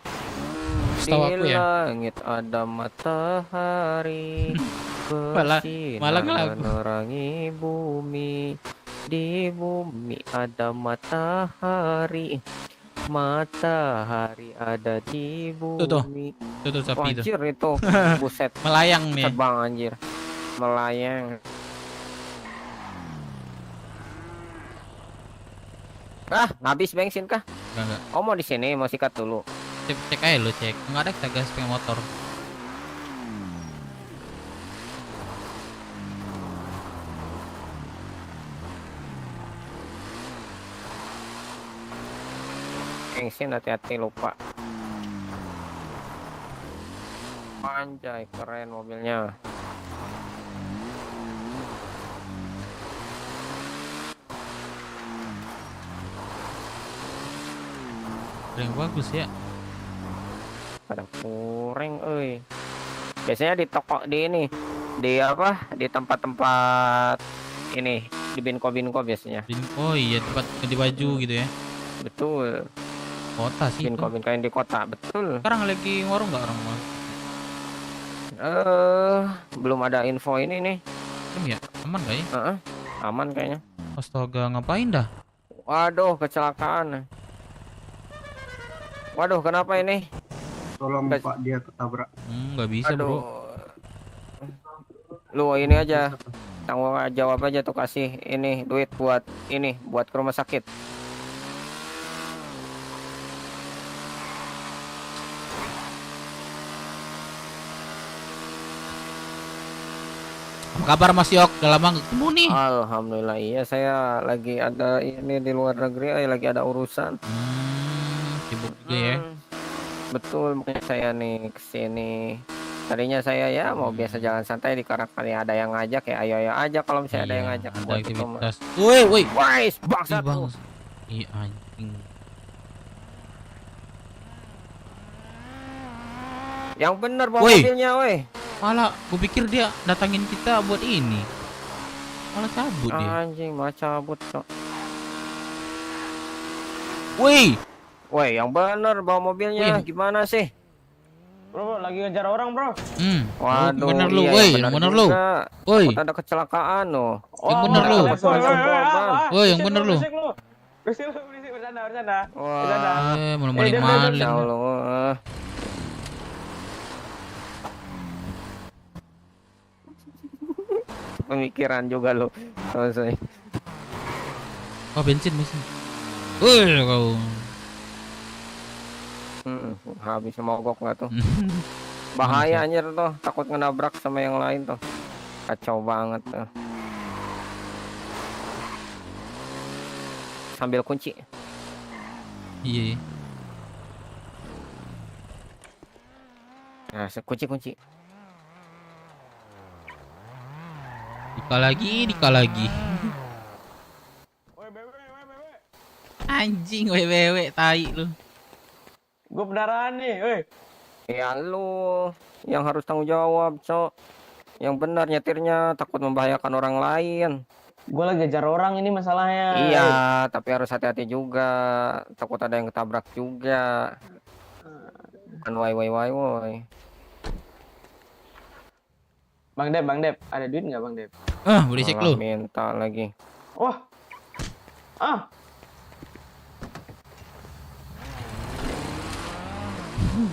Setahu aku ya. Langit ada matahari. Malah ngelagu. Menerangi bumi. Di bumi ada matahari. Matahari ada di bumi. Tuh sapi itu. Anjir itu. Buset. Melayang nih. Terbang anjir. Melayang. Habis bensin kah? Enggak. Oh, mau di sini, mau sikat dulu. Cek aja lo, cek. Enggak ada kita gas pakai motor. Bensin hati-hati lupa. Anjay, keren mobilnya. Yang bagus ya. Pada kurang, Biasanya di toko di ini, di tempat-tempat ini, di binko biasanya. Oh iya, tempat ganti baju gitu ya. Betul. Kota sih. Binko yang di kota, betul. Sekarang lagi warung nggak orang mal? Belum ada info ini nih. Belum ya? Aman gak ya? Aman kayaknya. Astaga, ngapain dah? Waduh, kecelakaan. Waduh, kenapa ini? Tolong Pak, dia ketabrak. Nggak bisa Aduh. bro. Lu ini aja, tanggung jawab aja tuh, kasih ini duit buat ini, buat ke rumah sakit. Apa kabar Mas Yok? Udah lama nggak ketemu nih. Alhamdulillah, iya saya lagi ada ini di luar negeri, lagi ada urusan. Sibuk juga ya. Betul, makanya saya nih kesini. Tadinya saya ya mau biasa jalan santai di Karakani, ada yang ngajak ya ayo aja kalau misalnya ada yang ngajak. Ada buat aktivitas. ketemu. Woi. Wais, bangsat Ih, Bang. lu. Iya anjing. Yang bener bawa Woi. mobilnya, woi. Malah gue pikir dia datangin kita buat ini. Malah cabut dia. Anjing, malah cabut, Cok. Woi. Woi, yang bener bawa mobilnya, gimana sih? Bro, lagi ngejar orang, bro. Waduh, bener lu, iya, woi, yang yang bener bener lu. juga. Woi. Takut ada kecelakaan loh. Yang bener lu. Woi, yang bener lu. Berisik lu, bercanda. Wah, maling-maling. Ya Allah. Pemikiran juga lo. Selesai. Oh, bensin. Woi, kau. Habis mogok nggak tuh? Bahaya anjir tuh, takut ngenabrak sama yang lain tuh. Kacau banget tuh. Sambil kunci. Iya. Nah, kunci. Dika lagi. Anjing, wewe, tai lu. Gue pendarahan nih, woi. Ya lu yang harus tanggung jawab, Cok. Yang benar nyetirnya, takut membahayakan orang lain. Gue lagi ngejar orang ini masalahnya. Iya, tapi harus hati-hati juga. Takut ada yang ketabrak juga. Bukan woi. Bang Dep, ada duit nggak Bang Dep? Berisik Malah lu. minta lagi. Wah.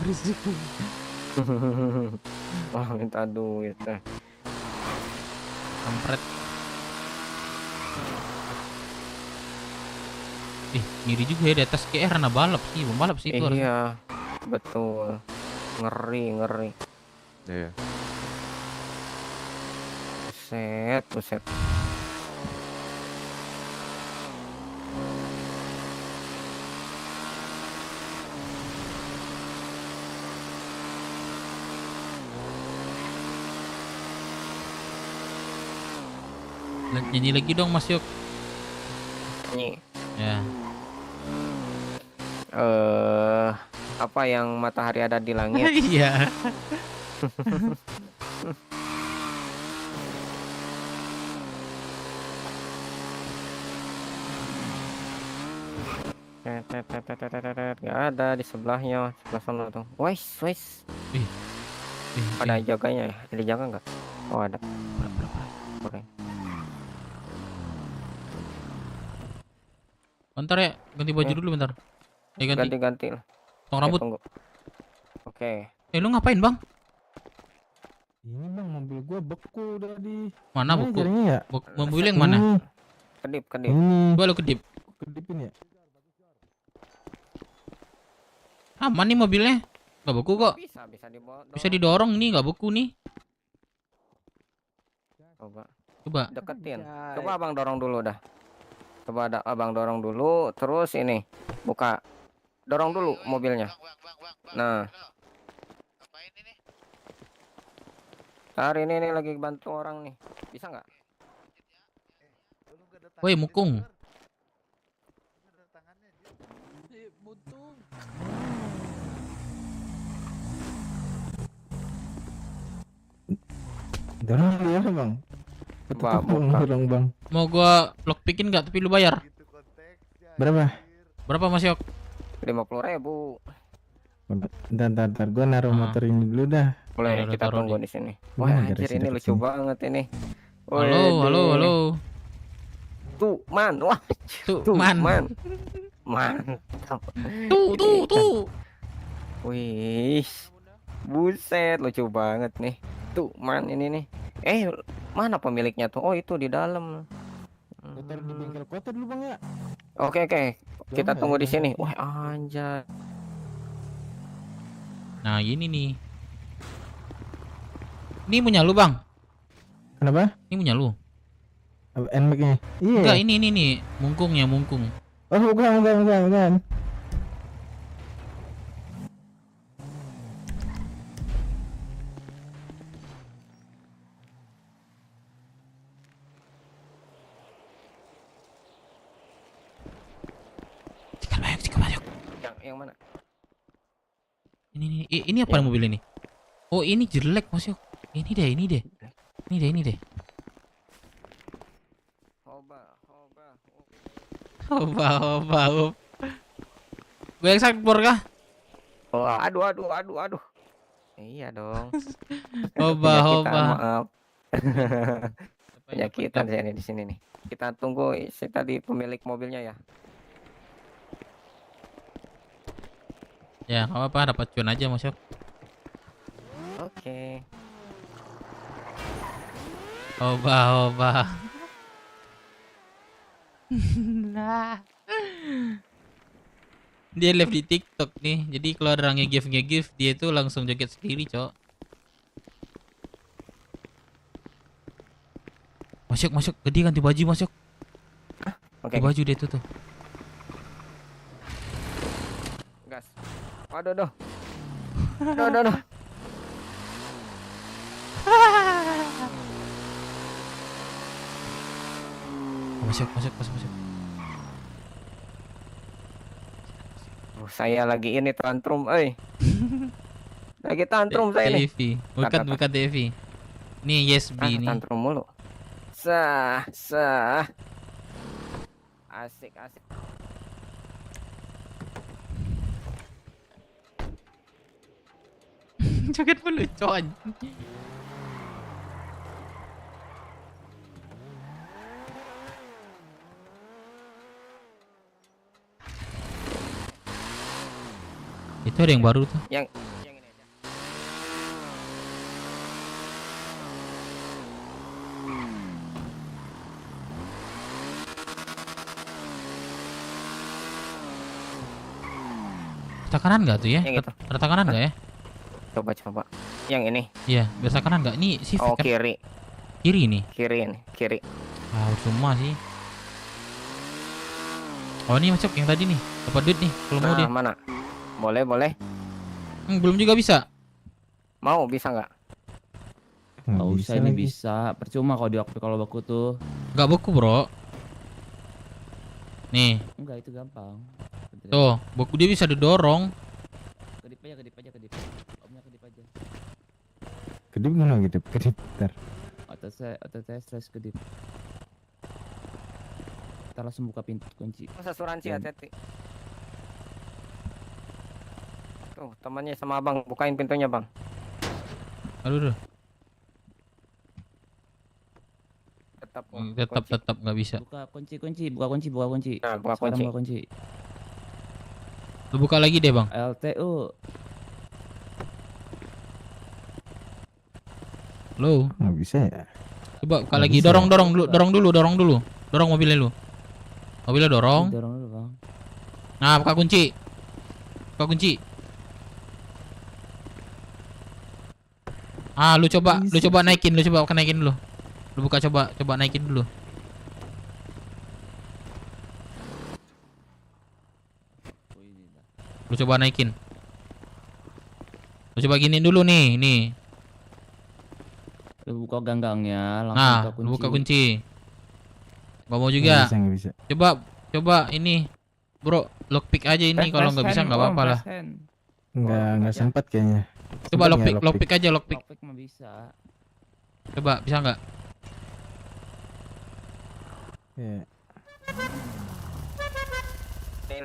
Berisik. Wah, minta duit. Kampret. Ngiri juga ya di atas kayak arena balap sih, pembalap sih itu. Iya, betul. Ngeri. Iya. Buset. Nyanyi lagi dong Mas Yok. Nyanyi. Ya. Apa yang matahari ada di langit? Iya. Gak ada di sebelahnya, sebelah sana tuh. Wes. Ada jaganya ya? Ada jaga nggak? Oh ada. Oke. Bentar ya, ganti baju dulu bentar. Ganti. Potong rambut. Tunggu. Oke. Lu ngapain bang? Ini bang, mobil gua beku tadi. Mana beku? Jaringnya ya? Mobil yang mana? Kedip. Gua lu kedip. Kedipin ya? Aman nih mobilnya. Gak beku kok. Bisa dibawa. Bisa didorong nih, gak beku nih. Coba. Deketin. Coba abang dorong dulu dah. Abang dorong dulu, terus ini buka. Dorong dulu mobilnya. Nah. Hari ini lagi bantu orang nih. Bisa nggak? Woi, mukung. Dorong ya bang. Dorong bang. Mau gua lockpickin nggak? Tapi lu bayar. Berapa Mas Yok? 50.000. Ntar gua naruh motor ini dulu dah. Boleh kita tunggu di sini. Wah anjir ini lucu banget ini. Halo. Tuh, man. Wah. Tuh, man. man. Mantap. Tuh. Wih. Buset, lucu banget nih. Tuh, man ini nih. Mana pemiliknya tuh? Oh, itu di dalam. Taruh di bengkel kota dulu bang ya. Oke. Kita Jangan, tunggu di jangan. sini. Wah, anjay. Nah, gini nih. Ini punya lu, Bang. Kenapa? Ini punya lu. NMAX-nya? Iya. Enggak, ini nih, mungkung. Oh, bukan. Cikal bayuk. Yang mana? Ini apa mobil ini? Oh, ini jelek, Mas Yok. Ini deh. Hoba. Gue yang sakpor kah? Oh, aduh. Iya dong. Hoba. Maaf. Penyakitan saya nih di sini nih. Kita tunggu tadi pemilik mobilnya ya. Ya, nggak apa-apa, dapat cuan aja, Mas Yok. Oke. Hoba. Nah. Dia live di TikTok nih. Jadi kalau ada orang nge-give, dia itu langsung joget sendiri, Cok. Masuk. Gede ganti baju, masuk. Oke. Ganti baju dia itu tuh. Gas. Aduh. Masuk. Saya lagi ini tantrum, lagi tantrum saya nih. Devi. Bukan Devi. Nih YesB nih. Tantrum mulu. Sah. Asik. Joget mulu, Cok. Itu ada yang baru tuh. Yang ini aja. Rata kanan nggak tuh ya? Yang itu. Rata kanan nggak ya? Coba. Yang ini. Iya, biasa kanan nggak? Ini sih. Oh, kiri. Kiri nih. Kiri. Ah, semua sih. Oh, ini masuk yang tadi nih. Dapat duit nih kalau mau dia. Mana? Boleh. Belum juga bisa. Mau bisa nggak? Nggak usah, ini bisa. Percuma kalau baku tuh. Nggak beku, Bro. Nih. Enggak, itu gampang. Tuh, beku dia bisa didorong. Kedip aja. Omnya kedip aja. Kedip mana gitu? Kedip. Bentar. Otot stress kedip. Kita langsung buka pintu kunci. Asuransi hati-hati. Tuh, temannya sama abang, bukain pintunya, Bang. Aduh. Tetap nggak bisa. Buka kunci. Nah, buka Sekarang kunci. buka kunci. Lu buka lagi deh, Bang. LTU. Lo nggak bisa ya? Coba buka lagi. Dorong dulu. Dorong mobilnya lu. Mobilnya dorong. Dorong dulu, Bang. Nah, buka kunci. Ah, lu coba naikin dulu. Lu buka coba naikin dulu. Lu coba naikin. Lu coba giniin dulu nih. Lu buka ganggangnya, langsung Nah, buka kunci. lu buka kunci. Gak mau juga. Nggak bisa. Coba ini. Bro, lockpick aja ini. Kalau nggak bisa nggak apa-apa lah. Nggak sempat kayaknya. Coba Sempat nggak lockpick aja. Lockpick mah bisa. Coba, bisa nggak? Ya.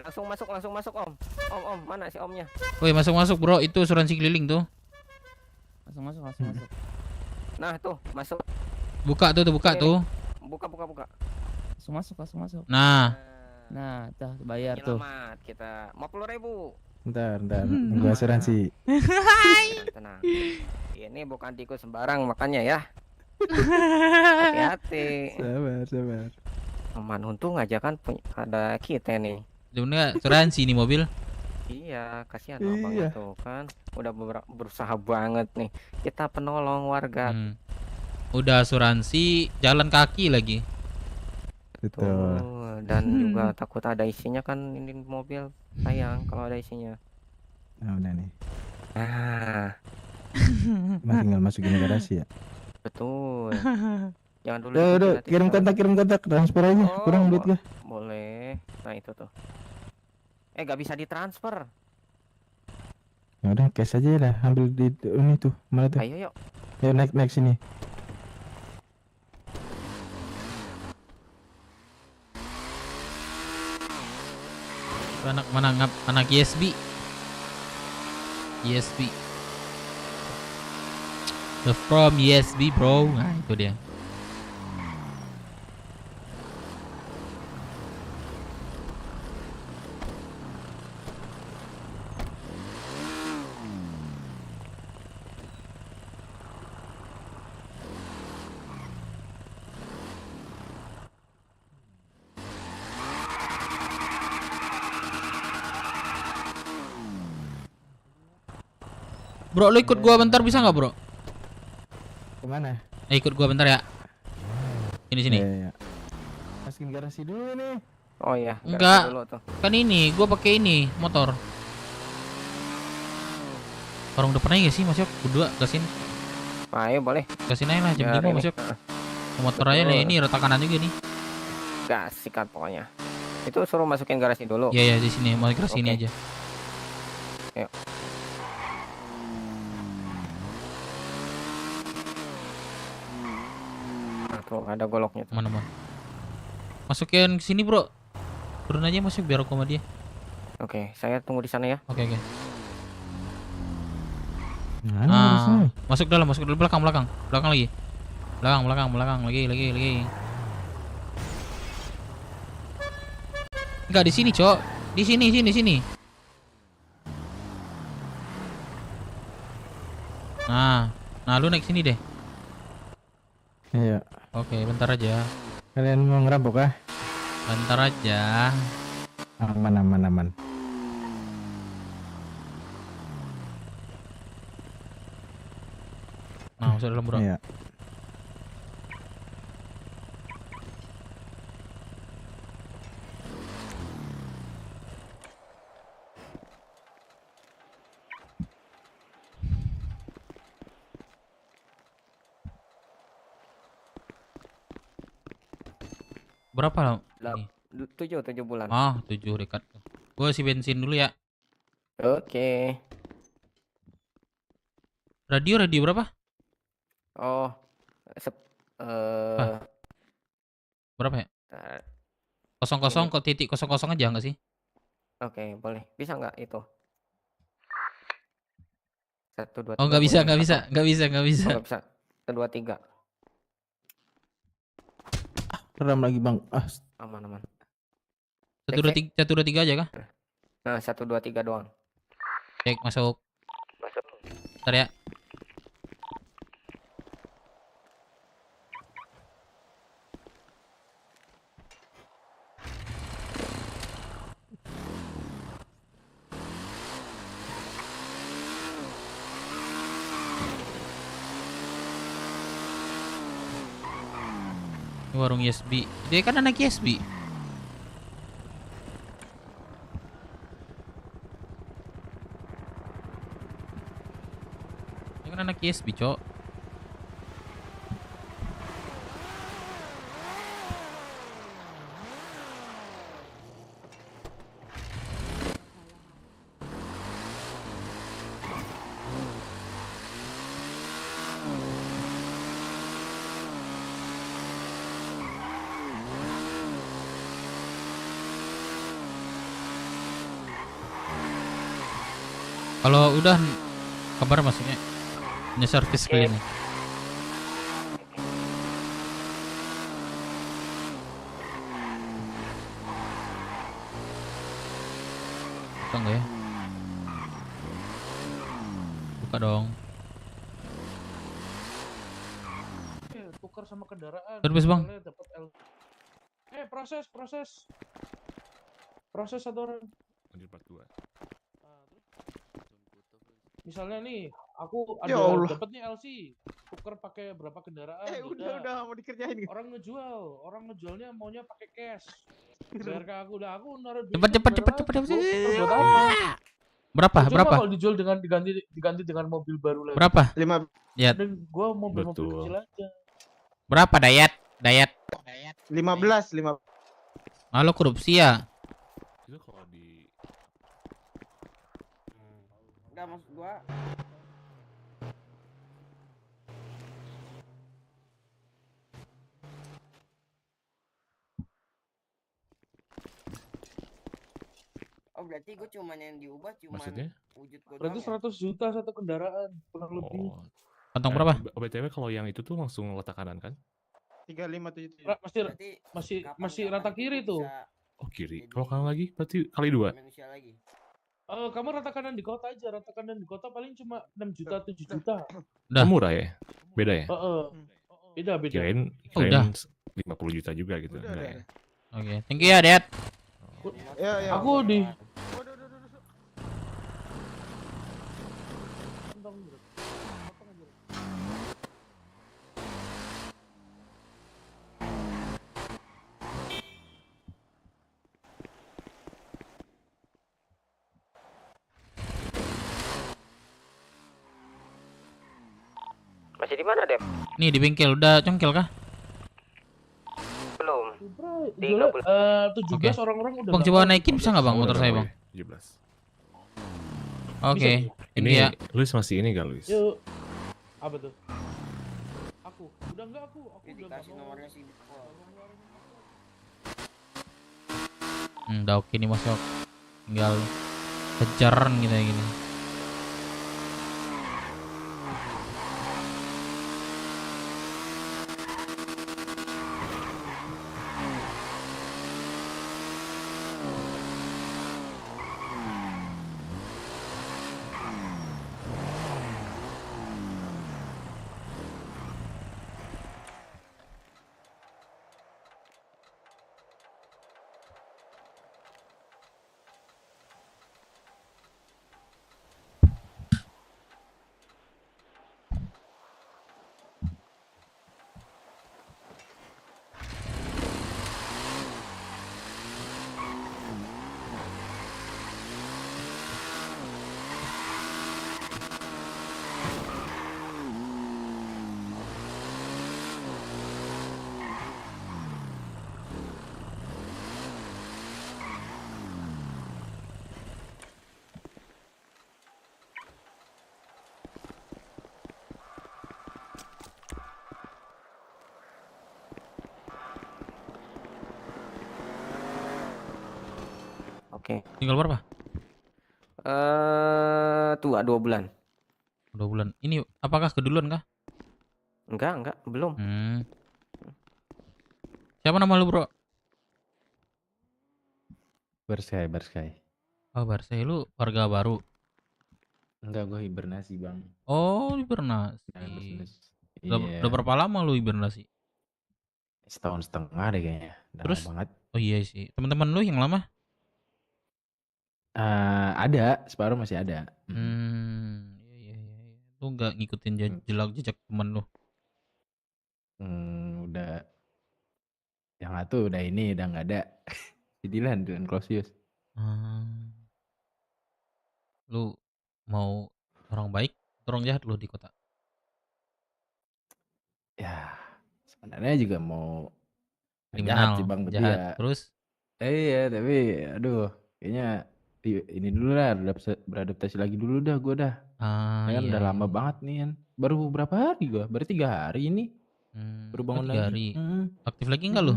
Langsung masuk, Om. Om, mana si Omnya? Woi, masuk, Bro. Itu asuransi keliling tuh. Langsung masuk. Nah, tuh, masuk. Buka tuh, buka tuh. Buka. Langsung masuk. Nah, tuh bayar tuh. Selamat kita 50.000. Bentar, nunggu asuransi. Tenang. Ini bukan tikus sembarang makanya ya. Hati-hati. Sabar. Aman, untung aja kan ada kita nih. sebenarnya asuransi nih mobil. Iya, kasihan abang itu kan. Udah berusaha banget nih. Kita penolong warga. Udah asuransi, jalan kaki lagi. Betul. Dan juga takut ada isinya kan ini mobil. Sayang kalau ada isinya. Nah, udah nih. Nah. Tinggal masukin garasi ya. Betul. Jangan dulu. Udah, kirim kontak, transfer aja. Kurang duit gua. Boleh. Nah, itu tuh. Gak bisa ditransfer. Ya udah, cash aja lah. Ambil di ini tuh. Mana tuh? Ayo, yuk. Ya naik sini. Anak ESB. The from ESB bro. Nah itu dia. Bro, lu ikut gua bentar bisa nggak bro? Kemana? Ikut gua bentar ya. Sini. Ya. Masukin garasi dulu nih. Oh iya. Enggak. Dulu tuh. Kan ini, gua pakai ini motor. Orang depan aja sih masuk berdua gasin. Ayo boleh. Gasin aja lah jam 5 masuk. Motor aja nih, ini retak kanan juga nih. Gas sikat pokoknya. Itu suruh masukin garasi dulu. Iya di sini, mau ke sini aja. Yuk. Tuh ada goloknya tuh. Mana. Masukin ke sini, Bro. Turun aja masuk biar aku sama dia. Oke, saya tunggu di sana ya. Oke. Nah, masuk dalam belakang lagi. Belakang lagi. Enggak di sini, Cok. Di sini. Nah, lu naik sini deh. Iya. Oke, bentar aja. Kalian mau ngerampok kah? Bentar aja. Aman. Nah, masuk dalam bro. Iya. Berapa lah? 7 bulan. 7 dekat. Gua isi bensin dulu ya. Oke. Radio berapa? Oh. Berapa ya? 00 kok titik 00 aja enggak sih? Oke, boleh. Bisa nggak itu? 1 2 3. Oh, nggak bisa. Oh, nggak bisa. 1 2 3. Ram lagi bang. Aman. 1 2 3 aja kah? Nah 1 2 3 doang. Cek masuk. Bentar ya. Warung ESB. Dia kan anak ESB. Dia kan anak ESB, Cok. Kalau udah kabar maksudnya ini servis kalian nih. Buka nggak ya? Buka dong. Tukar sama kendaraan. Terus, Bang. Misalnya dapat proses satu orang. Lanjut part 2. Misalnya nih, aku Ya ada Allah. dapat nih LC, tukar pakai berapa kendaraan? Udah mau dikerjain gitu. Orang ngejualnya maunya pakai cash. Bayar ke aku, udah aku naruh duit. Cepet. Buat apa? Berapa? Percuma Berapa? kalau dijual dengan diganti dengan mobil baru lagi. Berapa? 5. Ya. Dan gua mobil kecil aja. Berapa Dayat? 15. Malu korupsi ya? Itu kalau di Enggak, maksud gua Oh, berarti gua cuman yang diubah cuman Maksudnya? wujud gua Berarti doang ya? 100 juta satu kendaraan, kurang lebih. Kantong berapa? BTW kalau yang itu tuh langsung letak kanan kan? 357. Masih rata kiri tuh. Oh kiri. Kalau kanan lagi berarti kali 2. Manusia lagi. Kamu rata kanan di kota aja, rata kanan di kota paling cuma 6 juta, 7 juta. Udah. Murah ya? Beda ya? Beda. Kirain udah. 50 juta juga gitu. Enggak ya? Oke, thank you ya, Dad. Ya. Aku di Masih di mana, Dep? Nih di bengkel udah congkel kah? Belum. jualnya 17 Oke. orang-orang udah. Bang nggak coba mau. naikin bisa nggak bang Oh, motor udah saya nggak bang? boleh, 17. Oke. Ini ya. Luis masih ini gak Luis? Yuk. Apa tuh? Aku udah enggak aku udah nggak Dikasih mau. nomornya si Udah oke nih Mas Yok. Tinggal kejaran gitu ya gini. Oke. Tinggal berapa? Tua 2 bulan. 2 bulan. Ini apakah keduluan kah? Enggak, belum. Siapa nama lu bro? Berskai. Oh Barsai, lu warga baru? Enggak, gue hibernasi bang. Oh hibernasi. Udah berapa lama lu hibernasi? Setahun setengah deh kayaknya. Udah Terus? lama banget. Oh iya sih. Teman-teman lu yang lama? Ada, separuh masih ada. Iya. Lu nggak ngikutin jejak teman lu? Udah. Yang satu udah ini, udah nggak ada. Si Dilan dengan Clausius. Lu mau orang baik, atau orang jahat lu di kota? Ya, sebenarnya juga mau Kriminal, jahat sih bang, tapi jahat. ya. Terus? Iya, tapi aduh, kayaknya ini dulu lah, beradaptasi lagi dulu dah gue dah. Ini kan Iya, udah iya. lama banget nih kan. Baru berapa hari gue? Baru 3 hari ini. Baru bangun 3 lagi. hari. Aktif lagi nggak lu?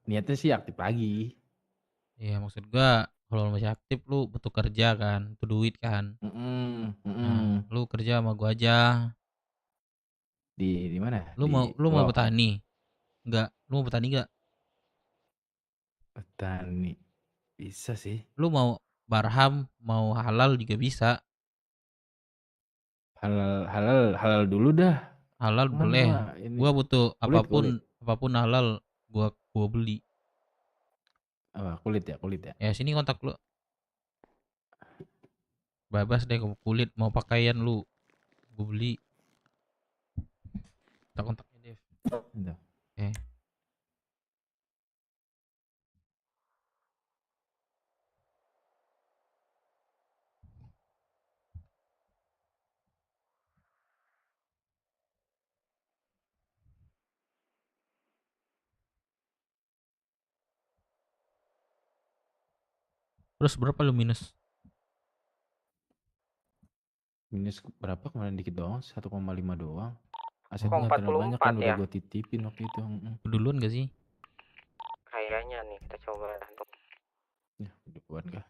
Niatnya sih aktif lagi. Iya maksud gua kalau lu masih aktif lu butuh kerja kan, butuh duit kan. Nah, lu kerja sama gua aja. Di mana? Lu mau petani? Enggak, lu mau petani enggak? Petani. Bisa sih. Lu mau barham, mau halal juga bisa. Halal dulu dah. Halal Cuman boleh. ini Gua butuh kulit. apapun halal gua beli. Apa kulit ya? Ya sini kontak lu. Bebas deh kulit mau pakaian lu. Gua beli. Kita kontaknya Dev. Bentar. Oke. Terus berapa lu minus? Minus berapa kemarin dikit doang, 1,5 doang. Aset Oh, nggak terlalu banyak 44 kan udah ya? gue titipin waktu itu. Duluan gak sih? Kayaknya nih kita coba. Ya, duluan kah?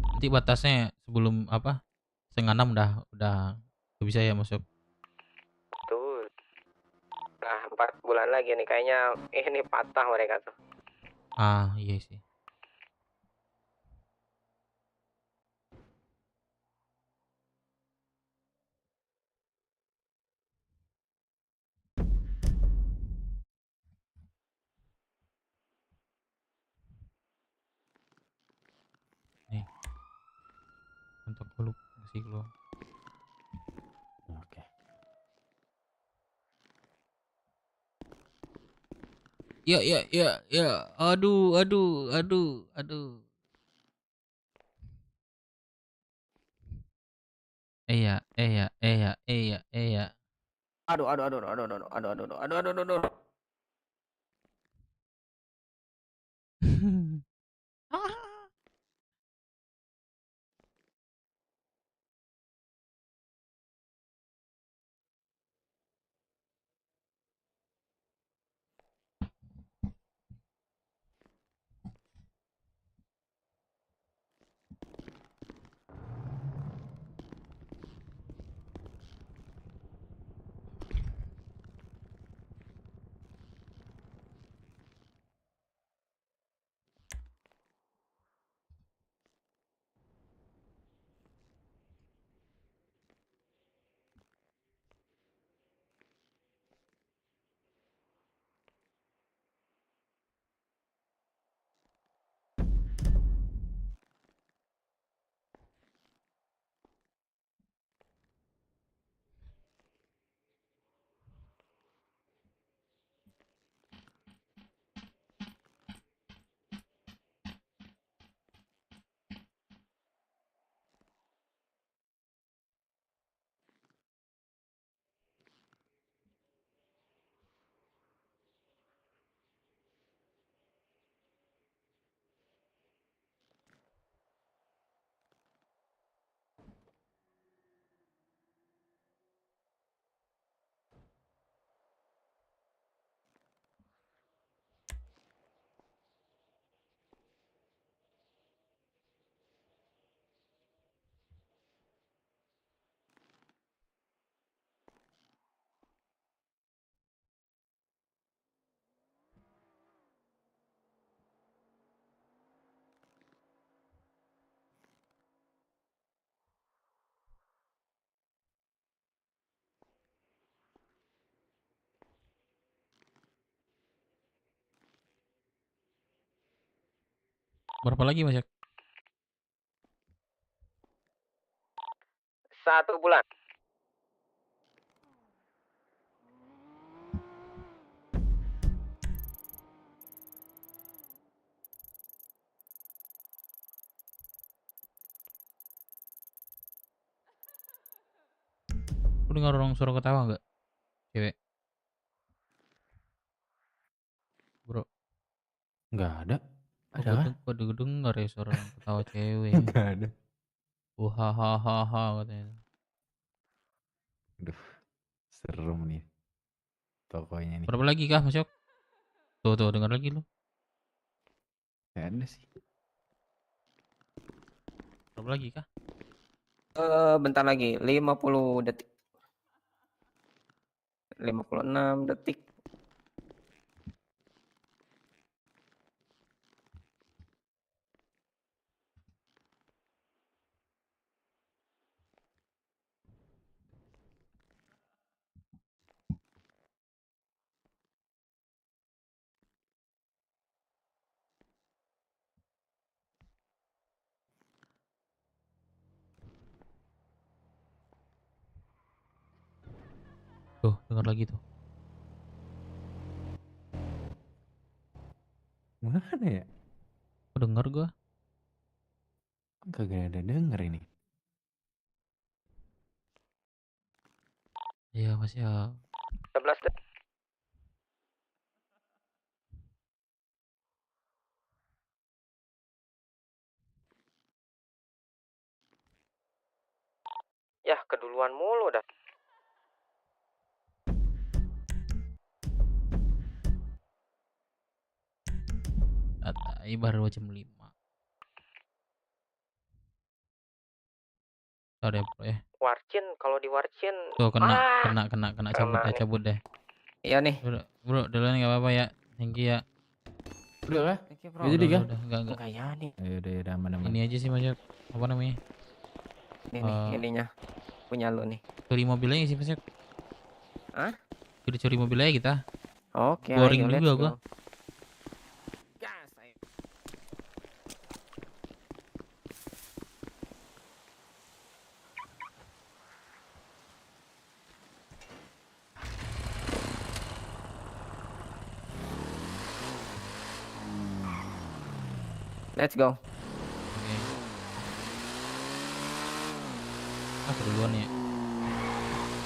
Nanti batasnya sebelum apa? 5:30 udah bisa ya masuk. Tuh. Nah, 4 bulan lagi nih kayaknya ini patah mereka tuh. Ah, iya sih. Nih. Untuk lu kasih keluar. Oke. Ya. Aduh. Ya. Aduh. Berapa lagi Mas? 1 bulan. Lu dengar orang suara ketawa nggak? Cewek. Bro. Nggak ada. Ada kah? Kok denger ya suara orang ketawa cewek. Nggak ada. Hahaha katanya. Aduh, serem nih. Tokonya nih. Berapa lagi kah Mas Yok? Tuh dengar lagi lu. Nggak ada sih. Berapa lagi kah? Bentar lagi, 50 detik. 56 detik. Tuh, dengar lagi tuh. Mana ya? Kok denger gua? Kagak ada denger ini. Iya, Mas ya. 11 deh. Yah, keduluan mulu dah. Baru jam 5. Ntar ya bro ya. Warcin, kalau di Warcin. Tuh kena kena cabut deh, nih. cabut deh. Iya nih. Bro, duluan nggak apa-apa ya. Thank you ya. Udah lah. Thank you, bro. Gak jadi kah? Udah, enggak. Enggak ya nih. Udah aman-aman. Ini aja sih Mas. Apa namanya? Ini nih, ininya. Punya lu nih. Curi mobilnya sih Mas. Hah? Curi mobilnya kita. Oke, Boring ayo, let's juga go. gua. Gas, ayo. Let's go. Duluan ya.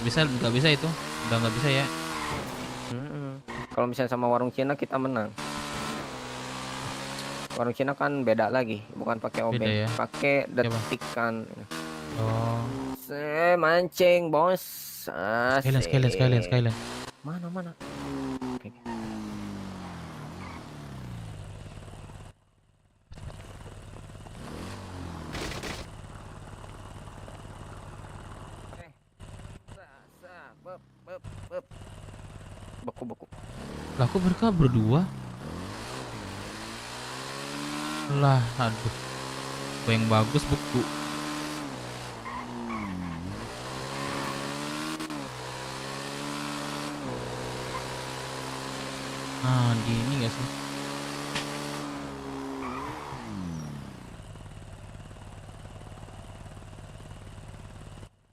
Nggak bisa itu. Udah nggak bisa ya. Kalau misalnya sama warung Cina kita menang. Warung Cina kan beda lagi, bukan pakai obeng, Beda ya? pakai detikan. Oh. Mancing, bos. Sekalian. Mana? Oke. Beku. Lah kok mereka berdua? Lah, aduh. Yang bagus beku. Nah, gini gak sih?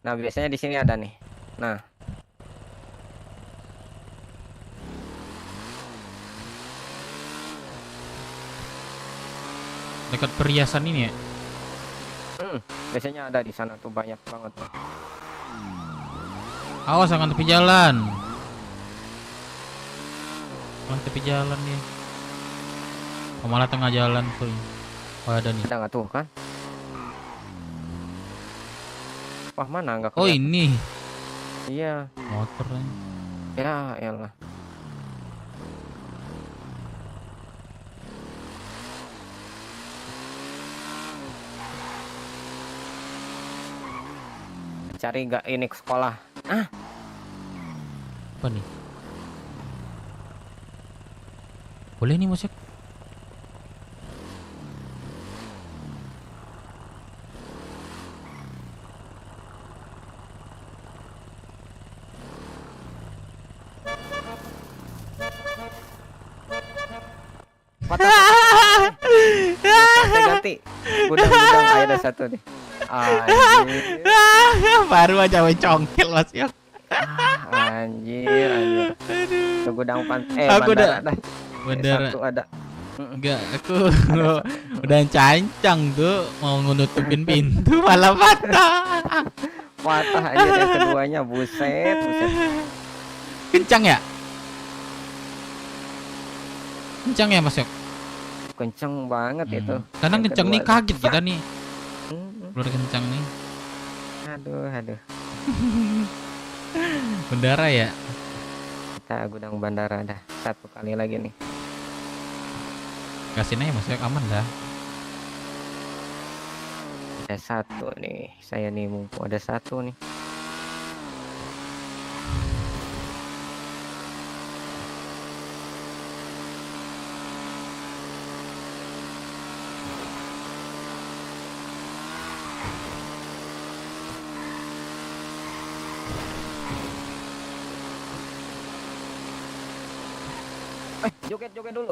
Nah, biasanya di sini ada nih. Nah. Dekat perhiasan ini ya? Biasanya ada di sana tuh banyak banget. Awas jangan tepi jalan. Jangan tepi jalan nih. Oh, malah tengah jalan tuh. Oh, ada nih. Ada nggak tuh kan? Wah, mana nggak Oh, kelihatan. ini. Iya. Motornya. Ya, elah. Cari nggak ini ke sekolah? Apa nih? Boleh nih musik. Ganti. Gudang ayo ada satu nih. Baru aja congkel Mas ya. Anjir. Ke gudang Aku bandara dah. Bandara. Satu ada. Enggak, aku udah cancang tuh mau nutupin pintu malah patah. Patah aja yang keduanya, buset. Kencang ya? Kencang ya Mas Yok? Kenceng banget itu. Kadang Yang kencang nih kedua. kaget kita nih. Keluar kencang nih. Aduh. Bandara ya? Kita gudang bandara dah. Satu kali lagi nih. Kasihin aja Mas Yok, aman dah. Ada satu nih. Saya nih mumpung ada satu nih.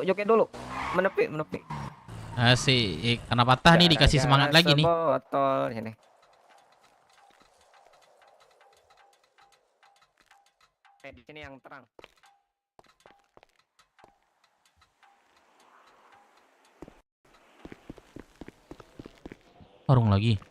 Joget dulu. Menepi. Asik. Karena patah nih dikasih semangat lagi nih. Botol ini. Di sini yang terang. Warung lagi.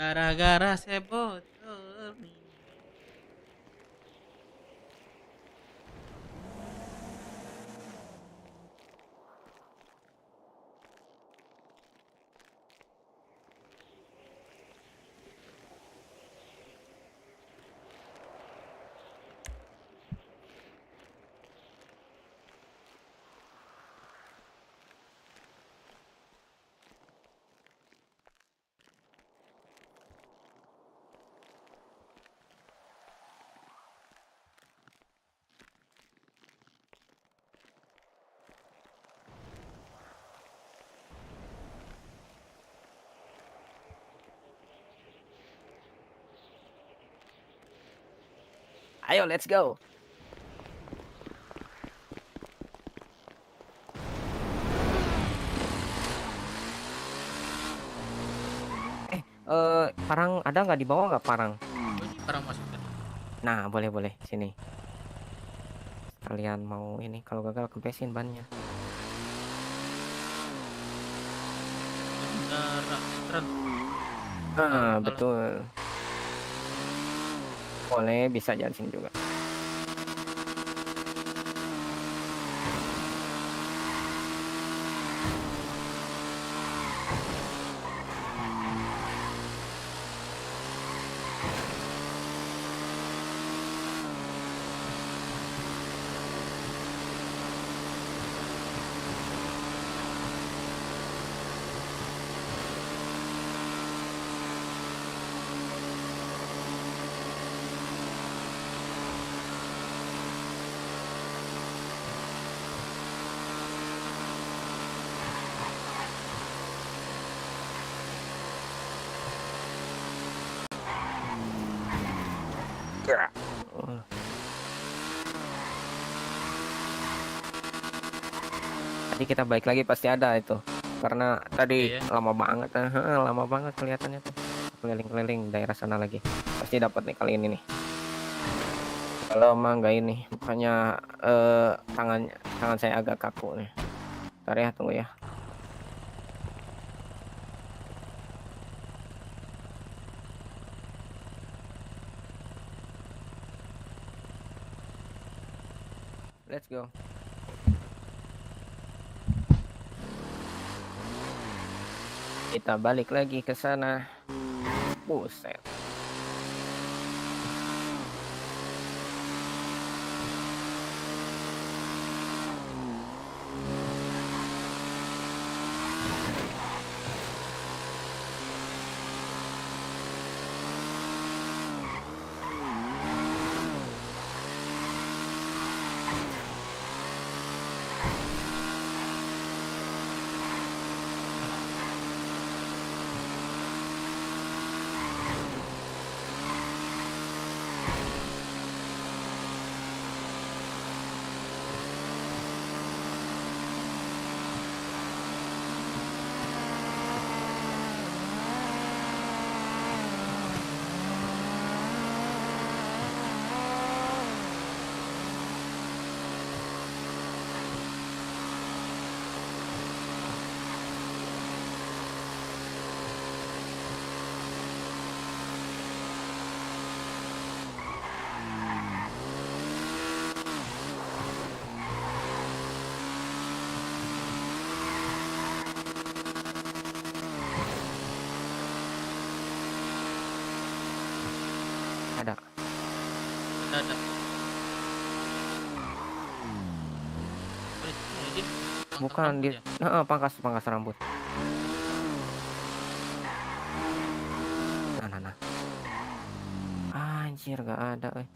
Gara-gara saya bocor. Ayo, let's go. Parang ada nggak di bawah nggak parang? Ini parang masukkan. Nah, boleh sini. Kalian mau ini kalau gagal kempesin bannya. Betul. Boleh bisa jalan sini juga. Tadi kita balik lagi pasti ada itu. Karena tadi lama banget kelihatannya tuh. Keliling-keliling daerah sana lagi. Pasti dapat nih kali ini nih. Kalau mah nggak ini, makanya tangan saya agak kaku nih. Bentar ya, tunggu ya. Let's go. Kita balik lagi ke sana. Buset. Ada. bukan rambut di ya? pangkas rambut. Nah. Anjir gak ada,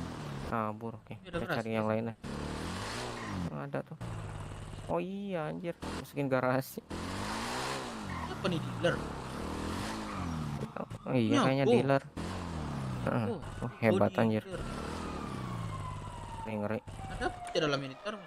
kabur. Oke, Ini ada kita keras, cari yang ya? lain lah. Nggak ada tuh. Oh iya anjir, masukin garasi. Apa nih dealer? Oh iya kayaknya Nyabu. dealer. Hebat body anjir. dealer. Ngeri. Ada apa di dalam ini? Taruh.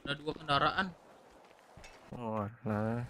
Ada 2 kendaraan. Wah, nah.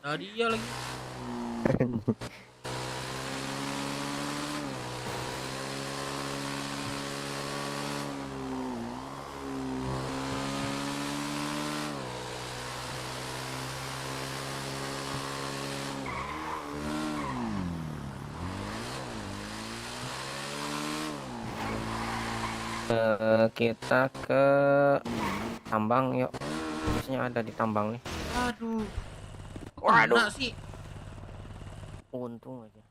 Tadi dia lagi. Kita ke tambang yuk. Biasanya ada di tambang nih. Aduh. Waduh. Kena sih. Untung aja.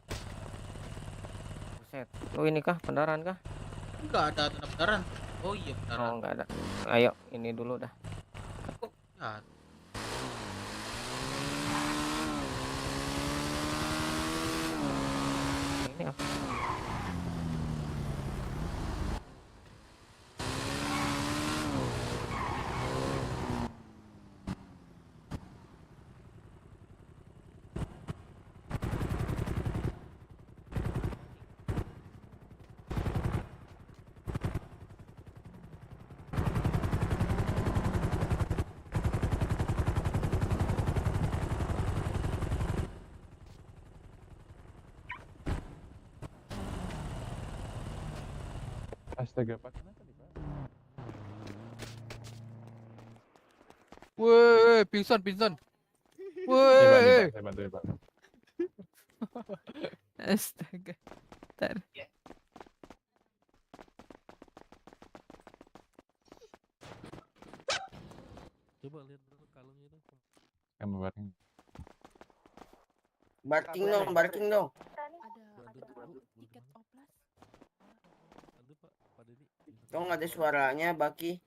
Buset. Oh ini kah kendaraan kah? Enggak ada tanda kendaraan. Oh iya kendaraan. Oh enggak ada. Ayo ini dulu dah. Ya. Ini apa? Astaga, Pak. Kenapa nih, Pak? Woi, pingsan. Saya Woi. bantu ya, Pak. Astaga. Ntar. Coba lihat dulu kalungnya itu. Kamu bareng. Barking dong. Dong ada suaranya Baki.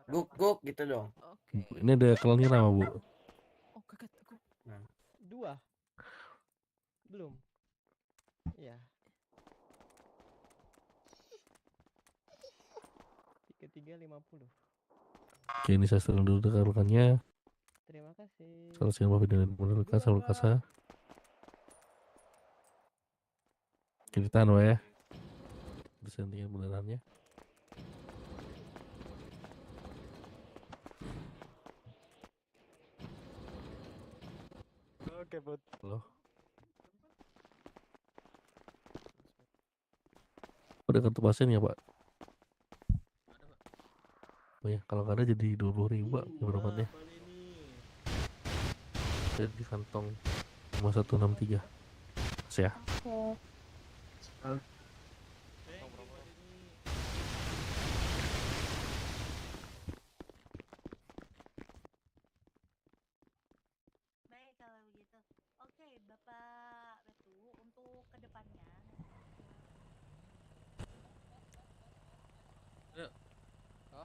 Guk gitu dong. Ini ada kalungnya nama, Bu. Oh, kaget aku. Nah. 2. Belum. Ya. 3350. Oke, ini saya setel dulu kalungnya. Terima kasih. Selesai maaf dengan menurutkan salah kasa. Kita tahan ya. Bersentingan benerannya. Oke, Bud. Halo. Ada kartu pasien ya, Pak? Oh ya, kalau nggak ada jadi 20.000, Pak. Berobatnya. Jadi di kantong 5163. Mas ya.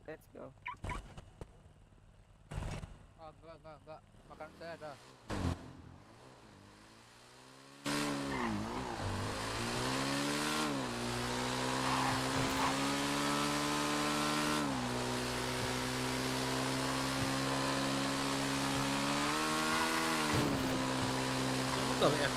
Let's go. Enggak. Makan saya dah. Betul ya.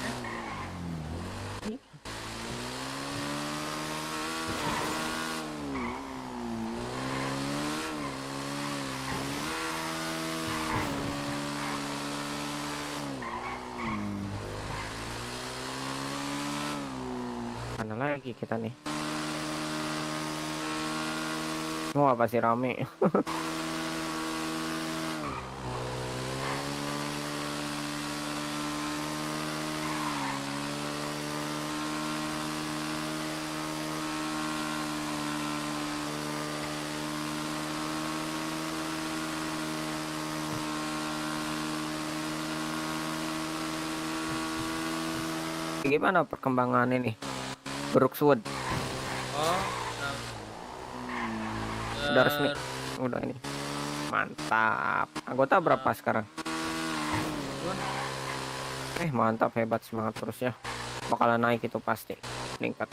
Mana lagi kita nih? Semua pasti rame. Gimana perkembangan ini? Brookswood. Oh, Udah resmi. Udah ini. Mantap. Anggota berapa sekarang? Mantap, hebat, semangat terus ya. Bakalan naik itu pasti. Meningkat.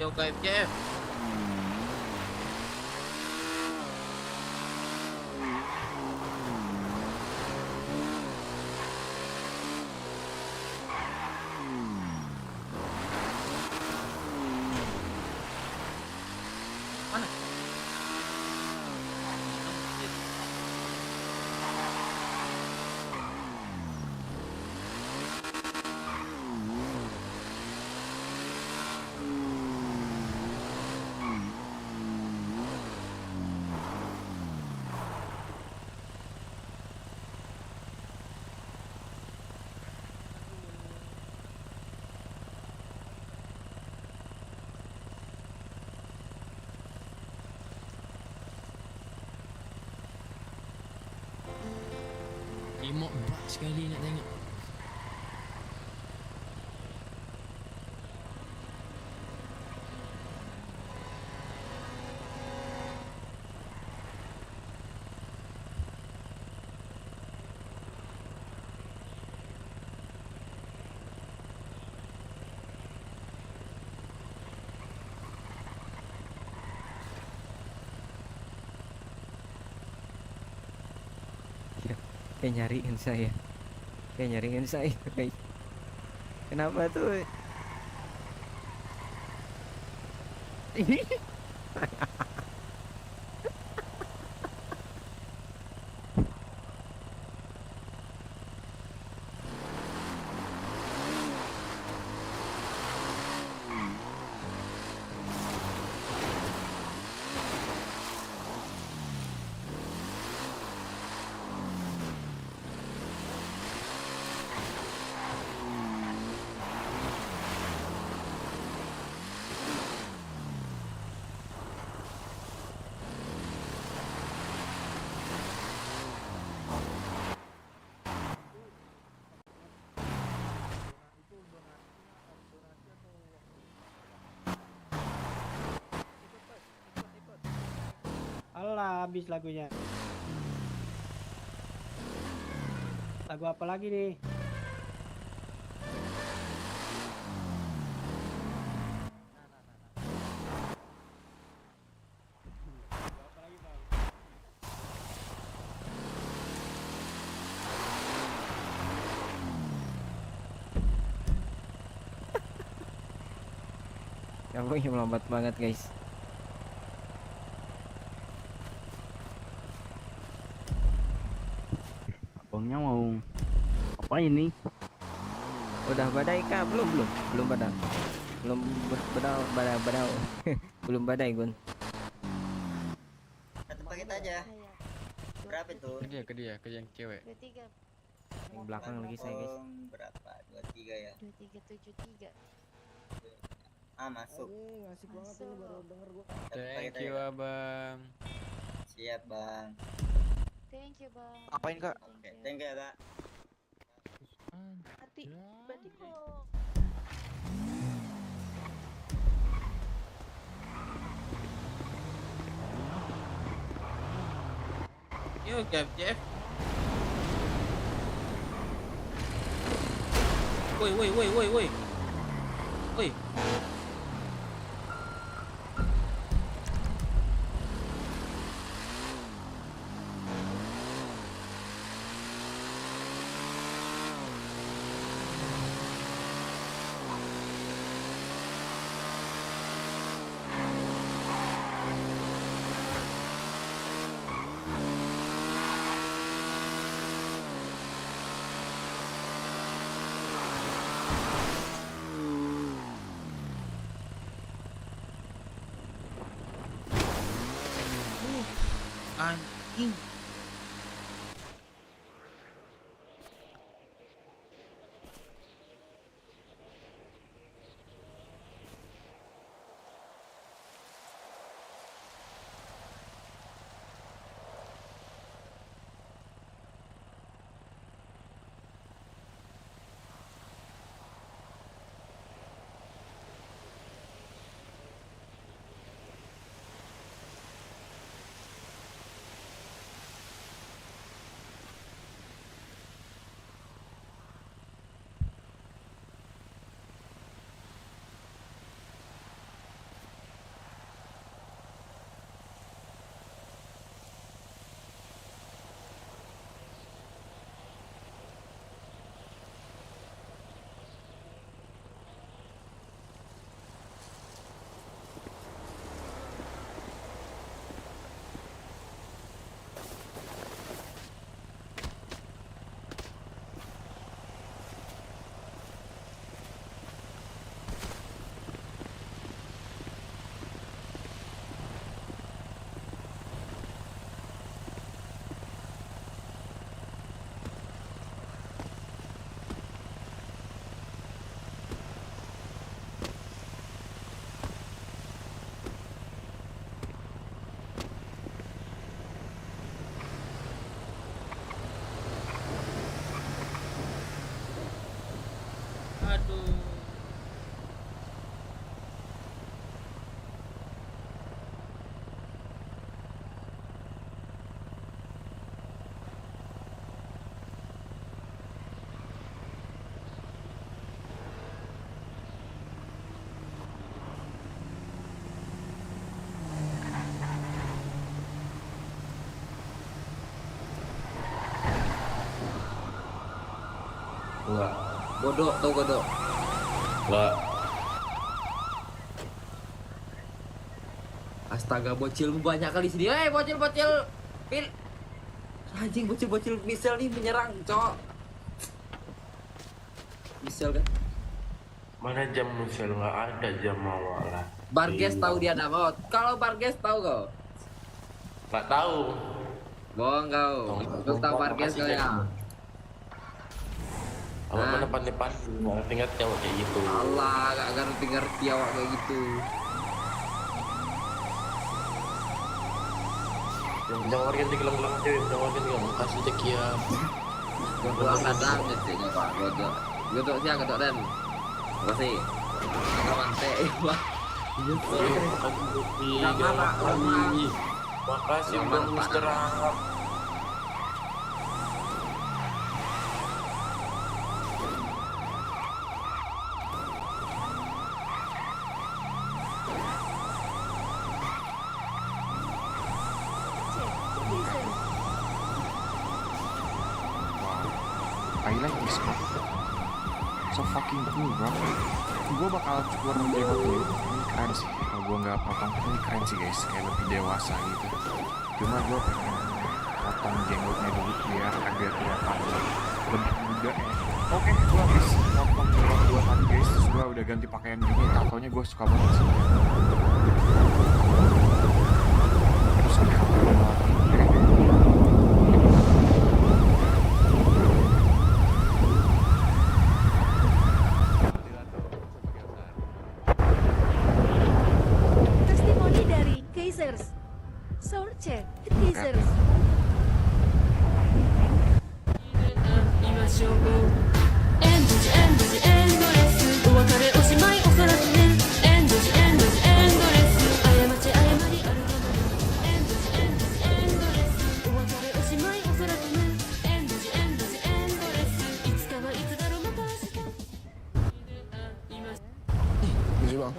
Yoga FJF. Mana? Imok bak sekali nak tengok. Kayak nyariin saya. Guys. Kenapa tuh? Alah, habis lagunya. Lagu apa lagi nih? Yang melambat banget guys. Abangnya mau apa ini? Udah badai kah? Belum badai. Belum badau. Belum badai, Gun. Satu paket aja. Berapa itu? Ke dia, ke yang cewek. 23. Yang belakang lagi saya, guys. Berapa? 23 ya. 2373. Masuk. Ngasih banget ini baru denger gua. Thank you, Abang. Siap, Bang. Thank you, Bang. Apain, Kak? Oke, thank you ya, Kak. Mati. Berarti Yuk, Jeff. Woi. Woi. Anjing. Aduh. Enggak. Godok, tau godok? Enggak. Astaga, bocil banyak kali sini. Bocil. Pil. Anjing, bocil misal nih menyerang, cok. Misal kan? Mana jam misal nggak ada jam awal lah. Barges tahu dia ada mau. Kalau Barges tahu kau? Nggak tahu. Bohong kau. Kau tahu Barges kau ya? Awak mana pandai-pandai ngerti awak kayak gitu. Allah, gak ngerti awak kayak gitu. Jangan warga di gelang-gelang aja, jangan warga di gelang kasih cekia. Godok kadang ngeceknya pak, godok. Godok siapa godok dan? Makasih. Kamante, wah. Makasih bang Mister Arab. I like this bro. So fucking cool bro. Gue bakal keluar dari jenggot ini. Ini keren sih. Kalau gue nggak potong ini keren sih guys. Kayak lebih dewasa gitu. Cuma gue pengen potong jenggotnya dulu biar agak kelihatan lebih muda ya. Oke, gua habis potong nyelot gua tadi guys, terus gua udah ganti pakaian gini, tatonya gua suka banget sih. Terus ada apa lagi? Testimoni dari Kaisers. Soundcheck Kaisers.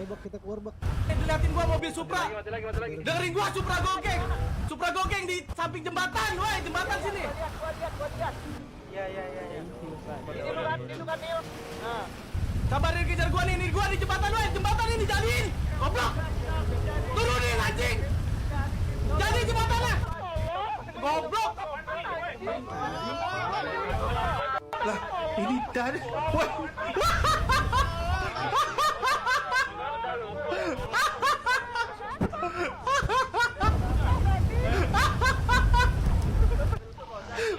Bak, kita keluar bak. Diliatin gua mobil Supra. Dengerin gua Supra gokeng. Supra gokeng di samping jembatan, woi, jembatan sini. Iya. Ini kan Nil. Nah. Sabarin kejar gua nih di jembatan, woi, jembatan ini jalin. Goblok. Turunin anjing. Jadi jembatannya. Goblok. Lah, ini dan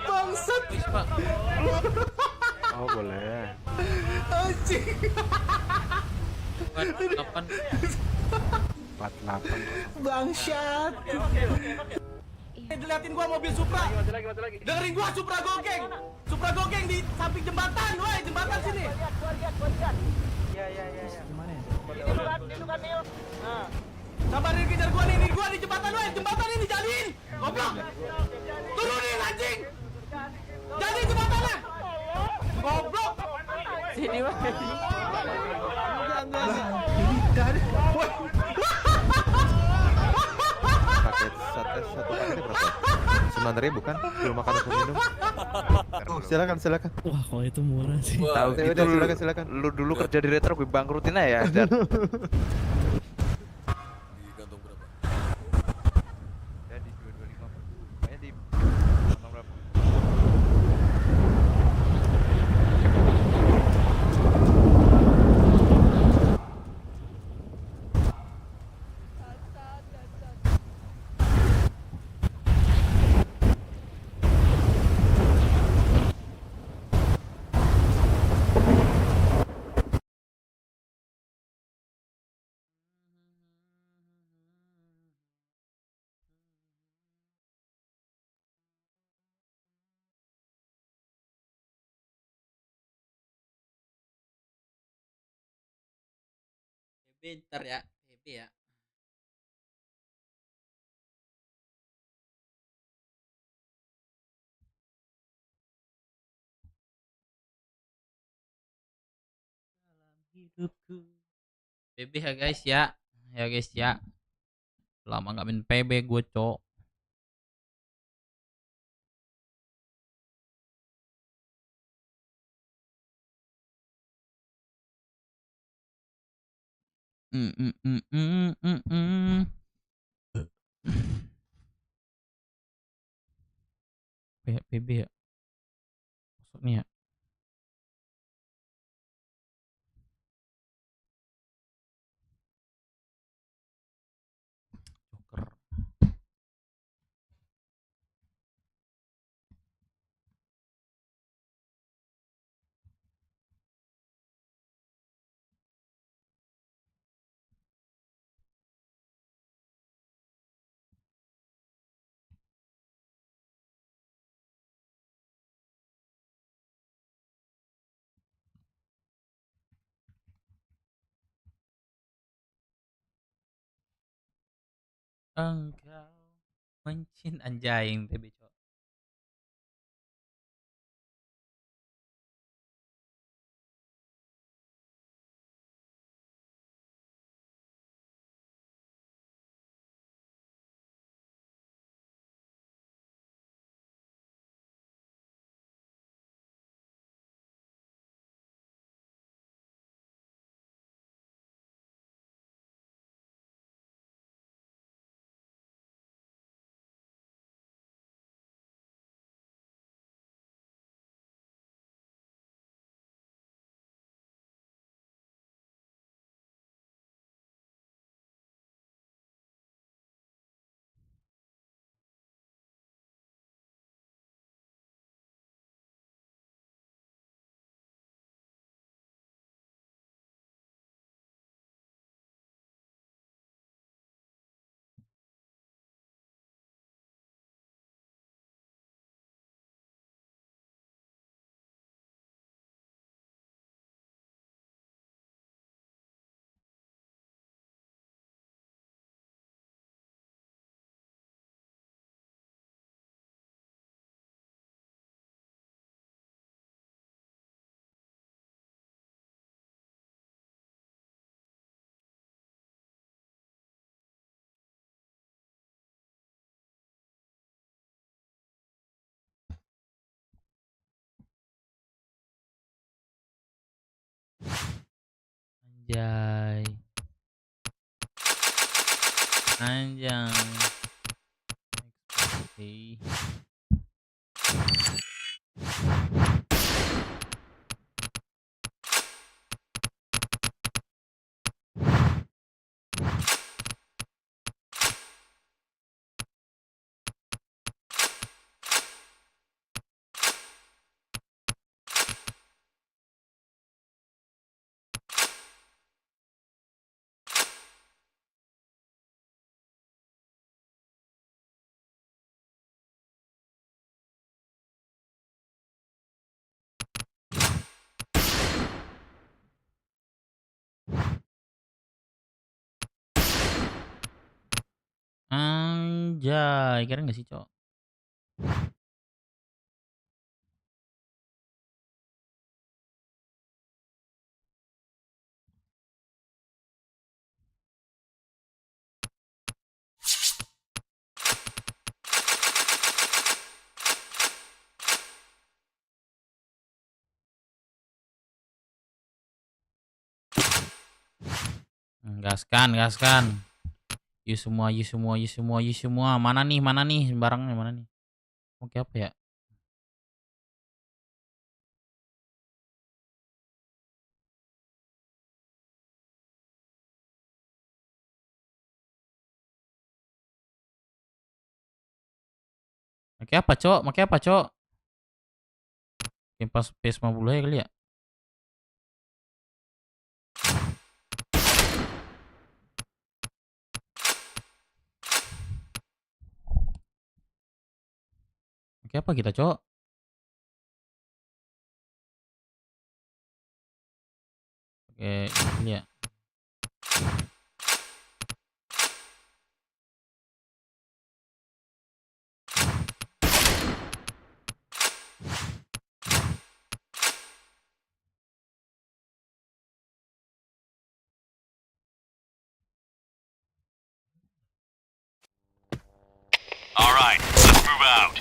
Bangsat. Oh, boleh. Anjing. 48. Bangsat. Diliatin gua mobil Supra. Dengerin gua Supra gokeng. Supra gokeng di samping jembatan, woi, jembatan sini. Iya. Ini kan Nil. Nah. Sabarin kejar gua nih di jembatan, woi, jembatan ini jalin. Goblok. Turunin anjing. Jadi jembatannya. Goblok. Sini woi. Ini dan Satu paketnya berapa? 9.000 kan? Belum makan belum minum. Silakan. Wah, kalau itu murah sih. Tahu gitu, silakan. Lu dulu kerja di retro, gue bangkrutin aja ya. Ya di 225. Kayaknya di berapa? Bentar ya, TB ya. Dalam hidupku. PB ya guys ya. Ya guys ya. Lama nggak main PB gue, cok. PB ya. Maksudnya ya. Joker. Engkau mencin anjay yang PB, cok. Anjay. Anjay. Oke. Anjay, keren gak sih, Cok? Gaskan, gaskan. Yuk semua, yuk semua, yuk semua, yuk semua. Mana nih barangnya mana nih? Oke apa ya? Pakai apa, Cok? Pakai apa, Cok? Pas PS50 ya kali ya? Pakai apa kita, Cok? Pakai ini ya. All right, let's move out.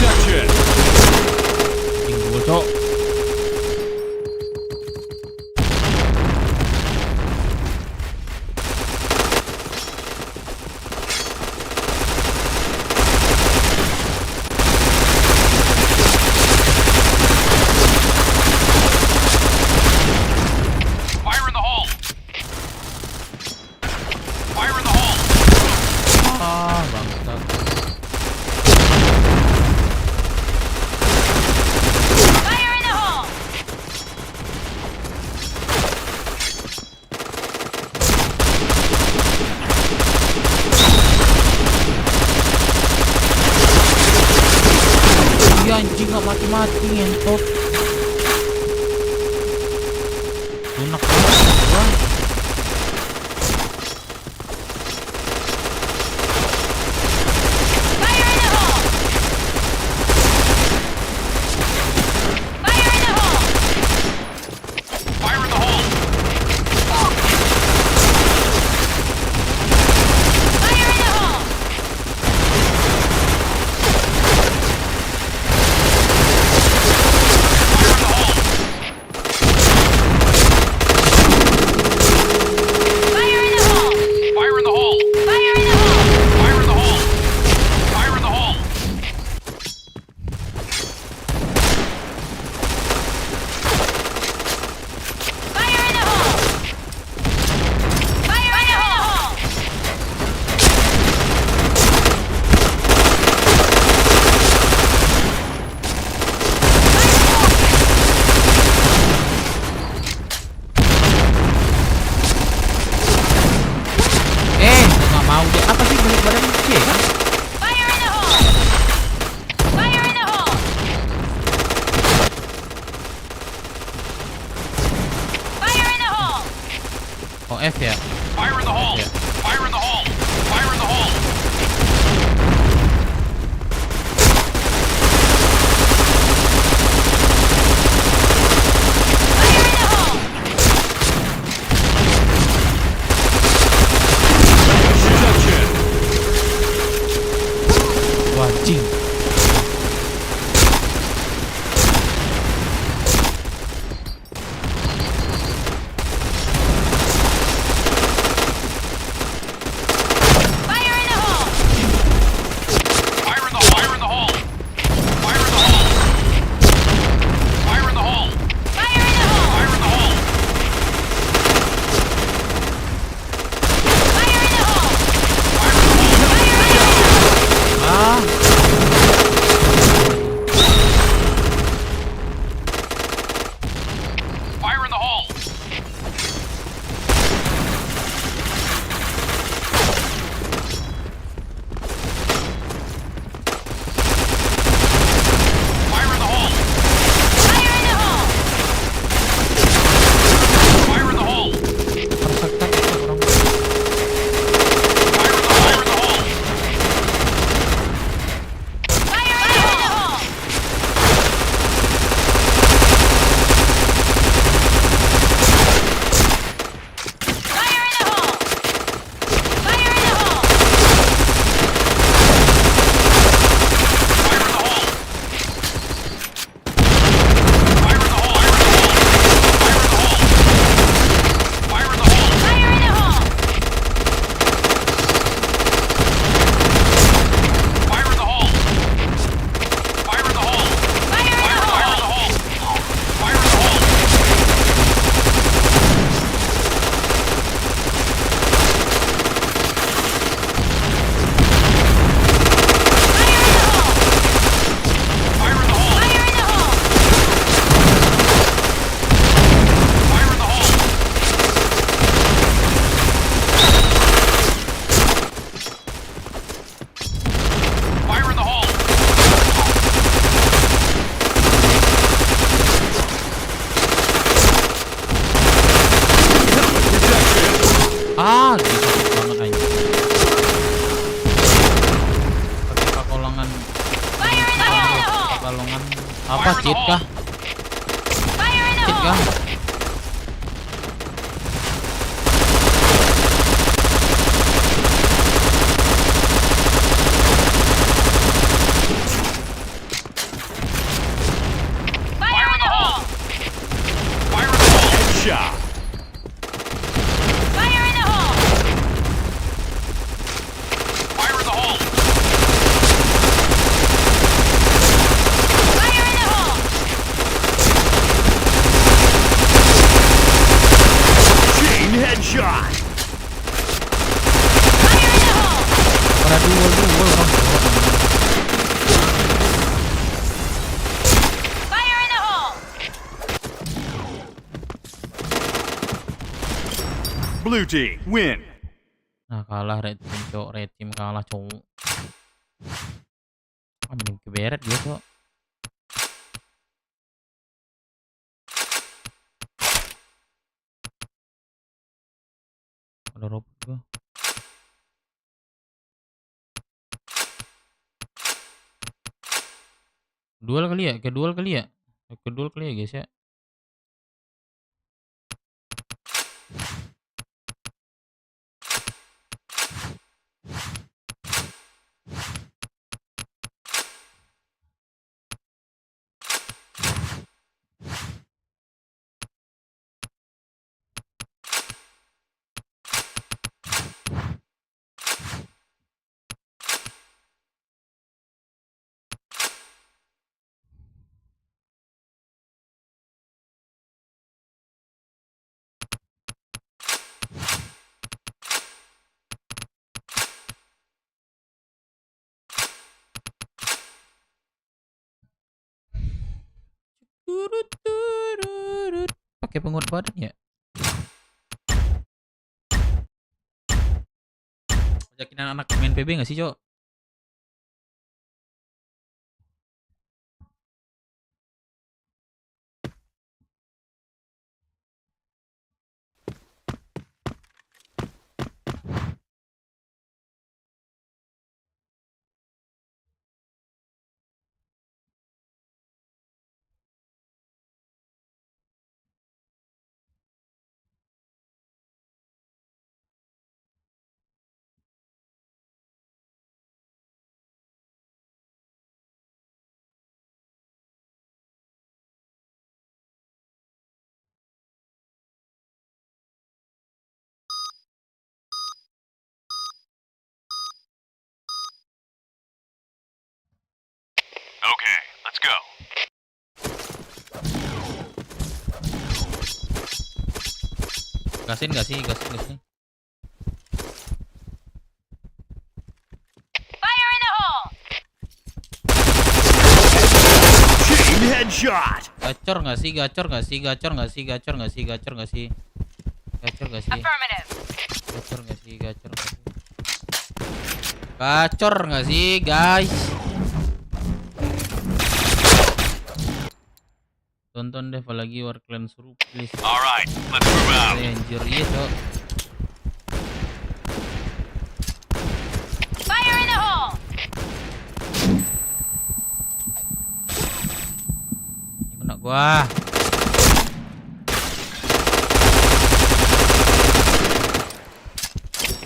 Protection. Tinggal, Cok. Fire in the hole. Fire in the hole. Ah, bangsat. Fire in the hole! Iya anjing gak mati-mati ngentot. Lunak banget gua. Fire in the hole! Fire in the hole! Fire in the hole. Fire in the hole! Fire in the hole. Apa cheat kah? Cheat kah? Fire in the hole! Fire in the hole! Headshot! Fire in the hole! Fire in the hole! Fire in the hole! Chain headshot! Fire in the hole! Pada duel orang. Fire in the hole! Blue team, win! Nah kalah red team cok, red team kalah cowok. Mending ke beret dia cok. Ada robot gua. Duel kali ya, kedual kali ya, kedual kali ya guys ya. Pakai penguat badan ya? Ajakin anak main PB nggak sih cok? Okay, let's go. Gasin gak sih? Fire in the hole! Chain headshot! Gacor nggak sih? Affirmative. Gacor nggak sih guys? Tonton deh apalagi War Clan suruh please. Alright, let's move out. Anjir iya cok. Fire in the hole! Ini kena gua.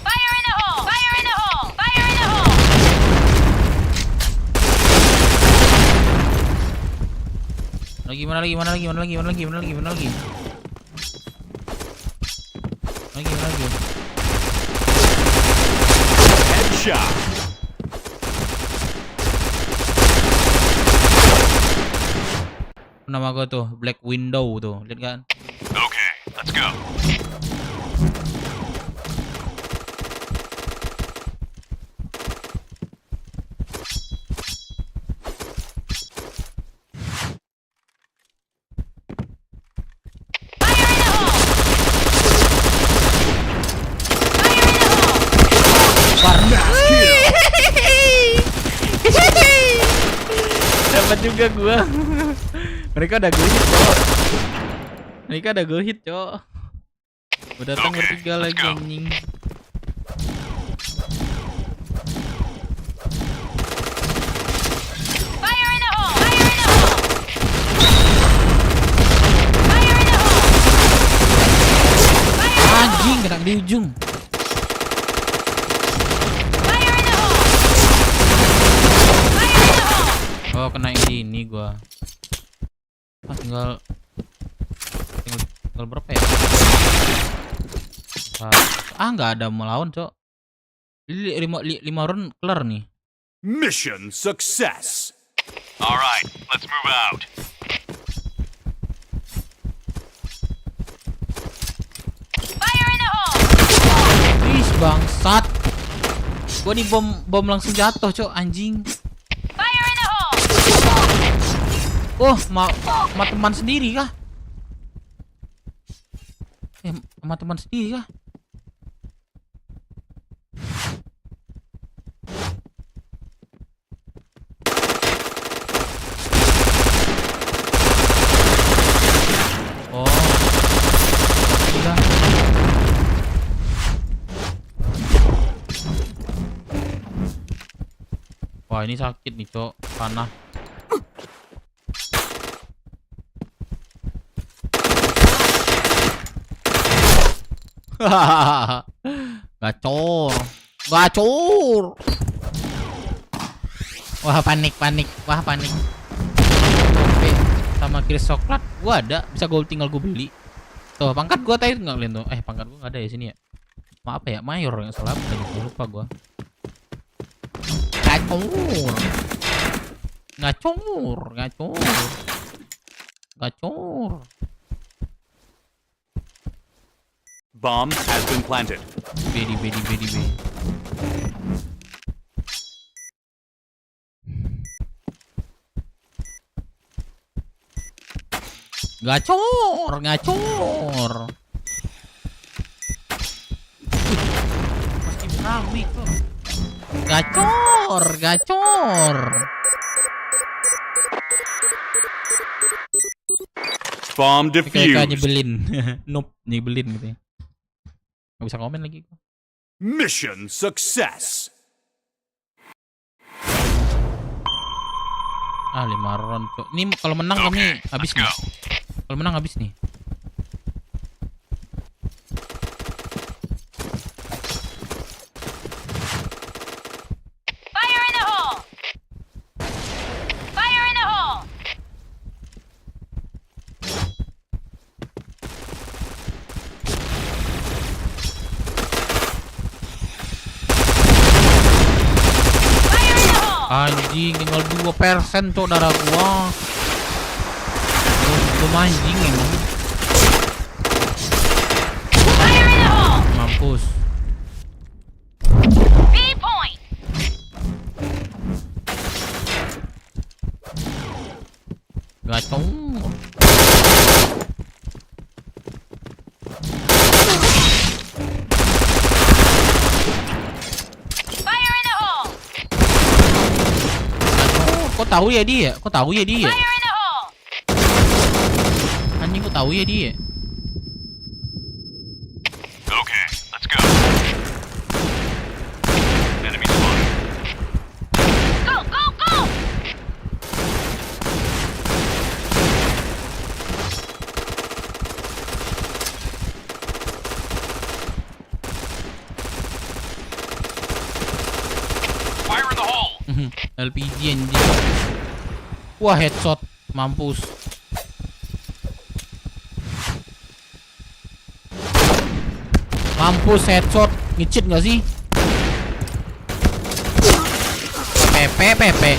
Fire in the hole! Fire in the hole! Fire in the hole! Mana lagi? Headshot! Nama gua tuh Black Window tuh, lihat kan? Okay, let's go. Dapat juga gua. Mereka ada go hit, cok. Udah datang bertiga lagi anjing. Fire in the hole! Fire in the hole! gua. Tinggal berapa ya? Nggak ada melawan, Cok. 5 round kelar nih. Mission success. All right, let's move out. Fire in the hole! Ih, bangsat. Gua di bom langsung jatuh, Cok, anjing. Fire in the hole! Oh, sama teman sendiri kah? Sama teman sendiri kah? Oh, gila. Wah, ini sakit nih, Cok. Panah. Gacor. Wah, panik. Oke, sama Chris Coklat gua ada, bisa tinggal gua beli. Tuh, pangkat gua tadi enggak lihat tuh. Pangkat gua enggak ada ya sini ya. Apa ya? Mayor yang salah tadi, lupa gua. Gacor. Bomb has been planted. B. Gacor. Pasti rame kok. Gacor. Bomb Kayak defused. nyebelin. Nyebelin gitu ya. Gak bisa komen lagi. Mission success. 5 round, Cok. Ini kalau menang kami habis nih. Kalau menang habis nih. Fire in the hole! Fire in the hole! Anjing, tinggal 2%, Cok, darah gua. Lu anjing emang. Fire in the hole! Mampus. B point! Gacor. Fire in the hole! Kok tahu ya dia? Fire in the hole! Anjing, kok tahu ya dia? Okay, let's go. Enemy spotted. Go! Fire in the hole. LPG anjing. Wah, headshot. Mampus. Headshot. Ngecit gak sih? Pepe.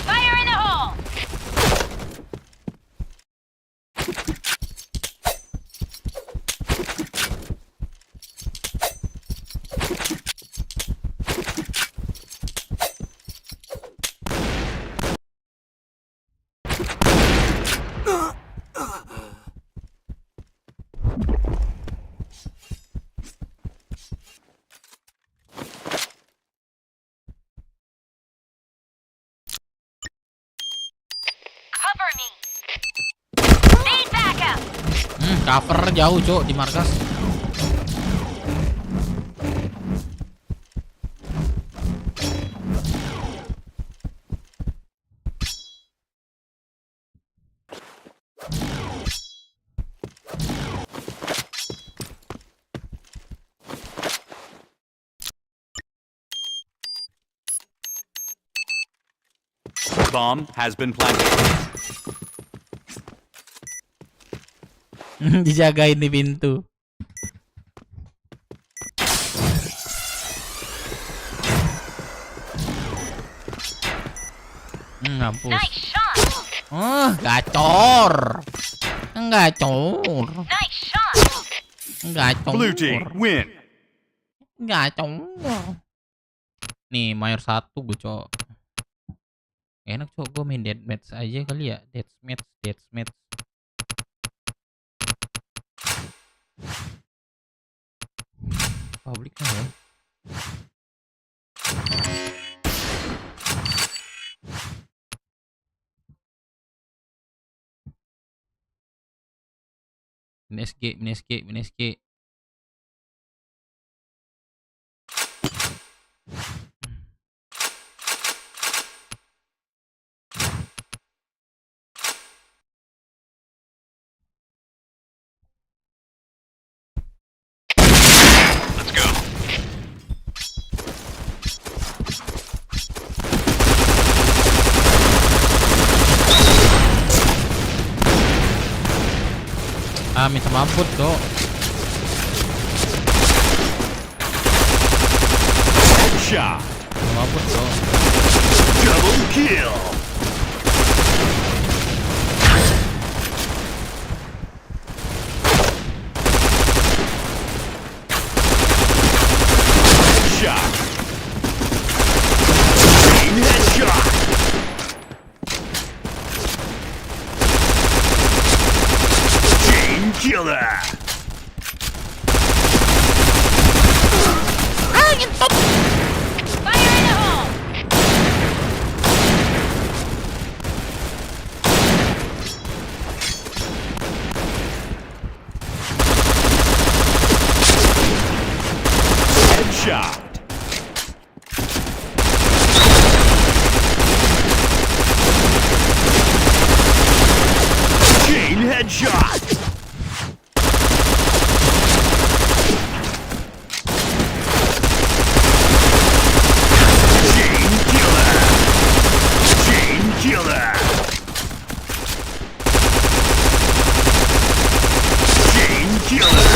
Fire in the hole! Cover me! Need backup! Cover jauh, Cok, di markas. bomb has been planted. Dijagain di pintu. Ngampus. Nice shot. Gacor. Gacor. Nice shot. Gacor. Blue team win. Gacor. Nih mayor 1 gue cok. Enak cok, gue main deathmatch aja kali ya. Deathmatch. Publiknya ya. Minesque. Let's go. Minta mampus dok. Headshot. Minta mampus dok. Double kill. Headshot. Chain headshot. Chain killer. Fire in the hole. Headshot. Chain headshot. Chain killer. Chain killer. Chain killer.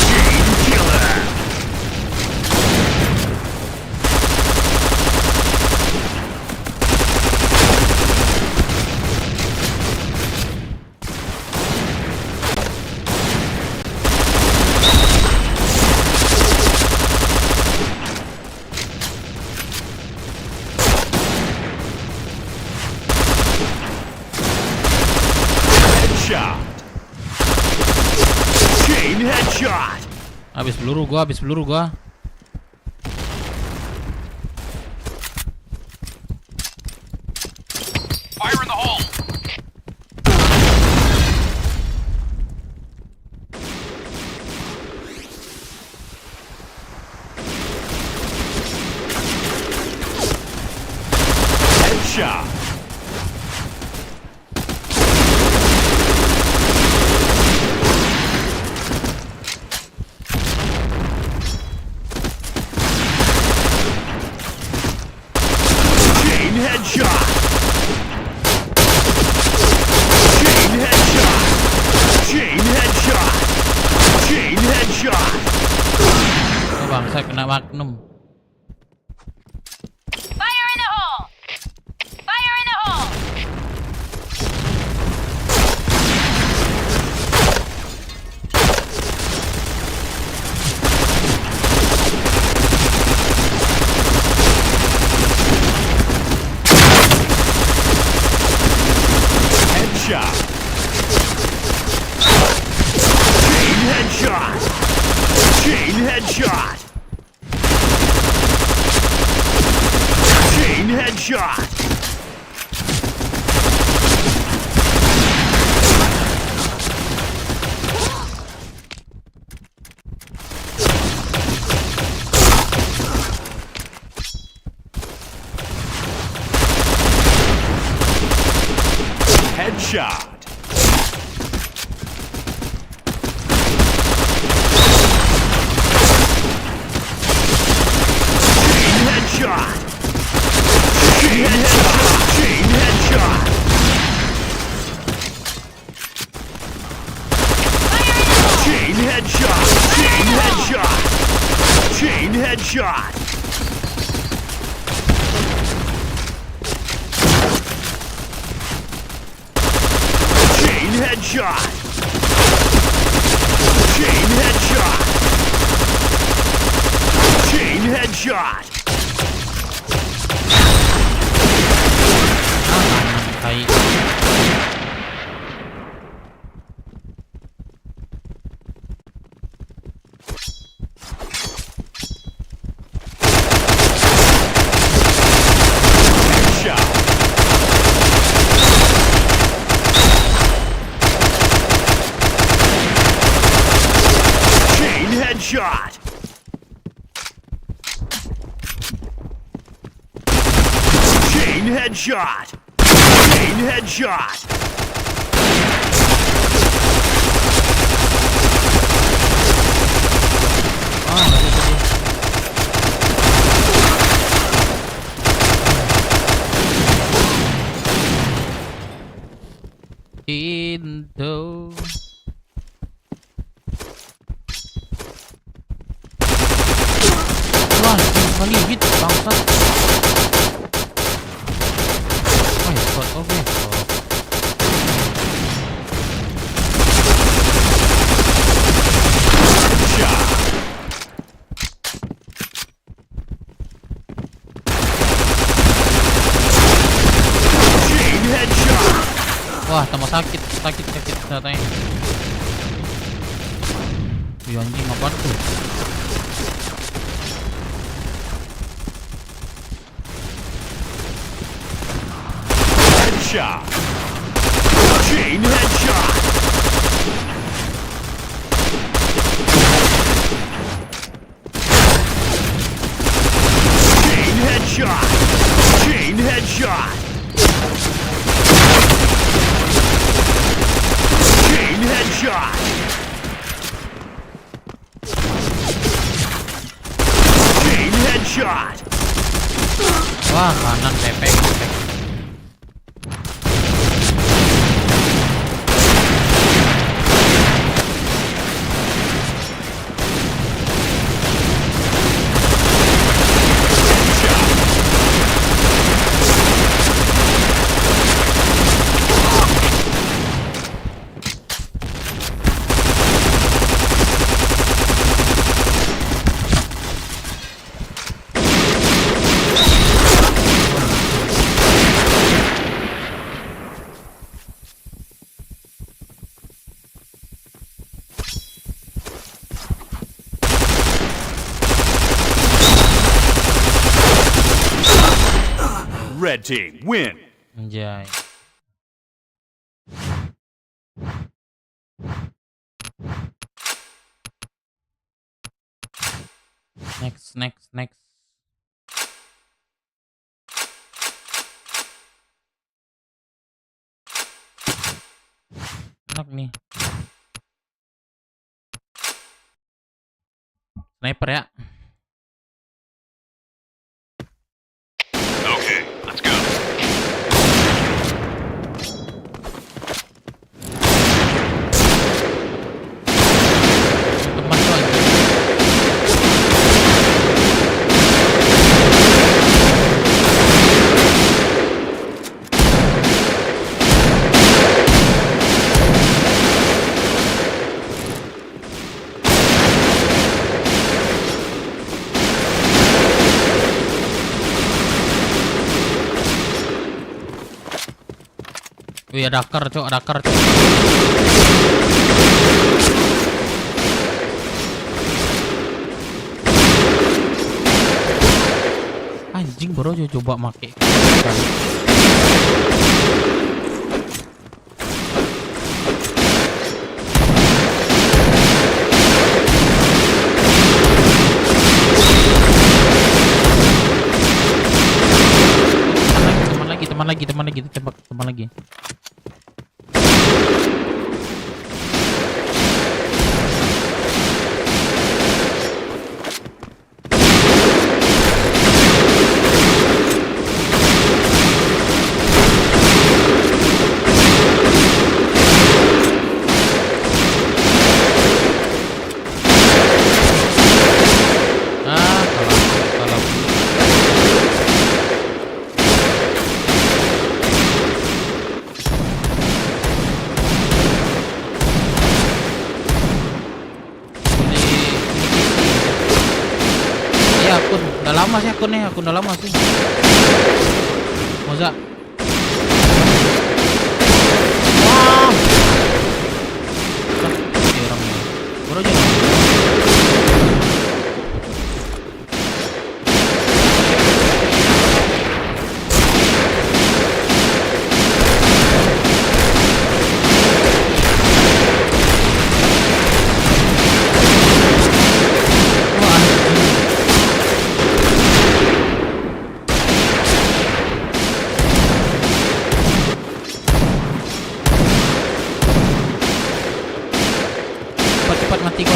Chain killer. Headshot. Chain headshot. Habis peluru gua. Fire in the hole. Headshot. Chain headshot. Chain headshot. Chain headshot. Chain headshot. Oh, bangsa kena magnum. Fire in the hole. Fire in the hole. Headshot. Chain headshot. Chain headshot. Chain headshot. Headshot. headshot. Chain headshot. Chain headshot. Tai. Headshot! Chain headshot! Chain headshot! Indo. Kali hit bangsat. Oh, headshot. Oke. Wah, tambah sakit ternyata. Wih, anjing apa tuh? Headshot. Chain headshot. Chain headshot. Chain headshot. Chain headshot. Chain headshot. Wah, kanan pepek. Red team win. Anjay. Next. Enak nih. Sniper ya. Okay, let's go. Teman tuh anjing. Wih, ada akar, Cok. Anjing, baru aja coba make. Teman lagi, tembak teman lagi. akun udah lama sih. Moza. Wah. Ini orangnya. Baru aja. Cepat mati kau.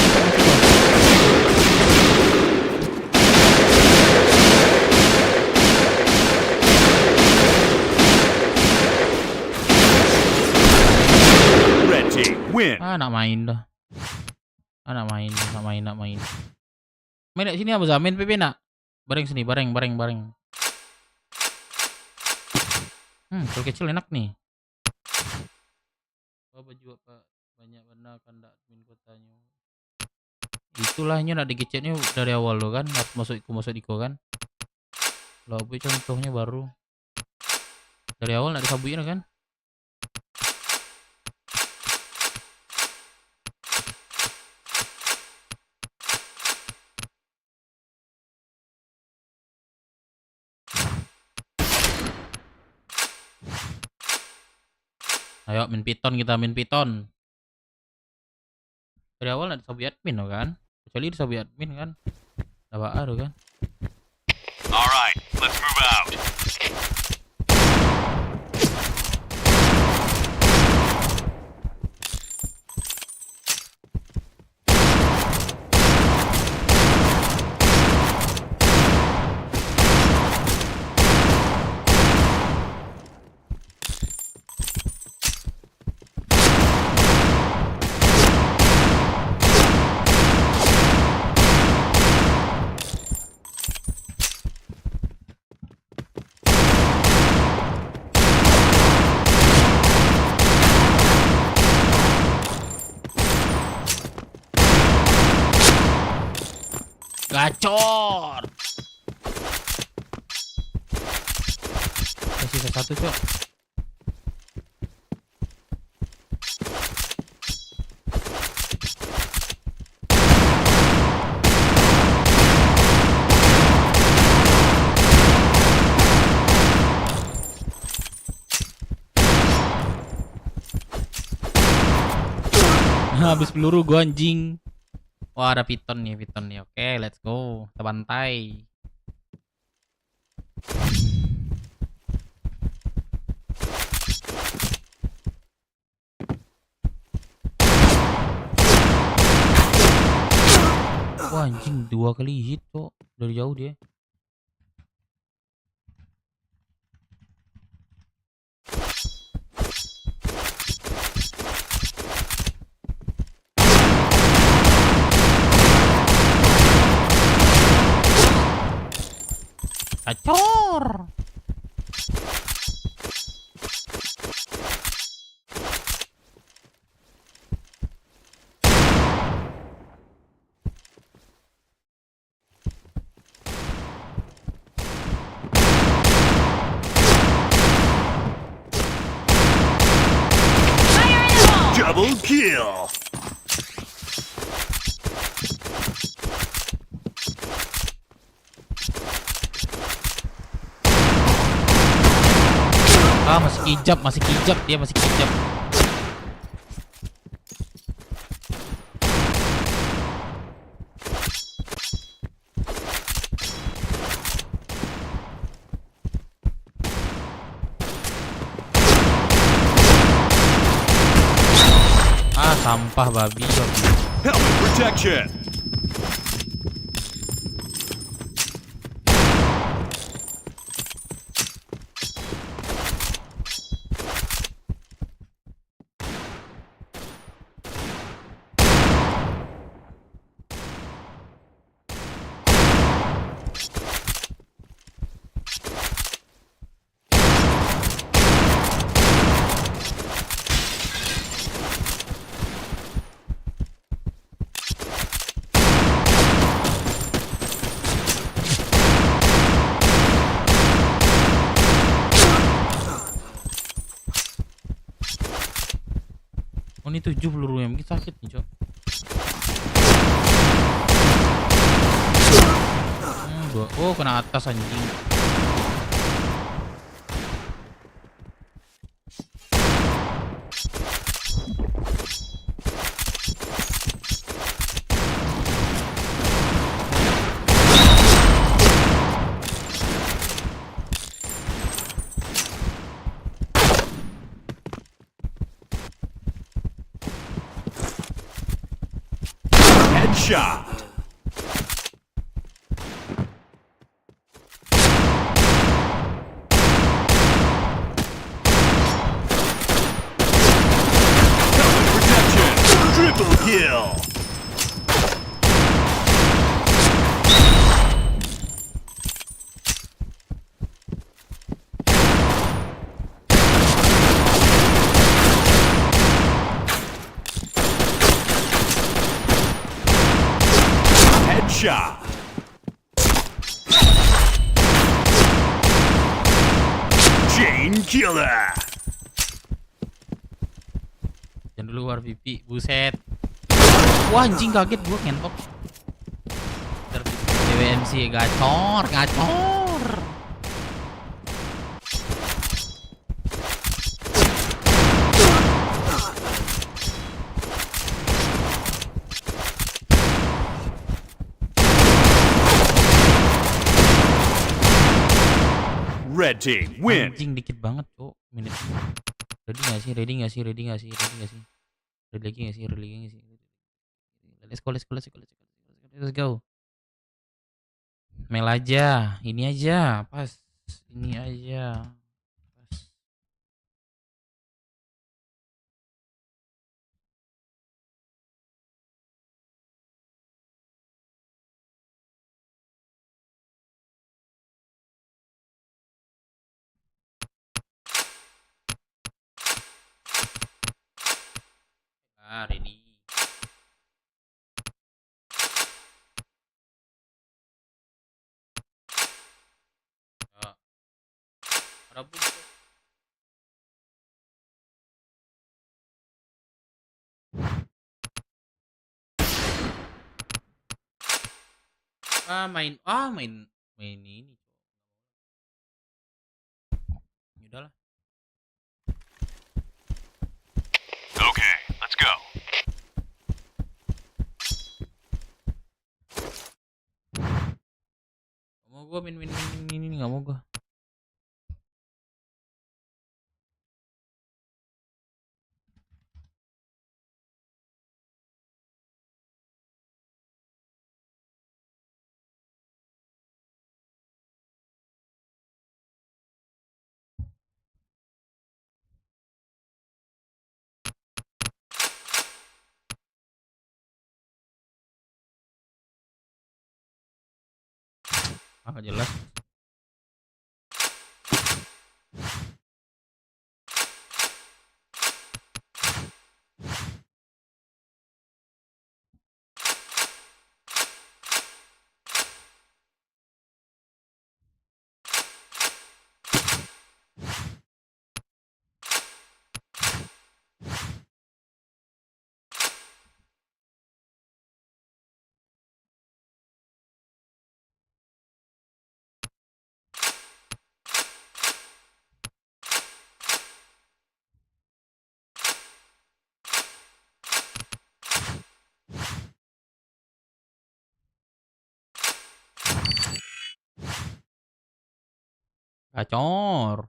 Red team win. Nak main dah. Nak main. Main kat sini apa Zah? Main PP nak? Bareng sini, bareng. Kalau kecil enak nih. Baju apa? Banyak benar kan tak admin kotanya. Itulahnya nak digecetnya dari awal lo kan, masuk Iko kan. Lobby contohnya baru dari awal nak disabuin kan. Ayo main Python kita main Python. Dari awal nak disabu admin lo kan. Kecuali disabu admin kan. Dapat ada kan. Alright, let's move out. Gacor. Sisa satu cok. Habis peluru gua anjing. Wah ada Python nih. Oke, let's go. Kita bantai. Wah anjing 2 kali hit kok dari jauh dia. Gacor. Double kill. Masih kijap dia masih kijap. Sampah babi. Helmet protection. ini 7 pelurunya, mungkin sakit nih cok. Oh kena atas anjing. Headshot. Protection. Triple kill. Headshot. Chain killer. Jangan dulu war pipi, buset. Wah anjing kaget gua ngentot. DWMC gacor, gacor. Red team win. Anjing dikit banget, cok. Menit. Ready gak sih? Ready gak sih? Ready gak sih? Ready gak sih? Ready lagi gak sih? Ready lagi gak sih? Let's go, let's go, let's go, let's go, let's go. Mel aja, ini aja, pas. Ini aja. Pas. Ah, ready. Ya. Ada bus. Main ini. Udahlah. Okay, let's go. Gak mau gua main ini gak mau gua. Ah gak jelas. Gacor.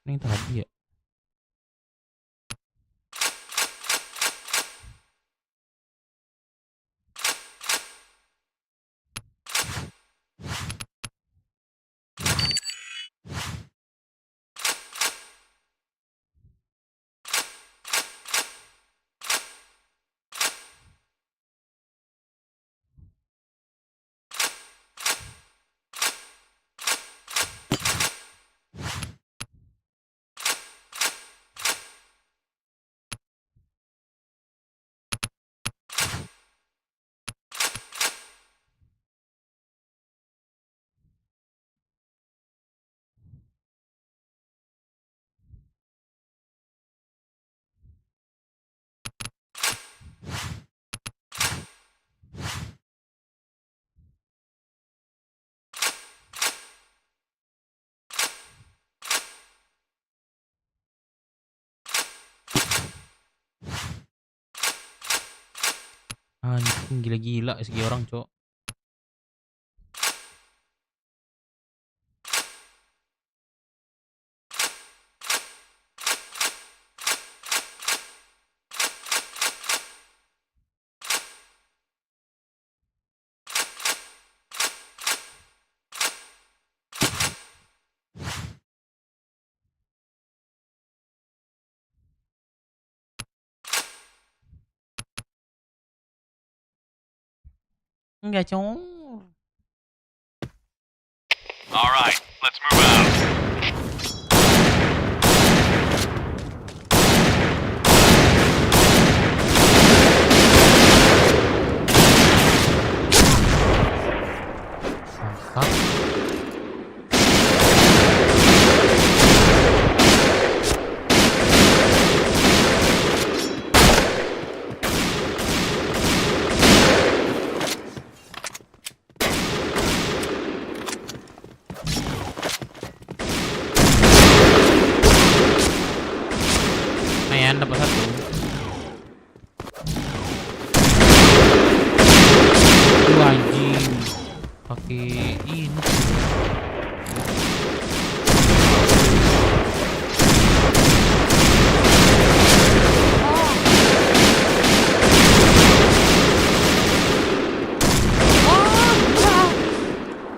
Ini yang tadi ya. Anjing gila-gila segi orang, Cok. Enggak, Cok. All right, let's move out. Lumayan dapat satu. Anjing. Pakai ini.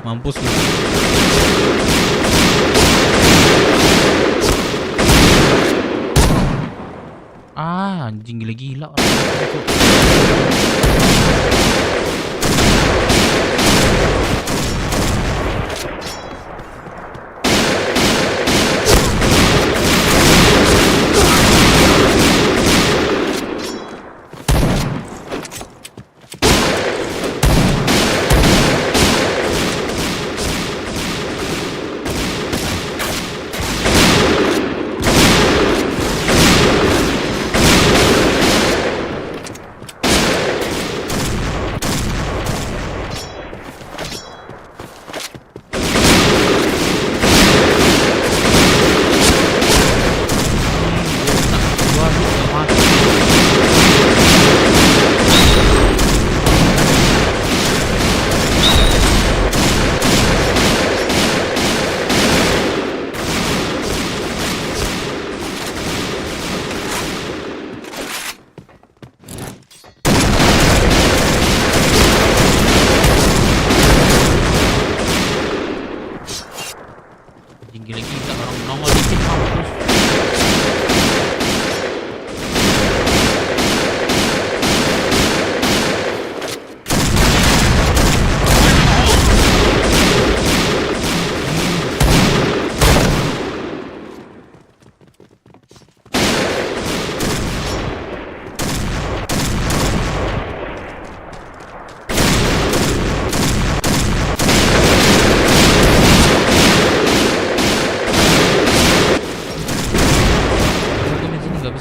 Mampus lu. Anjing gila-gila orang itu. Gila-gila orang nongol dikit mampus.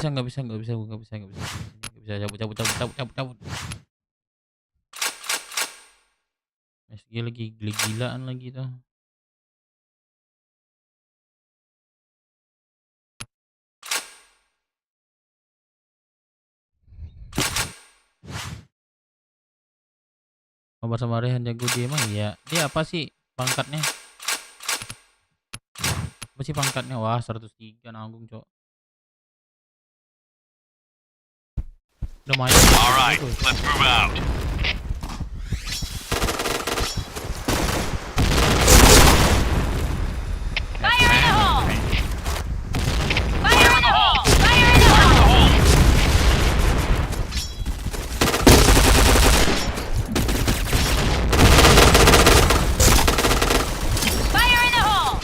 Nggak bisa cabut. SG lagi gila-gilaan lagi tuh. Kabar sama Rehan jago dia emang ya. Dia apa sih pangkatnya? Apa sih pangkatnya? Wah 103 nanggung, Cok. Lumayan. All right, let's move out. Fire in the hole! Fire in the hole! Fire in the hole! Fire in the hole!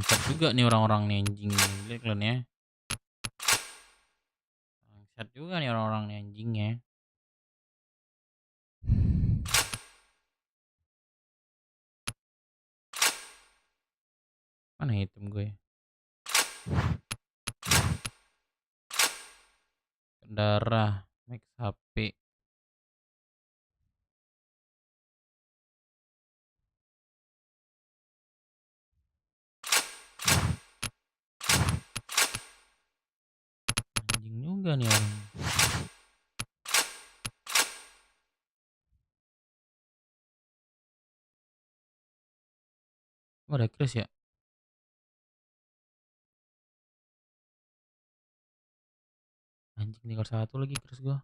Bangsat juga nih orang-orang nih anjing. Lihat kalian ya. Bangsat juga nih orang-orang nih anjing ya. Mana item gue? Darah, max HP. Anjing juga nih orang. Oh, ada Chris ya? Anjing tinggal satu lagi Chris gua.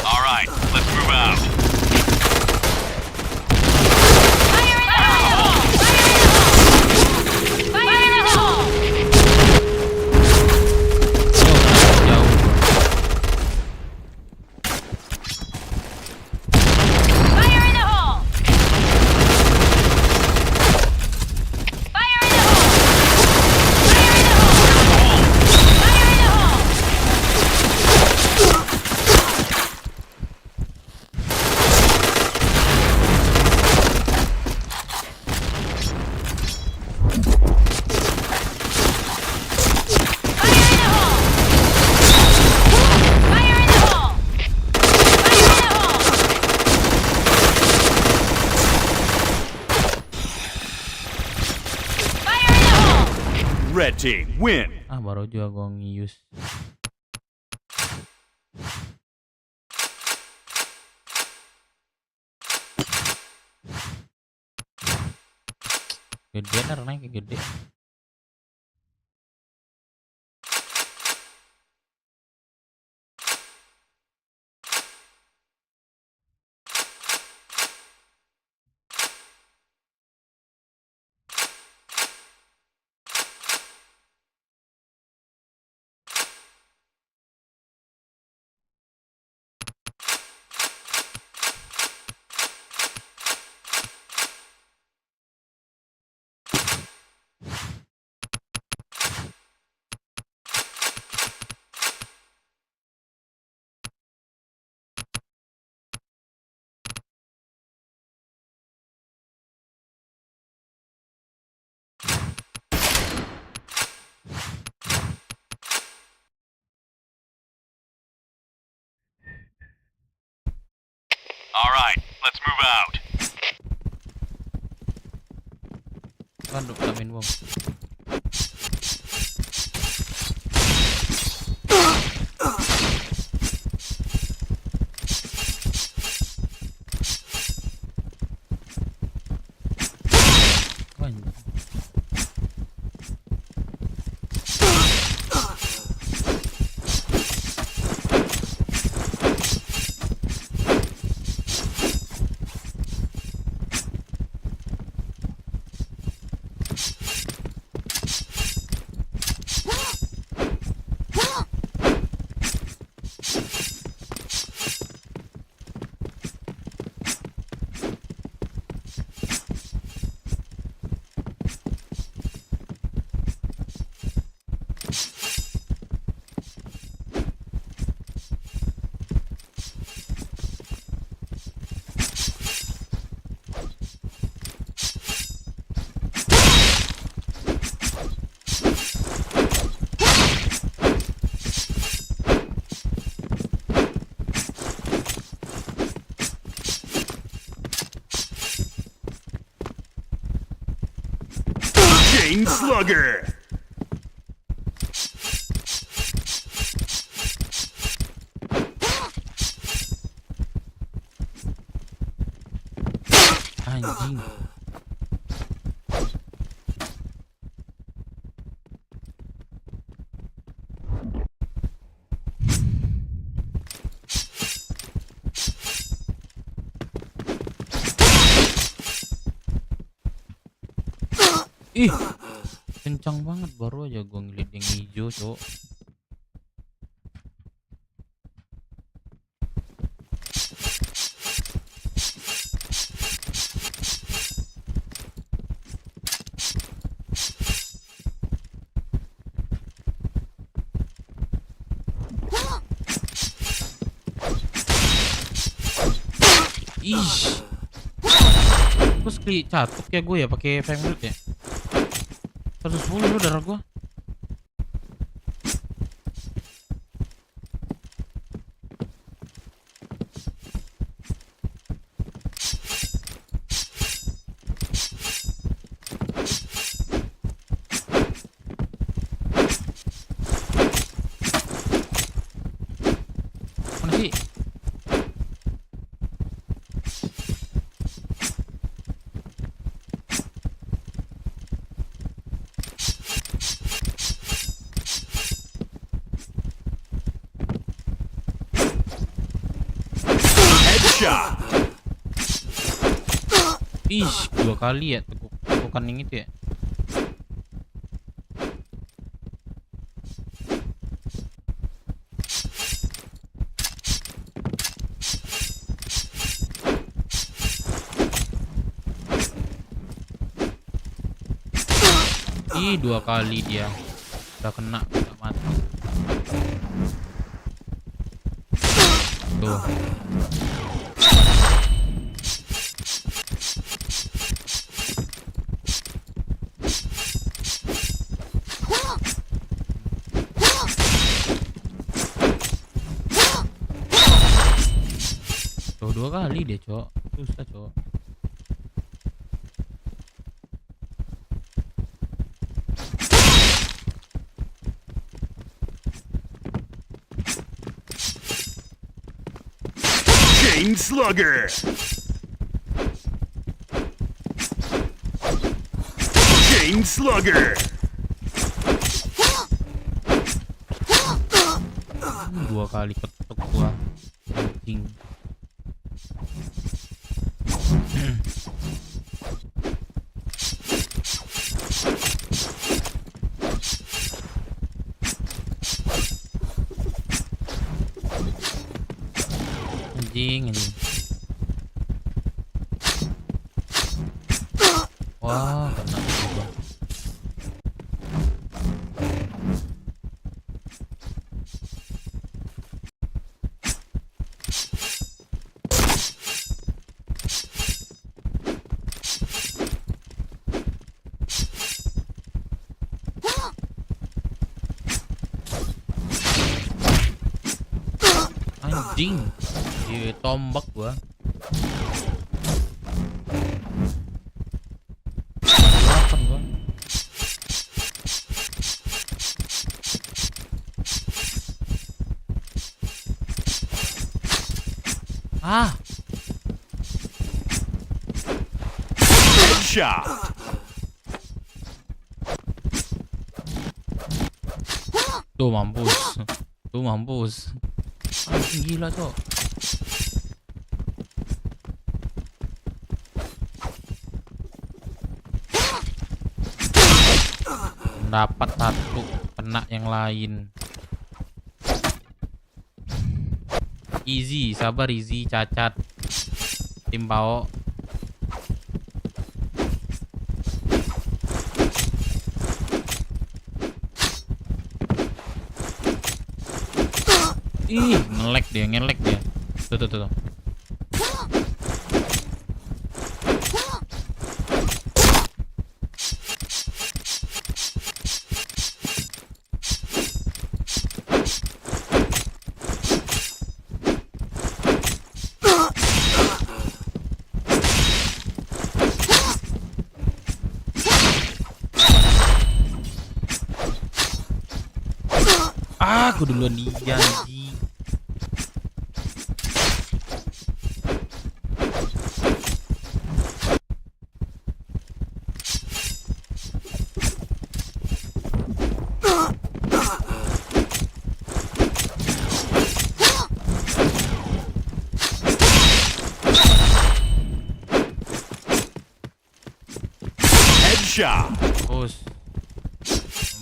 All right, let's move out. Fire in the hole! Fire in the hole! Fire in the hole! Fire in the hole! Fire in the hole! Red team win. Ah, baru juga gua ngius. Gede nar naik gede. All right, let's move out. Kan amin bom. Chain Slugger. Anjing. Ih. Kencang banget, baru aja gua ngeliat yang hijau, cok. Ih. Terus klik catuk ya gue ya pakai framework ya. 110 lu darah gua. Mana sih? Ih, 2 kali ya tekukan yang itu ya. Ih, 2 kali dia. Udah kena mati. Tuh. Tuh 2 kali deh, cok. Susah, cok. Chain Slugger. Chain Slugger. 2 kali ketuk gua. Anjing. Anjing. Wah, kena juga. Anjing. Tombak gua. Lapan gua. Ah. Headshot. Tuh mampus. Tuh mampus. Anjing gila, cok. Dapat satu, kena yang lain. Easy, sabar easy, cacat. Tim Pao. Ih, ngelek dia. Tuh. Aku duluan dia anjing. Headshot. Bos.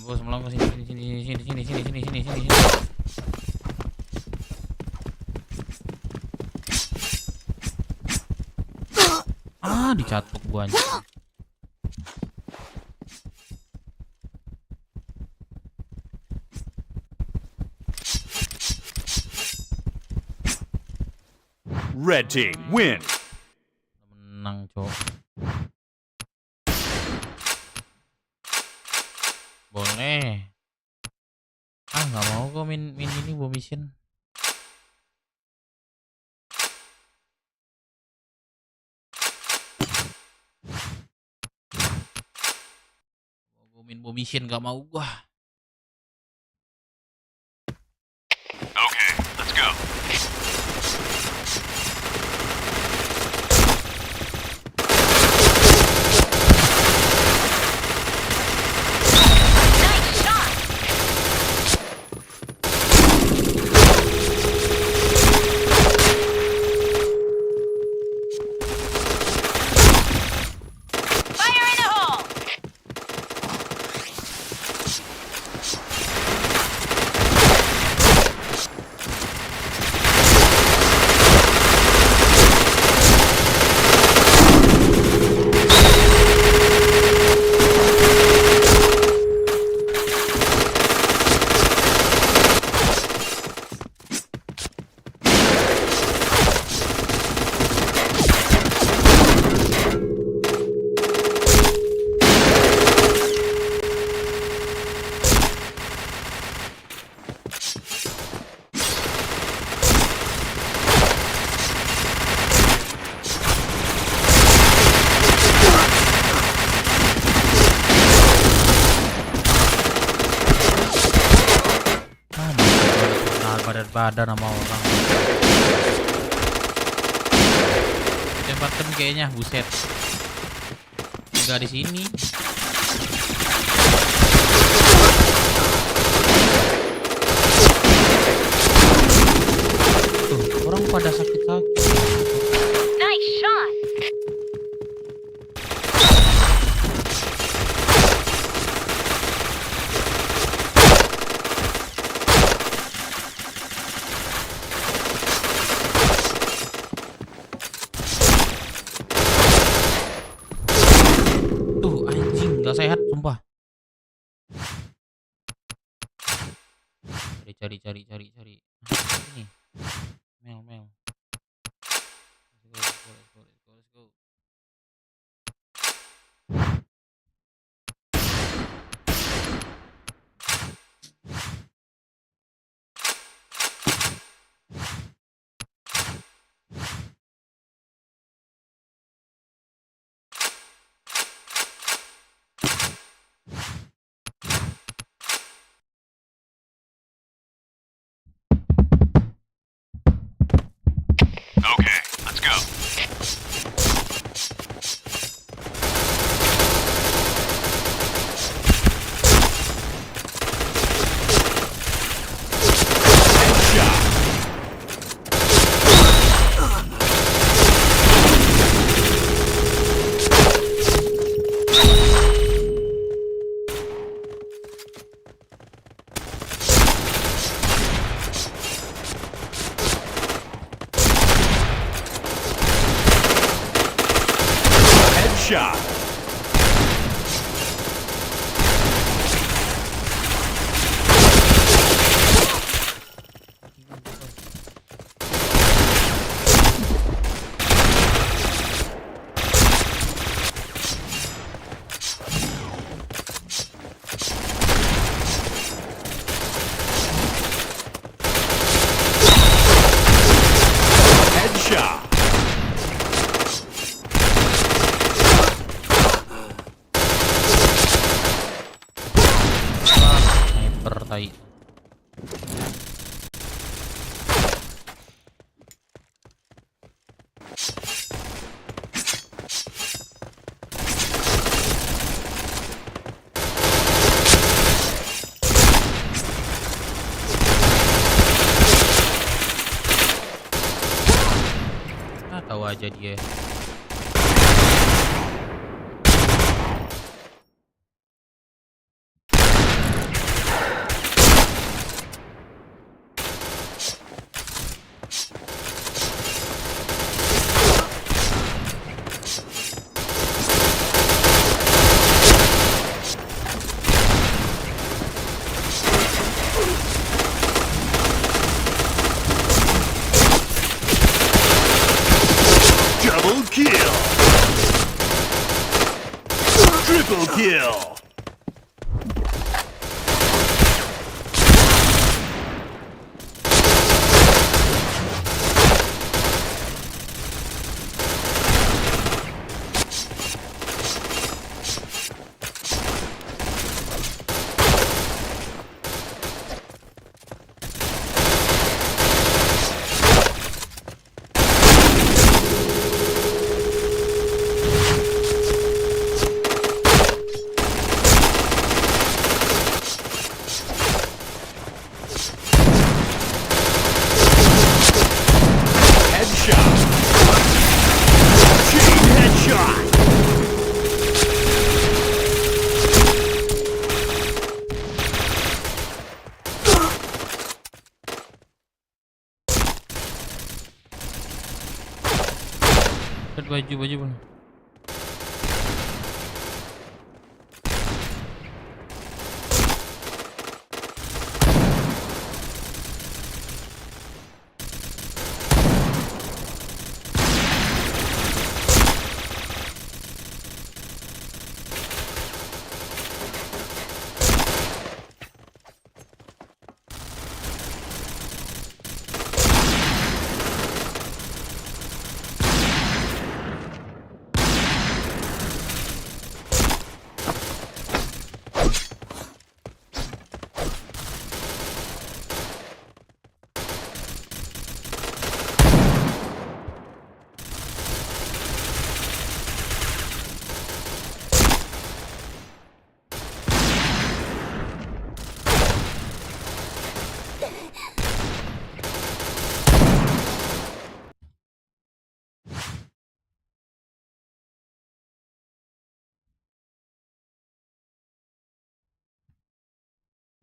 Mampus melong sini. Dicatuk gua anjing. Red team win. Menang, cowok. Boleh. Nggak mau gua main ini Bow Mission. Main Bow Mission nggak mau gua. Okay, let's go. Badan sama orang. Tempatkan kayaknya, buset. Enggak di sini. Tuh, orang pada sakit-sakit. Nice shot. Sehat sumpah. Cari. Ini. Mel. Let's go. Okay, let's go. Headshot. Headshot. Sniper tai. Tahu aja dia. kill. Triple kill. Headshot. Chain headshot. Lihat baju pun.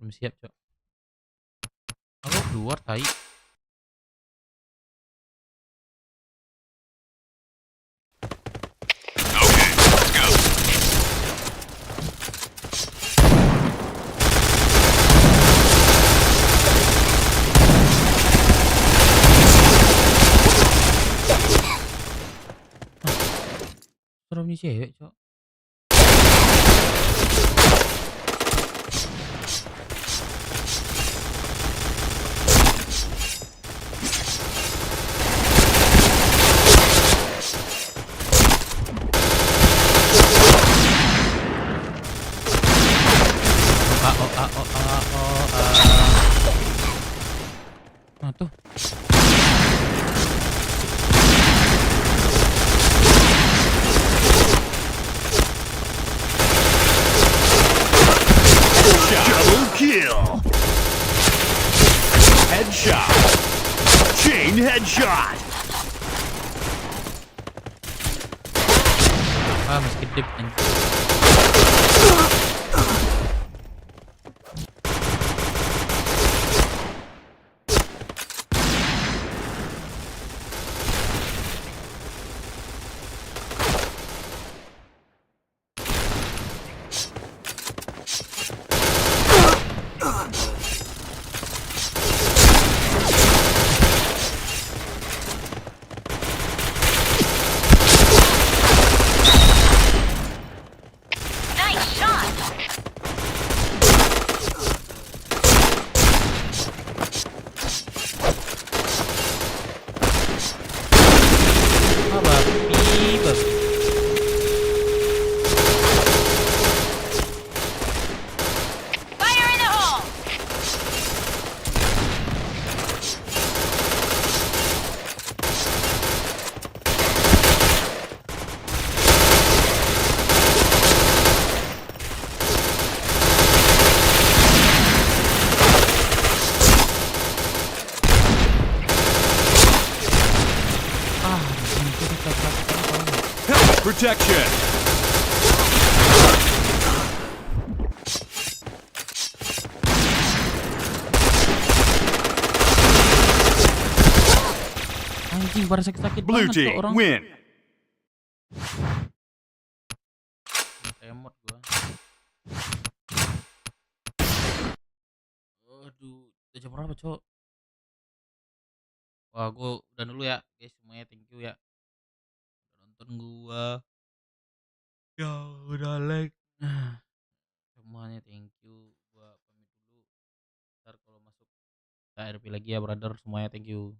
Belum siap, Cok. Aku keluar tai. Serem nih cewek, Cok. Nah tuh. Double kill. Headshot. Chain headshot. Masih kedip kan. Nice shot. Fire in the hole. Helmet protection. Anjing pada sakit-sakit Blue banget tuh team orang. win. Emot gua. Aduh, udah jam berapa, Cok? Wah, gua udah dulu ya, guys. Semuanya thank you ya. Udah nonton. nonton gua. Ya udah like. Semuanya thank you. Gua pamit dulu. Ntar kalau masuk KRP lagi ya brother, semuanya thank you.